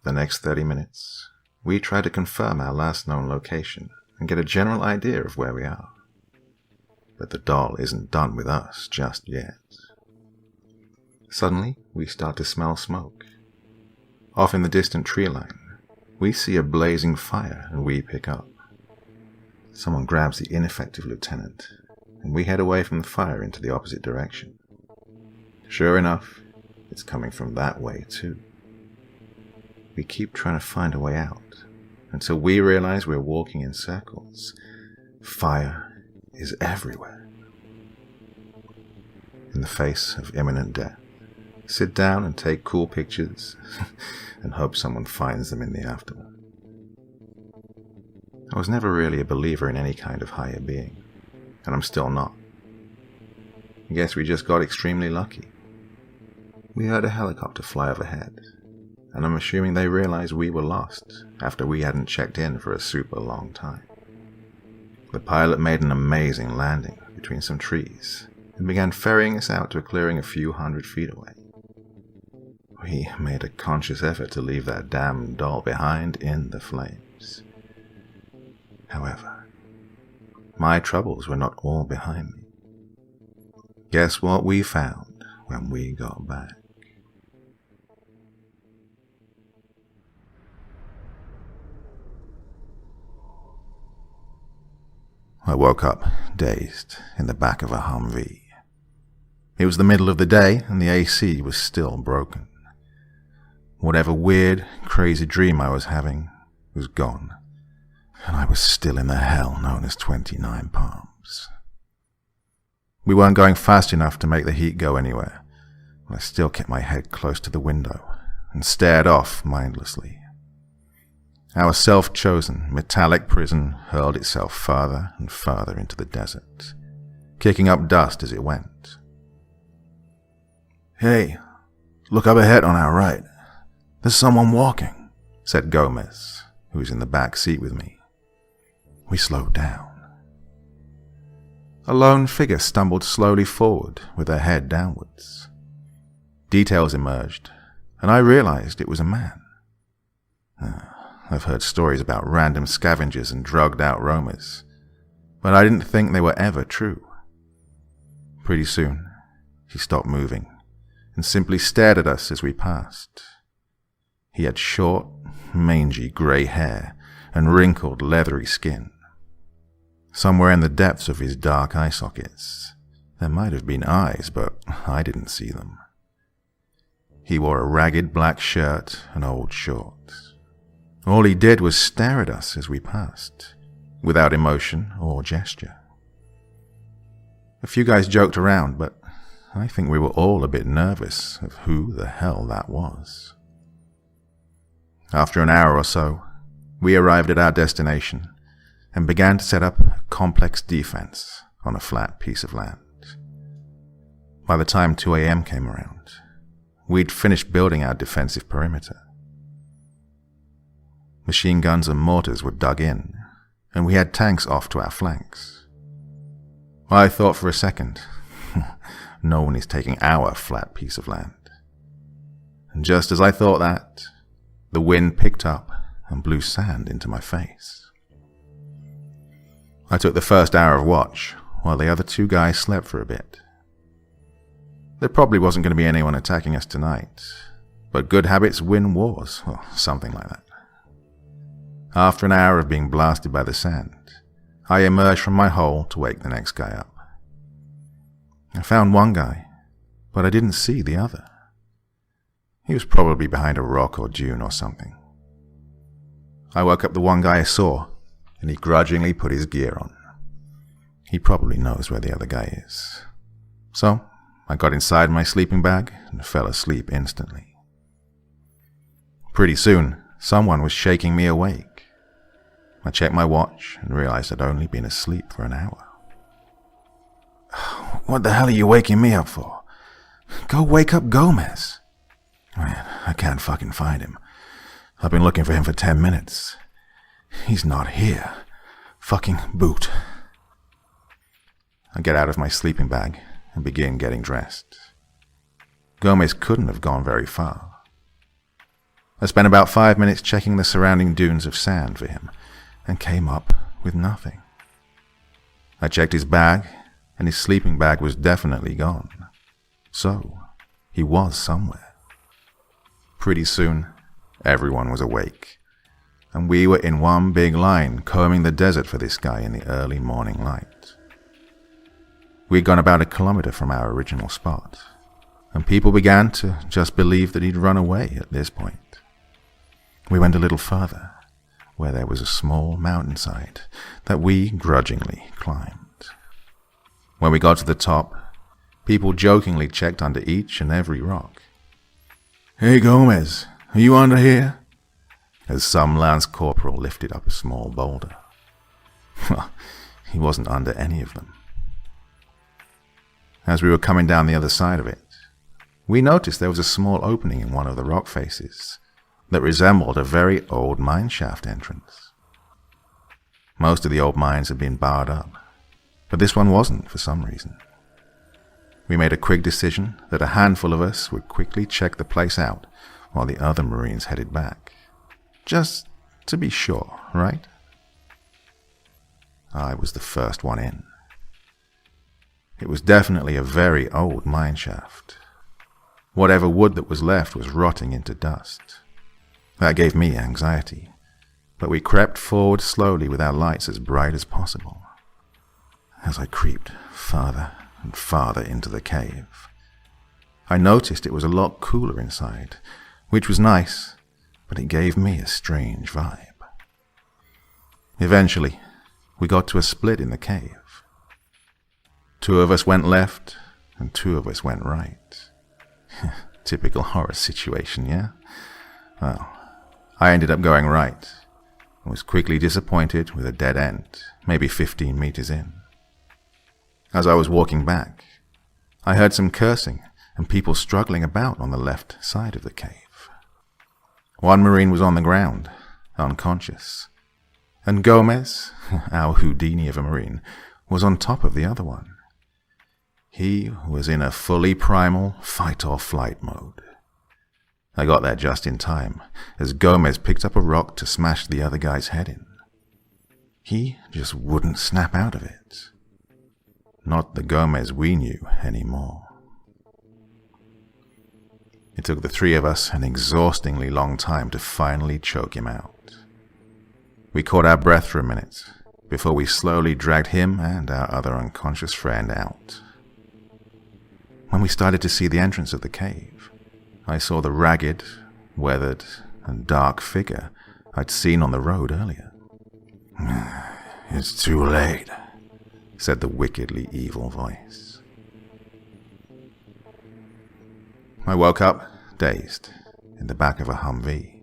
The next 30 minutes, we try to confirm our last known location and get a general idea of where we are. But the doll isn't done with us just yet. Suddenly, we start to smell smoke. Off in the distant tree line, we see a blazing fire and we pick up. Someone grabs the ineffective lieutenant, and we head away from the fire into the opposite direction. Sure enough, it's coming from that way too. We keep trying to find a way out, until we realize we're walking in circles. Fire is everywhere. In the face of imminent death, sit down and take cool pictures and hope someone finds them in the aftermath. I was never really a believer in any kind of higher being, and I'm still not. I guess we just got extremely lucky. We heard a helicopter fly overhead, and I'm assuming they realized we were lost after we hadn't checked in for a super long time. The pilot made an amazing landing between some trees and began ferrying us out to a clearing a few 100 feet away. We made a conscious effort to leave that damn doll behind in the flames. However, my troubles were not all behind me. Guess what we found when we got back? I woke up, dazed, in the back of a Humvee. It was the middle of the day, and the AC was still broken. Whatever weird, crazy dream I was having was gone, and I was still in the hell known as 29 Palms. We weren't going fast enough to make the heat go anywhere, but I still kept my head close to the window and stared off mindlessly. Our self-chosen, metallic prison hurled itself farther and farther into the desert, kicking up dust as it went. "Hey, look up ahead on our right. There's someone walking," said Gomez, who was in the back seat with me. We slowed down. A lone figure stumbled slowly forward with her head downwards. Details emerged, and I realized it was a man. I've heard stories about random scavengers and drugged-out roamers, but I didn't think they were ever true. Pretty soon, he stopped moving and simply stared at us as we passed. He had short, mangy grey hair and wrinkled, leathery skin. Somewhere in the depths of his dark eye sockets, there might have been eyes, but I didn't see them. He wore a ragged black shirt and old shorts. All he did was stare at us as we passed, without emotion or gesture. A few guys joked around, but I think we were all a bit nervous of who the hell that was. After an hour or so, we arrived at our destination and began to set up a complex defense on a flat piece of land. By the time 2 a.m. came around, we'd finished building our defensive perimeter. Machine guns and mortars were dug in, and we had tanks off to our flanks. I thought for a second, no one is taking our flat piece of land. And just as I thought that, the wind picked up and blew sand into my face. I took the first hour of watch while the other 2 guys slept for a bit. There probably wasn't going to be anyone attacking us tonight, but good habits win wars, or something like that. After an hour of being blasted by the sand, I emerged from my hole to wake the next guy up. I found one guy, but I didn't see the other. He was probably behind a rock or dune or something. I woke up the one guy I saw, and he grudgingly put his gear on. He probably knows where the other guy is. So, I got inside my sleeping bag and fell asleep instantly. Pretty soon, someone was shaking me awake. I checked my watch and realized I'd only been asleep for an hour. What the hell are you waking me up for? Go wake up Gomez. Man, I can't fucking find him. I've been looking for him for 10 minutes. He's not here. Fucking boot. I get out of my sleeping bag and begin getting dressed. Gomez couldn't have gone very far. I spent about 5 minutes checking the surrounding dunes of sand for him and came up with nothing. I checked his bag, and his sleeping bag was definitely gone. So, he was somewhere. Pretty soon, everyone was awake, and we were in one big line combing the desert for this guy in the early morning light. We'd gone about 1 kilometer from our original spot, and people began to just believe that he'd run away at this point. We went a little further, where there was a small mountainside that we grudgingly climbed. When we got to the top, people jokingly checked under each and every rock. "Hey Gomez, are you under here?" As some lance corporal lifted up a small boulder. Well, he wasn't under any of them. As we were coming down the other side of it, we noticed there was a small opening in one of the rock faces that resembled a very old mine shaft entrance. Most of the old mines had been barred up, but this one wasn't for some reason. We made a quick decision that a handful of us would quickly check the place out while the other Marines headed back. Just to be sure, right? I was the first one in. It was definitely a very old mine shaft. Whatever wood that was left was rotting into dust. That gave me anxiety, but we crept forward slowly with our lights as bright as possible. As I creeped farther and farther into the cave, I noticed it was a lot cooler inside, which was nice, but it gave me a strange vibe. Eventually, we got to a split in the cave. 2 of us went left, and 2 of us went right. Typical horror situation, yeah? Well, I ended up going right, and was quickly disappointed with a dead end, maybe 15 meters in. As I was walking back, I heard some cursing and people struggling about on the left side of the cave. One Marine was on the ground, unconscious, and Gomez, our Houdini of a Marine, was on top of the other one. He was in a fully primal fight-or-flight mode. I got there just in time, as Gomez picked up a rock to smash the other guy's head in. He just wouldn't snap out of it. Not the Gomez we knew anymore. It took the 3 of us an exhaustingly long time to finally choke him out. We caught our breath for a minute, before we slowly dragged him and our other unconscious friend out. When we started to see the entrance of the cave, I saw the ragged, weathered, and dark figure I'd seen on the road earlier. "It's too late," said the wickedly evil voice. I woke up, dazed, in the back of a Humvee.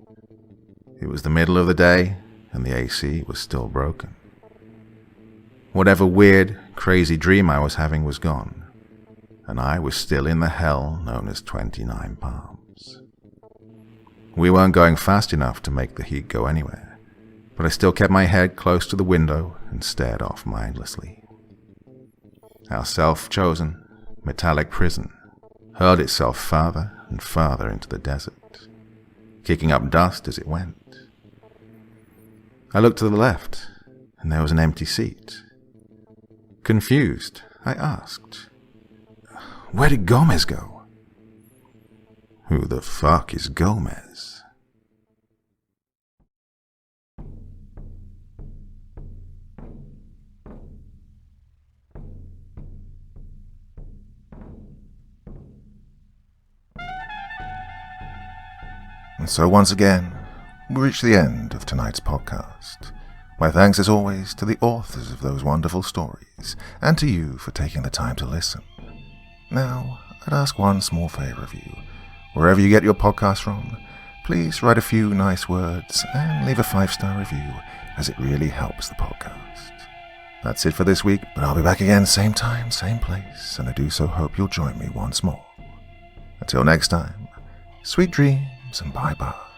It was the middle of the day, and the AC was still broken. Whatever weird, crazy dream I was having was gone, and I was still in the hell known as 29 Palms. We weren't going fast enough to make the heat go anywhere, but I still kept my head close to the window and stared off mindlessly. Our self-chosen, metallic prison hurled itself farther and farther into the desert, kicking up dust as it went. I looked to the left, and there was an empty seat. Confused, I asked, "Where did Gomez go?" "Who the fuck is Gomez?" And so once again, we reach the end of tonight's podcast. My thanks as always to the authors of those wonderful stories, and to you for taking the time to listen. Now, I'd ask one small favor of you. Wherever you get your podcast from, please write a few nice words and leave a 5-star review, as it really helps the podcast. That's it for this week, but I'll be back again same time, same place, and I do so hope you'll join me once more. Until next time, sweet dreams and bye-bye.